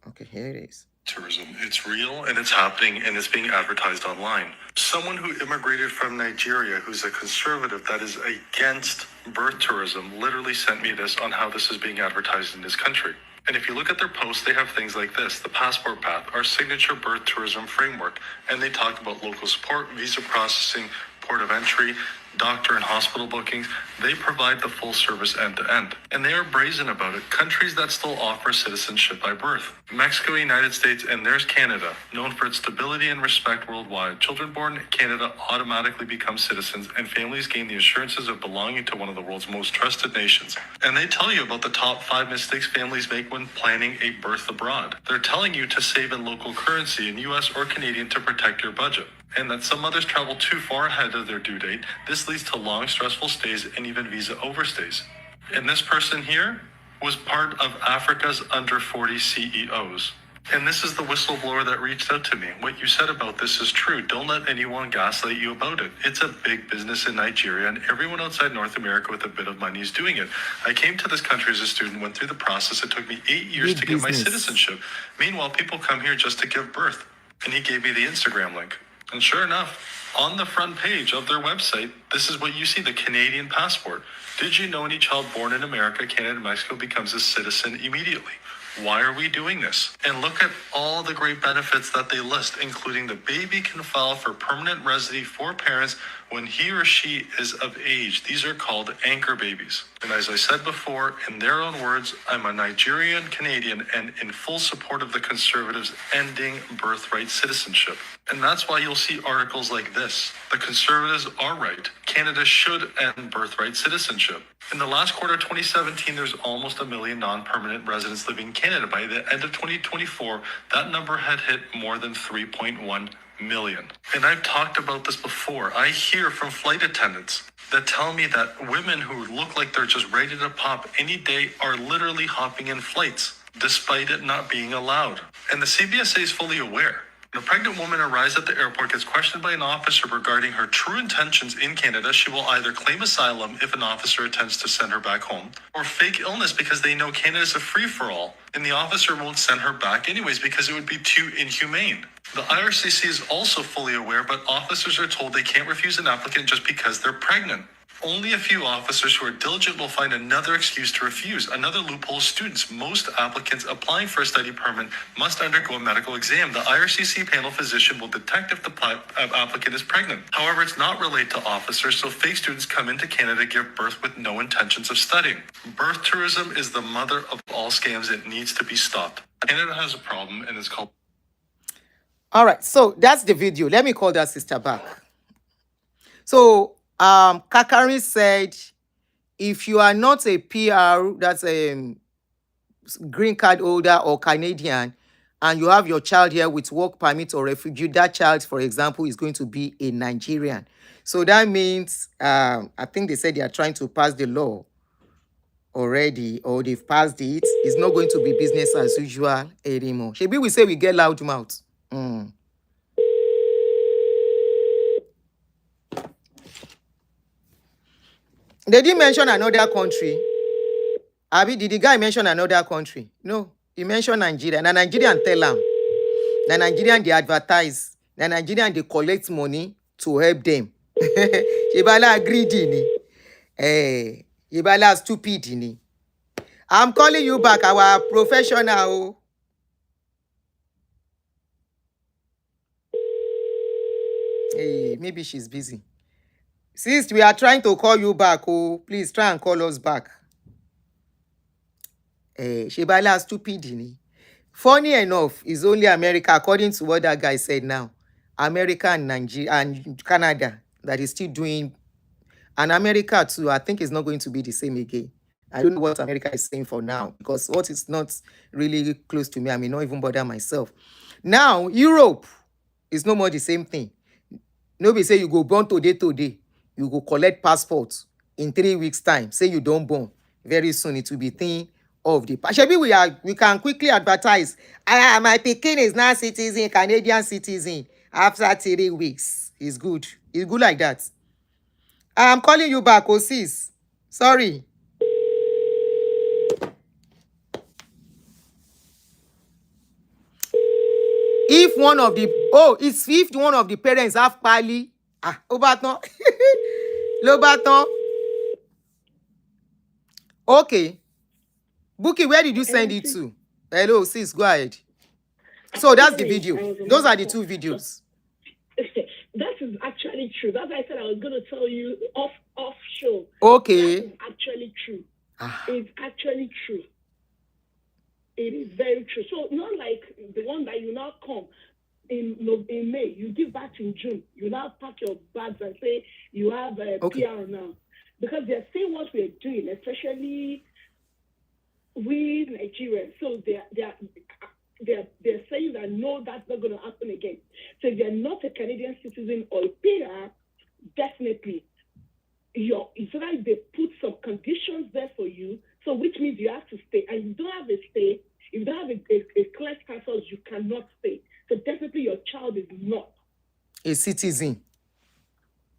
Okay, here it is. Tourism. It's real and it's happening and it's being advertised online. Someone who immigrated from Nigeria who's a conservative that is against birth tourism literally sent me this on how this is being advertised in this country. And if you look at their posts, they have things like this: the passport path, our signature birth tourism framework. And they talk about local support, visa processing, port of entry, doctor and hospital bookings. They provide the full service end to end. And they are brazen about it. Countries that still offer citizenship by birth: Mexico, United States, and there's Canada, known for its stability and respect worldwide. Children born in Canada automatically become citizens, and families gain the assurances of belonging to one of the world's most trusted nations. And they tell you about the top 5 mistakes families make when planning a birth abroad. They're telling you to save in local currency in US or Canadian to protect your budget, and that some mothers travel too far ahead of their due date. This leads to long, stressful stays and even visa overstays. And this person here was part of Africa's under 40 CEOs. And this is the whistleblower that reached out to me. What you said about this is true. Don't let anyone gaslight you about it. It's a big business in Nigeria, and everyone outside North America with a bit of money is doing it. I came to this country as a student, went through the process. It took me 8 years to get my citizenship. Meanwhile, people come here just to give birth. And he gave me the Instagram link. And sure enough, on the front page of their website, this is what you see: the Canadian passport. Did you know any child born in America, Canada, and Mexico becomes a citizen immediately? Why are we doing this? And look at all the great benefits that they list, including the baby can file for permanent residency for parents when he or she is of age. These are called anchor babies. And as I said before, in their own words, I'm a Nigerian Canadian and in full support of the Conservatives ending birthright citizenship. And that's why you'll see articles like this: the Conservatives are right. Canada should end birthright citizenship. In the last quarter of 2017, there's almost 1 million non-permanent residents living in Canada. By the end of 2024, that number had hit more than 3.1 million. And I've talked about this before. I hear from flight attendants that tell me that women who look like they're just ready to pop any day are literally hopping in flights, despite it not being allowed. And the CBSA is fully aware. When a pregnant woman arrives at the airport, gets questioned by an officer regarding her true intentions in Canada, she will either claim asylum if an officer attempts to send her back home, or fake illness because they know Canada is a free-for-all, and the officer won't send her back anyways because it would be too inhumane. The IRCC is also fully aware, but officers are told they can't refuse an applicant just because they're pregnant. Only a few officers who are diligent will find another excuse to refuse. Another loophole: students. Most applicants applying for a study permit must undergo a medical exam. The IRCC panel physician will detect if the applicant is pregnant. However, it's not related to officers, so fake students come into Canada, give birth with no intentions of studying. Birth tourism is the mother of all scams. It needs to be stopped. Canada has a problem, and it's called... All right, so that's the video. Let me call that sister back. So Kakari said, if you are not a PR, that's a green card holder or Canadian, and you have your child here with work permit or refugee, that child, for example, is going to be a Nigerian. So that means, I think they said they are trying to pass the law already, or they've passed it. It's not going to be business as usual anymore. Maybe we say we get loud mouth. They didn't mention another country. Abi, did the guy mention another country? No, he mentioned Nigeria. Now Nigerian tell him. Now Nigerian they advertise. Now Nigerian they collect money to help them. Ibala greedy ni. Ibala stupid ni. I'm calling you back, our professional. Hey, maybe she's busy. Sis, we are trying to call you back. Oh, please try and call us back. Shebala stupid. Funny enough, it's only America, according to what that guy said now. America and Nigeria and Canada that is still doing. And America too, I think it's not going to be the same again. I don't know what America is saying for now, because what is not really close to me, I may not even bother myself. Now, Europe is no more the same thing. Nobody say you go born today. You go collect passport in 3 weeks' time. Say you don't born. Very soon it will be thing of the past. Maybe we can quickly advertise. My Pekin is now citizen, Canadian citizen. After 3 weeks. It's good. It's good like that. I'm calling you back, oh sis. Sorry. If one of the parents have pali, Obaton. Lobaton. Okay. Buki, where did you send it to? Hello, sis, go ahead. So that's the video. Those are the 2 videos. That is actually true. That's why I said I was going to tell you off show. Okay. That is actually true. It's actually true. It is very true. So not like the one that you now come in May, you give back in June. You now pack your bags and say you have a PR now. Because they're saying what we're doing, especially with Nigeria. So they're saying that no, that's not going to happen again. So if you're not a Canadian citizen or a PR, definitely it's like they put some conditions there for you. So which means you have to stay. And you don't have a stay. If you don't have a clear status, you cannot stay. So definitely your child is not a citizen.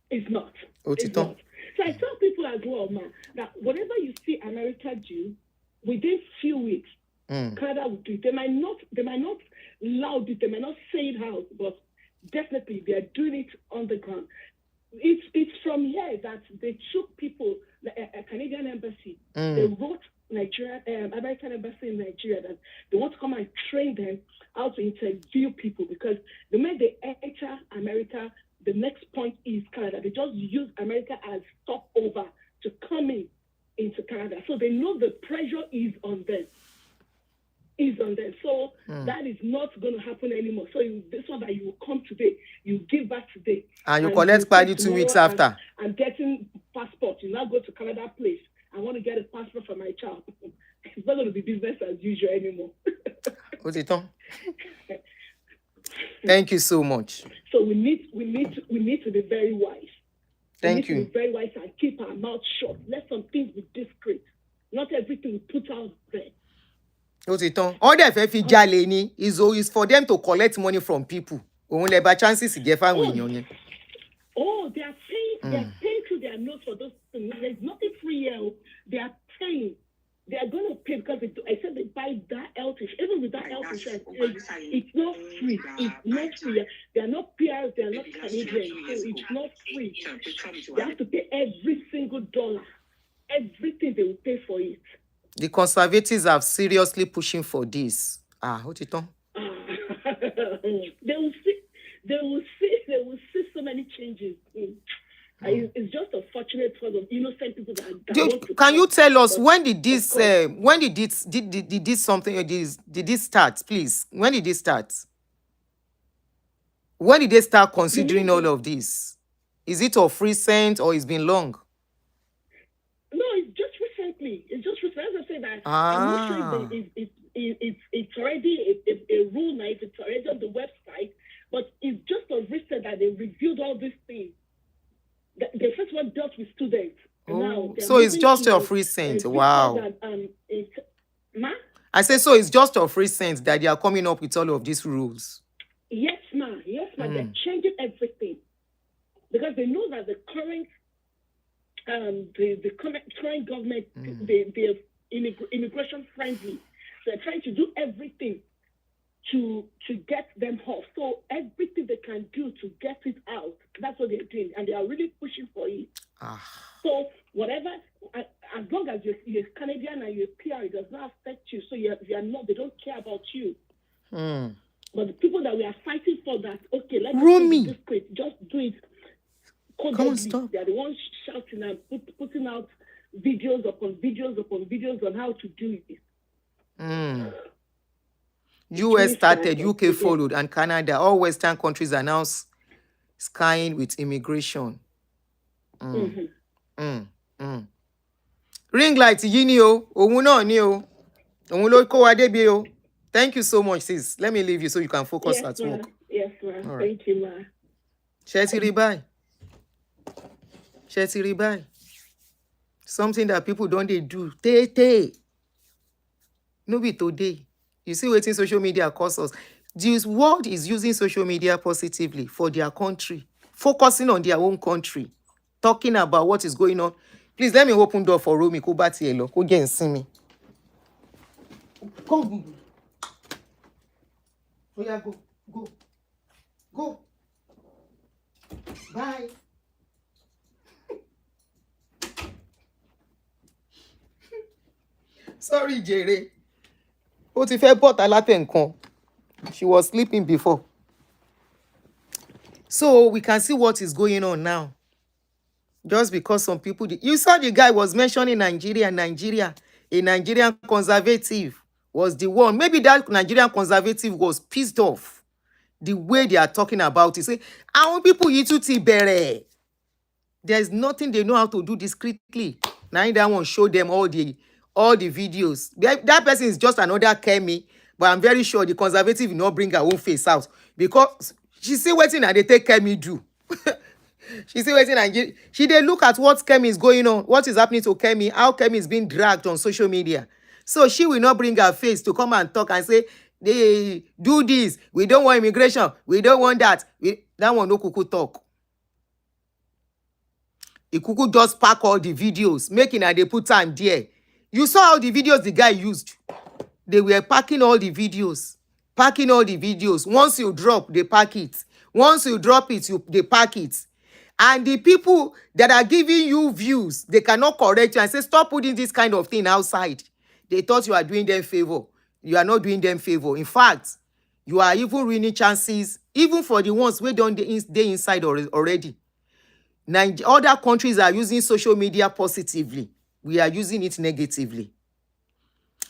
It's not. It's not. So I tell people as well, man, that whatever you see America do, within few weeks, Canada will do it. They might not loud it, they might not say it out, but definitely they are doing it on the ground. It's from here that they took people, a Canadian embassy, they wrote American embassy in Nigeria that they want to come and train them how to interview people, because the moment they enter America, the next point is Canada. They just use America as stopover to come into Canada. So they know the pressure is on them. So that is not going to happen anymore. So this one that you will come today, you give back today. And you collect party 2 weeks after. I'm getting passport. You now go to Canada place. I want to get a passport for my child. It's not going to be business as usual anymore. Thank you so much. So we need to be very wise. Thank you. To be very wise and keep our mouth shut. Let some things be discreet. Not everything we put out there. All the FFJ is for them to collect money from people. Only by chances to get found when they are paying. They are paying through their notes for those things. There's nothing free here. They are paying. they are going to pay because I said they buy that health insurance. Even with that health insurance, it's not free. It's not free. They are not PRs, they are not Canadians, so it's not free. They have to pay every single dollar. Everything they will pay for it. The conservatives are seriously pushing for this. What it on? They will see so many changes. It's just unfortunate for the innocent people that want to. Can you tell us when did this did this something, did this start, please? When did this start? When did they start considering all of this? Is it of recent or it's been long? No, it's just recently. It's just recently. As I said, that I'm not sure it's already a rule now. It's already on the website, but it's just of recent that they reviewed all these things. The first one dealt with students. Now, so it's just of recent. Wow. I say, so it's just of recent that they are coming up with all of these rules. Yes, ma'am. Yes, ma'am. They're changing everything because they know that the current current government, they're immigration friendly. So they're trying to do everything to get them off. So everything they can do to get it out, that's what they're doing, and they are really pushing for it. So whatever, as long as you're Canadian and you're PR, it does not affect you. So you're not. They don't care about you. But the people that we are fighting for, that okay, let's just do it. Come on, stop. They are the ones shouting and putting out videos upon videos upon videos on how to do it. US started, UK followed, and Canada. All Western countries are now skying with immigration. Ring light, Yinio, Omuno Neo, Omulo Kowadebio. Thank you so much, sis. Let me leave you so you can focus at work. Yes, ma'am. Right. Thank you, ma'am. Shetiri bye. Something that people don't do. No be today. You see what in social media causes us. This world is using social media positively for their country, focusing on their own country, talking about what is going on. Please let me open door for Romy. Go back to Go get and see me. Come. Oh yeah, go. Bye. Sorry, Jerry. What if I bought a Latin con? She was sleeping before. So we can see what is going on now. Just because some people you saw the guy was mentioning Nigeria. A Nigerian conservative was the one. Maybe that Nigerian conservative was pissed off the way they are talking about it. Say, I want people to bere. There's nothing they know how to do discreetly. Now that one show them all the videos. That person is just another Kemi, but I'm very sure the conservative will not bring her own face out because she see waiting and they take Kemi do. She see waiting and they look at what Kemi is going on, what is happening to Kemi, how Kemi is being dragged on social media. So she will not bring her face to come and talk and say, they do this, we don't want immigration, we don't want that. That one no kuku talk. Ikuku just pack all the videos, making and they put time there. You saw how the videos the guy used. They were packing all the videos. Once you drop, they pack it. Once you drop it, they pack it. And the people that are giving you views, they cannot correct you and say, stop putting this kind of thing outside. They thought you are doing them favor. You are not doing them favor. In fact, you are even ruining chances, even for the ones who don't stay inside already. Other countries are using social media positively. We are using it negatively.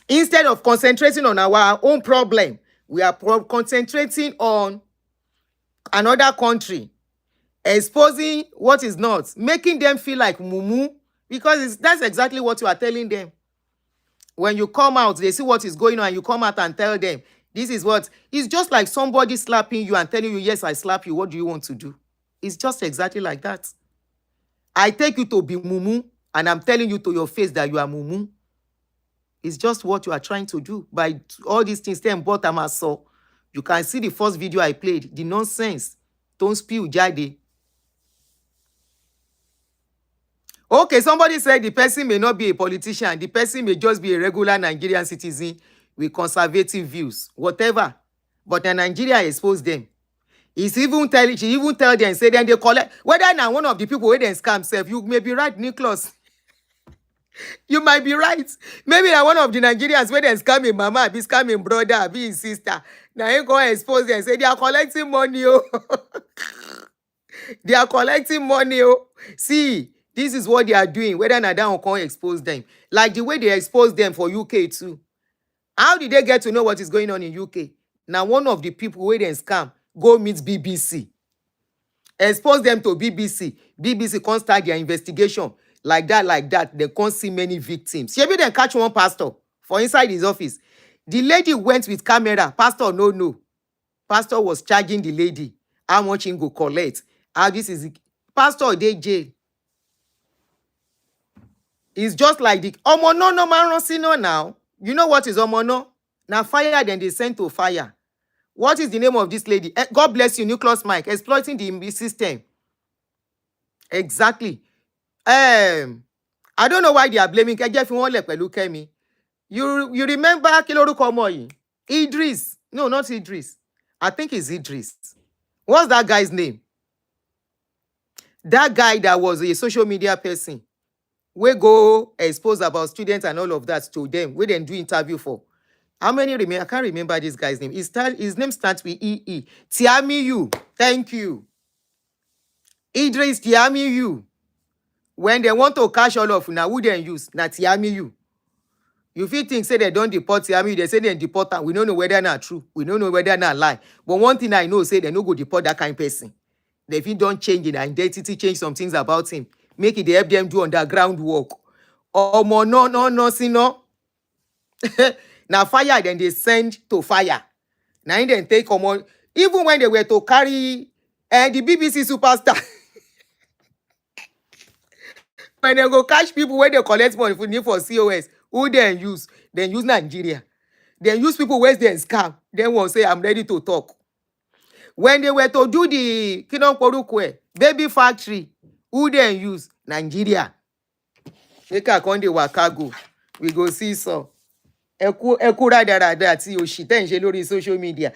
Instead of concentrating on our own problem, we are concentrating on another country, exposing what is not, making them feel like mumu, because that's exactly what you are telling them. When you come out, they see what is going on, and you come out and tell them, this is what, it's just like somebody slapping you and telling you, yes, I slap you, what do you want to do? It's just exactly like that. I take you to be mumu, and I'm telling you to your face that you are mumu. It's just what you are trying to do. By all these things, you can see the first video I played, the nonsense. Don't spill jade. Okay, somebody said the person may not be a politician. The person may just be a regular Nigerian citizen with conservative views, whatever. But Nigeria exposed them. She even tell them, say then they collect. Whether now one of the people where they scam self, you may be right, Nicholas. You might be right. Maybe that one of the Nigerians where they scamming mama, be scamming brother, be his sister. Now you go expose them, say they are collecting money. Oh. They are collecting money. Oh. See, this is what they are doing. Whether Nadal can't expose them. Like the way they expose them for UK too. How did they get to know what is going on in UK? Now one of the people where they scam, go meet BBC. Expose them to BBC. BBC can't start their investigation. Like that. They can't see many victims. Maybe they catch one pastor for inside his office. The lady went with camera. Pastor, no. Pastor was charging the lady how much he go collect. How this is pastor they jail. It's just like the Omono no man Rosino now. You know what is Omono? Now fire, then they send to fire. What is the name of this lady? God bless you, Nicholas Mike. Exploiting the system. Exactly. I don't know why they are blaming Kemi. You remember Kiloruko Moyi? Idris. No, not Idris. I think it's Idris. What's that guy's name? That guy that was a social media person. We go expose about students and all of that to them. We then do interview for. How many remember? I can't remember this guy's name. His name starts with EE. Tiamiyu. Thank you. Idris Tiamiyu. When they want to catch all of now, who they use? Na Tiamiyu. You feel think say they don't deport Tiamiyu, they say they deport them. We don't know whether not true. We don't know whether not lie. But one thing I know say they no go deport that kind of person. They feel don't change in identity, change some things about him. Make it they help them do underground work. No, see no. Now fire, then they send to fire. Now then take on. Even when they were to carry the BBC superstar. When they go catch people where they collect money for COS, who then use? Then use Nigeria. Then use people where they scam. Then will say, I'm ready to talk. When they were to do the baby factory, who then use? Nigeria. They can come the Wakago. We go see so. Ekura darada ti oshite nse lórí social media.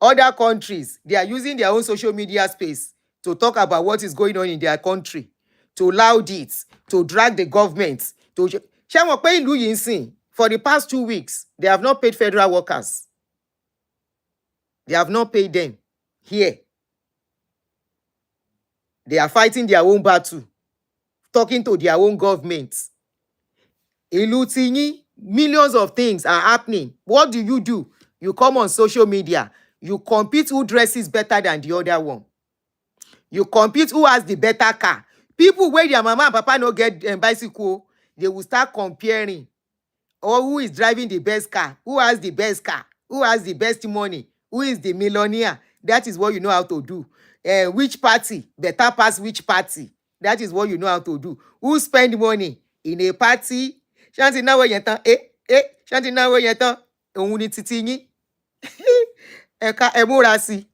Other countries, they are using their own social media space to talk about what is going on in their country, to loud it, to drag the government. For the past 2 weeks, they have not paid federal workers. They have not paid them here. They are fighting their own battle, talking to their own governments. Ilutini, millions of things are happening. What do? You come on social media. You compete who dresses better than the other one. You compete who has the better car. People where their mama and papa no get bicycle, they will start comparing. Or who is driving the best car? Who has the best car? Who has the best money? Who is the millionaire? That is what you know how to do. Which party better pass which party? That is what you know how to do. Who spend money in a party? Shanti na wo yetan shanti na wo yetan ohun ni titi yin eka emura si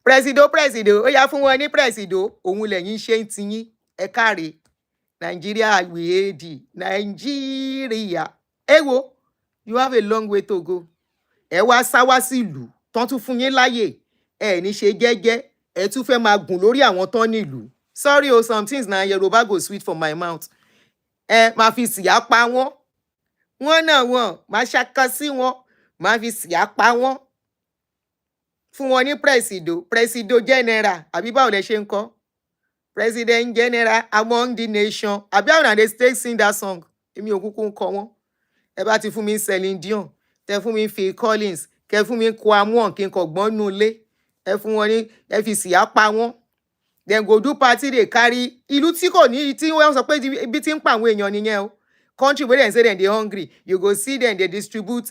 presido ó yá fún wọn ní presido ohun lẹ́yìn ṣe nti yin ẹ káre Nigeria we edi Nigeria ewo you have a long way to go ẹ wá sáwá sí ìlú tán tún fún yín láyè ẹ ní ṣe jẹ́jẹ́ ẹ tún fẹ́ máa gùn lórí àwọn tán nílùú sorry o some things na Yoruba go sweet for my mouth. Ma fi síyá pa wọ́n náà wọ́n ma ṣaka sí wọ́n ma fi síyá pa wọ́n fún wọn ní presido general àbí báwo lẹ ṣe ń kọ president general among the nation àbí àwọn they still sing that song èmi ò kúkú ń kọ wọ́n ẹ bá ti fún mi Celine Dion tẹ fún mi Phil Collins kẹ fún mi Kwamon kí n kọ gbọ́n nù lé ẹ fún wọn ní ẹ fi síyá pa wọ́n. Then go do party they carry ìlú tí kò ní tí wọ́n sọ pé ibi tí ń pa àwọn èèyàn nìyẹn o country where they say them they hungry you go see them they distribute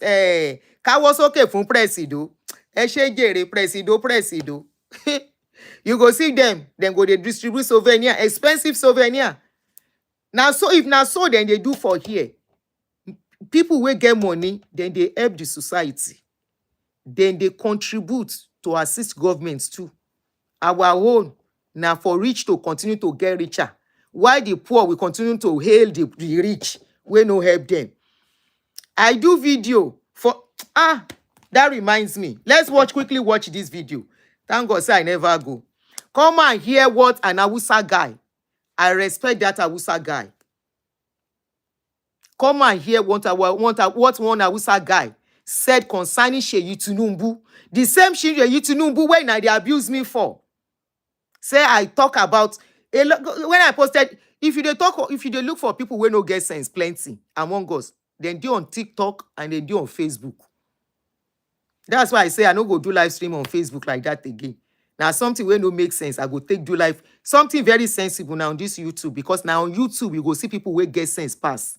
káwọ́ sókè fún presido ẹ ṣe jèrè presido you go see them then go they distribute souvenir expensive souvenir now so if now so then they do for here people wey get money then they help the society then they contribute to assist governments too our own. Now for rich to continue to get richer Why the poor will continue to hail the rich wey no help them. I do video for that reminds me. Let's quickly watch this video. Thank God say I never go. Come and hear what an Hausa guy. I respect that Hausa guy. Come and hear what one Hausa guy said concerning Seyi Tinubu. The same Seyi Tinubu when they abuse me for. Say I talk about when I posted, if you look for people who no get sense plenty among us, then do on TikTok and then do on Facebook. That's why I say I no go do live stream on Facebook like that again. Now something where no make sense, I go do live something very sensible now on this YouTube, because now on YouTube you go see people where get sense pass.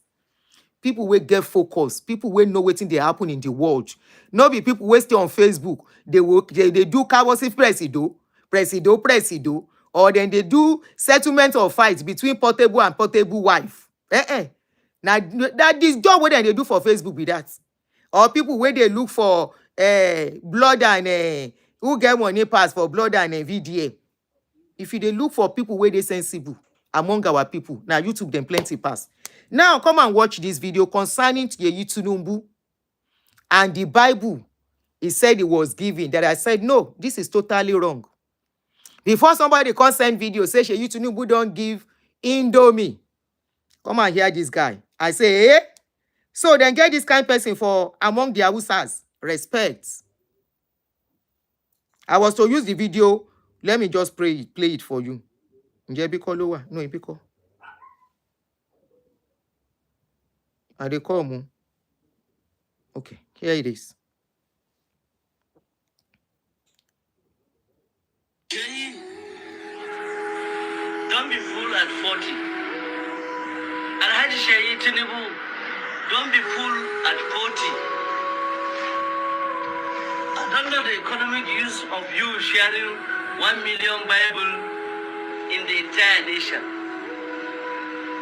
People where get focus, people where know what they happen in the world. No be people where stay on Facebook. They do Kawosi presido, or then they do settlement of fights between Portable and Portable wife. Now that this job what they do for Facebook be that. Or people where they look for blood and who get money pass for blood and VDA. If you they look for people where they sensible among our people, now YouTube them plenty pass. Now come and watch this video concerning Seyi Tinubu and the Bible. He said it was given. That I said no, this is totally wrong. Before somebody can send video say Seyi Tinubu don't give Indomie. Come and hear this guy. I say so then get this kind of person for among the Hausas. Respect. I was to use the video. Let me just play it for you. No, Ibiko. Are they come? Okay, here it is. Don't be fool at 40. Alhaji Seyi Tinubu, don't be fool at 40. I don't know the economic use of you sharing 1 million Bible in the entire nation.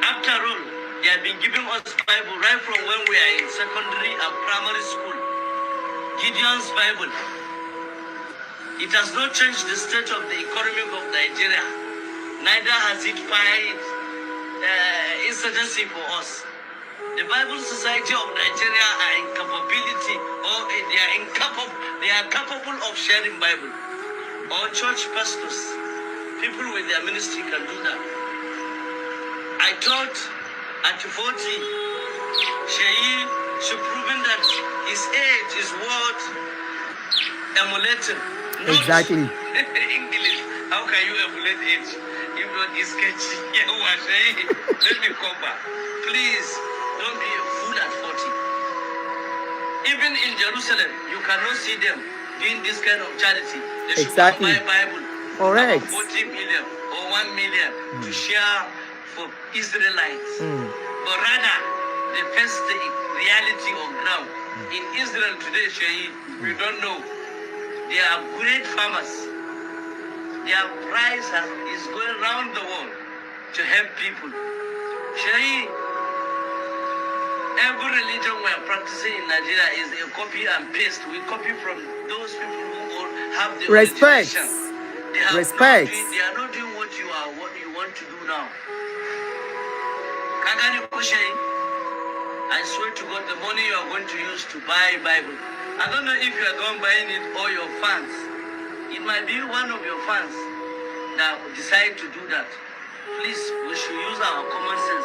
After all, they have been giving us Bible right from when we are in secondary and primary school. Gideon's Bible. It has not changed the state of the economy of Nigeria. Neither has it fight insurgency for us. The Bible Society of Nigeria are incapability, or they are capable of sharing Bible. Or church pastors, people with their ministry can do that. I thought at 40, Seyi should prove that his age is worth emulating. Exactly. English. How can you emulate age? If not is sketchy. Let me come back. Please don't be a fool at 40. Even in Jerusalem, you cannot see them doing this kind of charity. They should buy Bible. Correct. 40 million or 1 million to share for Israelites. But rather, they face the reality on ground. In Israel today, Seyi, we don't know. They are great farmers. Their price is going around the world to help people. Seyi, every religion we are practicing in Nigeria is a copy and paste. We copy from those people who have the respect. They are not doing what you want to do now. Kagani Seyi, I swear to God, the money you are going to use to buy Bible, I don't know if you are going buying it or your fans. It might be one of your fans that decide to do that. Please, we should use our common sense.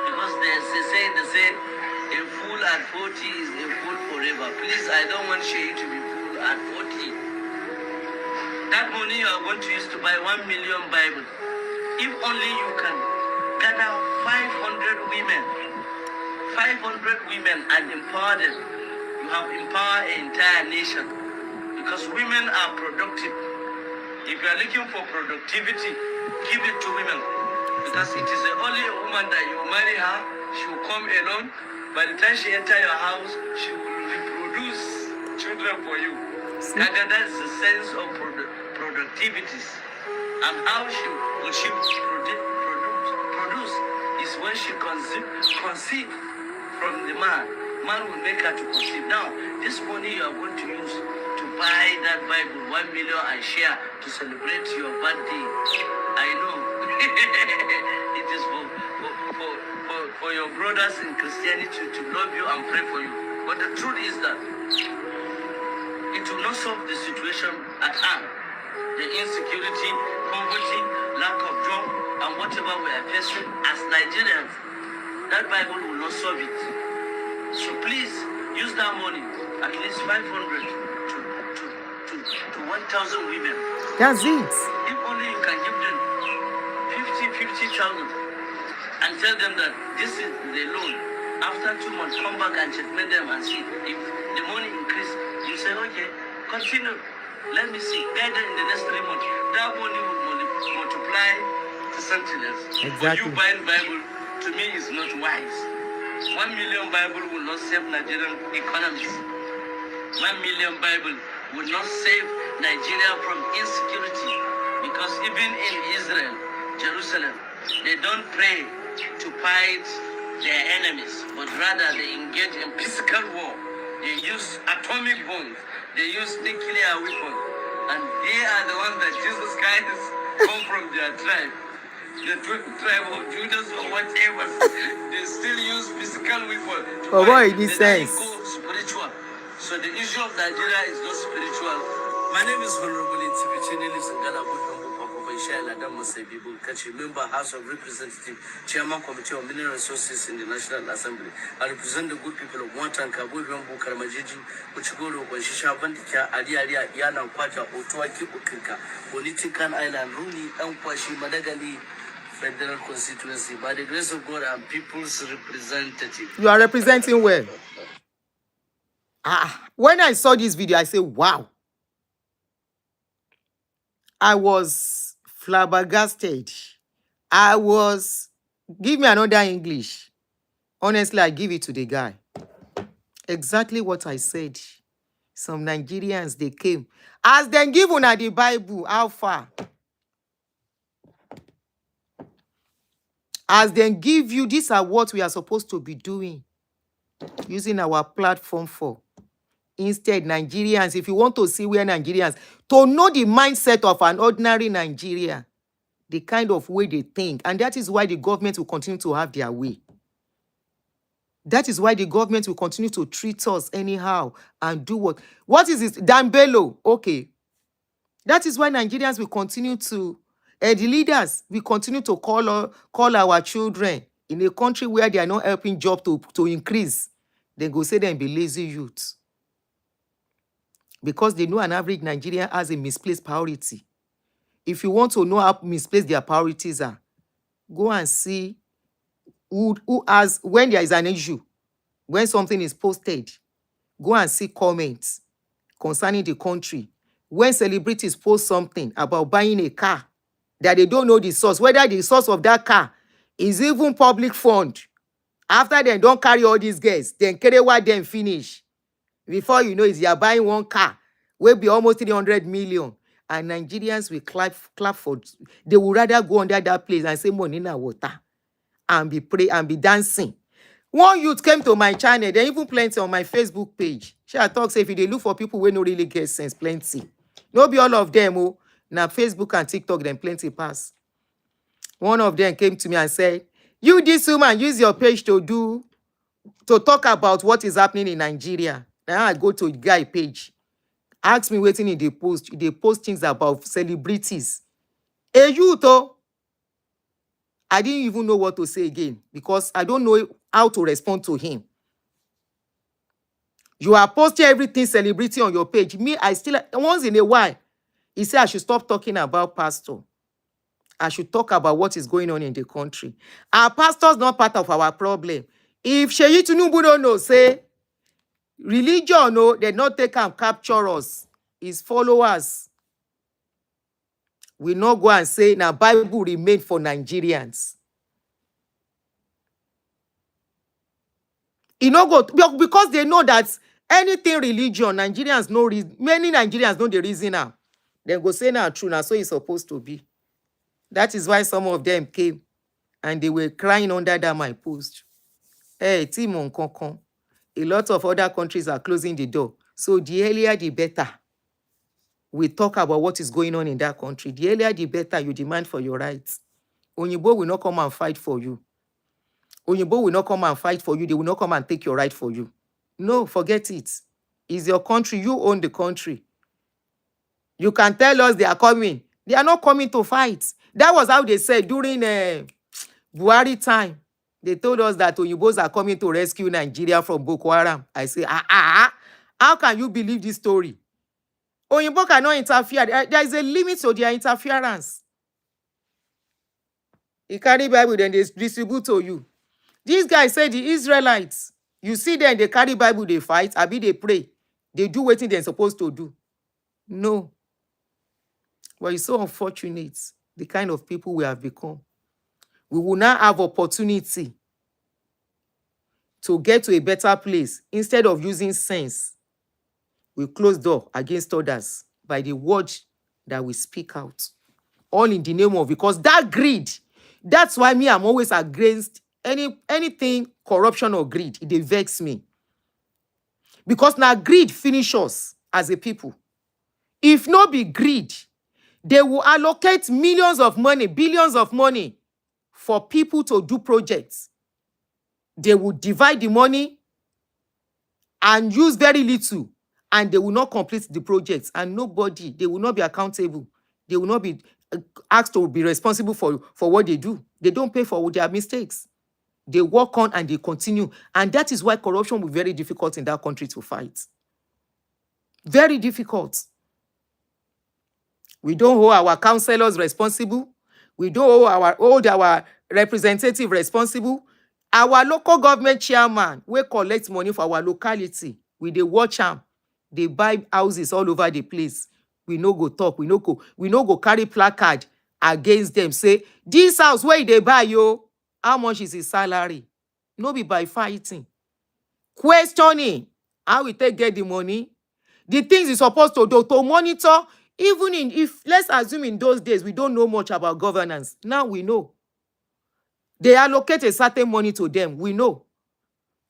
Because they say, a fool at 40 is a fool forever. Please, I don't want Seyi to be fool at 40. That money you are going to use to buy 1 million Bible. If only you can gather 500 women and empower them. You have empowered an entire nation, because women are productive. If you are looking for productivity, give it to women, because it is only a woman that you marry her, she will come alone. By the time she enters your house, she will reproduce children for you. That's the sense of productivity. And how will she produce is when she conceive from the man. Man will make her to conceive. Now, this money you are going to use to buy that Bible, 1 million, and share to celebrate your birthday. I know. it is for your brothers in Christianity to love you and pray for you. But the truth is that it will not solve the situation at hand. The insecurity, poverty, lack of job, and whatever we are facing as Nigerians, that Bible will not solve it. So please use that money, at least 500 to 1,000 women. That's it. If only you can give them 50,000 and tell them that this is the loan. After 2 months, come back and checkmate them and see if the money increase. You say, okay, continue. Let me see. Gather in the next 3 months. That money will multiply to something else. Exactly. But you buying Bible, to me, is not wise. 1 million Bible will not save Nigerian economies. 1 million Bible will not save Nigeria from insecurity. Because even in Israel, Jerusalem, they don't pray to fight their enemies, but rather they engage in physical war. They use atomic bombs. They use nuclear weapons. And they are the ones that Jesus Christ come from their tribe. The tribe of Judah or whatever. They still use physical weapons. Oh boy, it makes sense. Spiritual. So the issue of Nigeria is not spiritual. My name is Honorable Intipichini, lives in Ghana, member House of Representatives, Chairman Committee on Mineral Resources in the National Assembly. I represent the good people of Mwatanka, Bwembu, Karamajiji, Uchigoro, Shisha, Bandika, Adia, Yana, Kwaja, Otoa, Kipukika, Bonitikan Island, Runi, Ankwashi, Madagali Federal Constituency. By the grace of God, I'm people's representative. You are representing well. When I saw this video, I said, wow. I was flabbergasted. Give me another English. Honestly, I give it to the guy. Exactly what I said. Some Nigerians, they came. As they give una the Bible, how far? As they give you, these are what we are supposed to be doing. Using our platform for. Instead, Nigerians, if you want to see where Nigerians, to know the mindset of an ordinary Nigeria, the kind of way they think, and that is why the government will continue to have their way. That is why the government will continue to treat us anyhow and do what? What is this? Dambelo, okay. That is why Nigerians will continue to, the leaders will continue to call our children in a country where they are not helping job to increase. They go say them be lazy youths. Because they know an average Nigerian has a misplaced priority. If you want to know how misplaced their priorities are, go and see who has, when there is an issue, when something is posted, go and see comments concerning the country. When celebrities post something about buying a car, that they don't know the source, whether the source of that car is even public fund. After they don't carry all these guests, then carry what them finish. Before you know it, you are buying one car, will be almost 300 million. And Nigerians will clap for, they would rather go under that place and say money na water and be pray and be dancing. One youth came to my channel, they even plenty on my Facebook page. She talk say if they look for people who no really get sense, plenty. No be all of them, oh. Now Facebook and TikTok, then plenty pass. One of them came to me and said, you, this woman, use your page to talk about what is happening in Nigeria. Now I go to the guy page. Ask me waiting in the post. They post things about celebrities. A youth, oh, I didn't even know what to say again because I don't know how to respond to him. You are posting everything celebrity on your page. Me, I still, once in a while, he said I should stop talking about pastor. I should talk about what is going on in the country. Our pastor's not part of our problem. If Seyi Tinubu don't know, say, religion, no, they not take and capture us. His followers will not go and say, now Bible remain for Nigerians. You know, go because they know that anything religion, Nigerians know, many Nigerians know the reason now. Then go say now true, now so it's supposed to be. That is why some of them came and they were crying under that my post. Hey, Timon Konkon. A lot of other countries are closing the door. So the earlier, the better. We talk about what is going on in that country. The earlier, the better you demand for your rights. Oyinbo will not come and fight for you. Oyinbo will not come and fight for you. They will not come and take your right for you. No, forget it. It's your country. You own the country. You can tell us they are coming. They are not coming to fight. That was how they said during Buhari time. They told us that Oyinbos are coming to rescue Nigeria from Boko Haram. I say, how can you believe this story? Oyinbo cannot interfere. There is a limit to their interference. He carry Bible, then they distribute to you. This guy said the Israelites, you see them, they carry Bible, they fight, abi they pray. They do what they're supposed to do. No. But it's so unfortunate, the kind of people we have become. We will now have opportunity to get to a better place. Instead of using sense, we close door against others by the word that we speak out. All in the name of, because that greed, that's why me, I'm always against anything corruption or greed. It vexes me. Because now greed finishes us as a people. If not be greed, they will allocate millions of money, billions of money for people to do projects. They will divide the money and use very little, and they will not complete the projects. And nobody, they will not be accountable. They will not be asked to be responsible for what they do. They don't pay for their mistakes. They work on and they continue. And that is why corruption will be very difficult in that country to fight. Very difficult. We don't hold our councillors responsible. We don't hold our representative responsible. Our local government chairman, we collect money for our locality. We dey watch am. They buy houses all over the place. We no go talk. We no go carry placard against them. Say, this house where they buy yo, how much is his salary? No be by fighting. Questioning how we take get the money. The things you're supposed to do to monitor. Even if let's assume in those days we don't know much about governance. Now we know. They allocate a certain money to them. We know.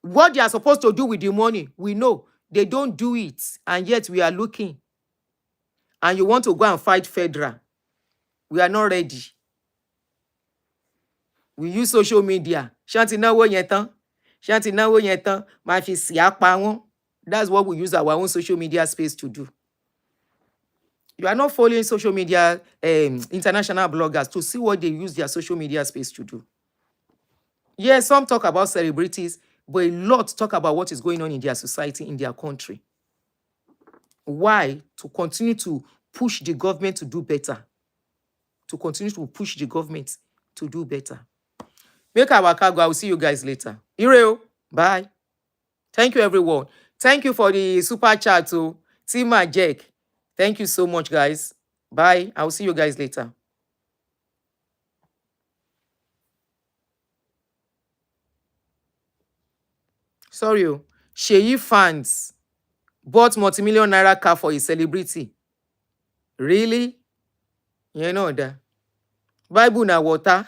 What they are supposed to do with the money, we know. They don't do it. And yet we are looking. And you want to go and fight federal. We are not ready. We use social media. Shanti nawo yen tan. Shanti nawo yen tan. Ma fi si apa won. That's what we use our own social media space to do. You are not following social media, international bloggers to see what they use their social media space to do. Yes, some talk about celebrities, but a lot talk about what is going on in their society, in their country. Why? To continue to push the government to do better. To continue to push the government to do better. Make our cargo. I will see you guys later. Ireo. Bye. Thank you, everyone. Thank you for the super chat to Tima Jack. Thank you so much, guys. Bye. I will see you guys later. Sorry, Sheyi fans bought multi-million naira car for a celebrity. Really? You know that. Bible na water.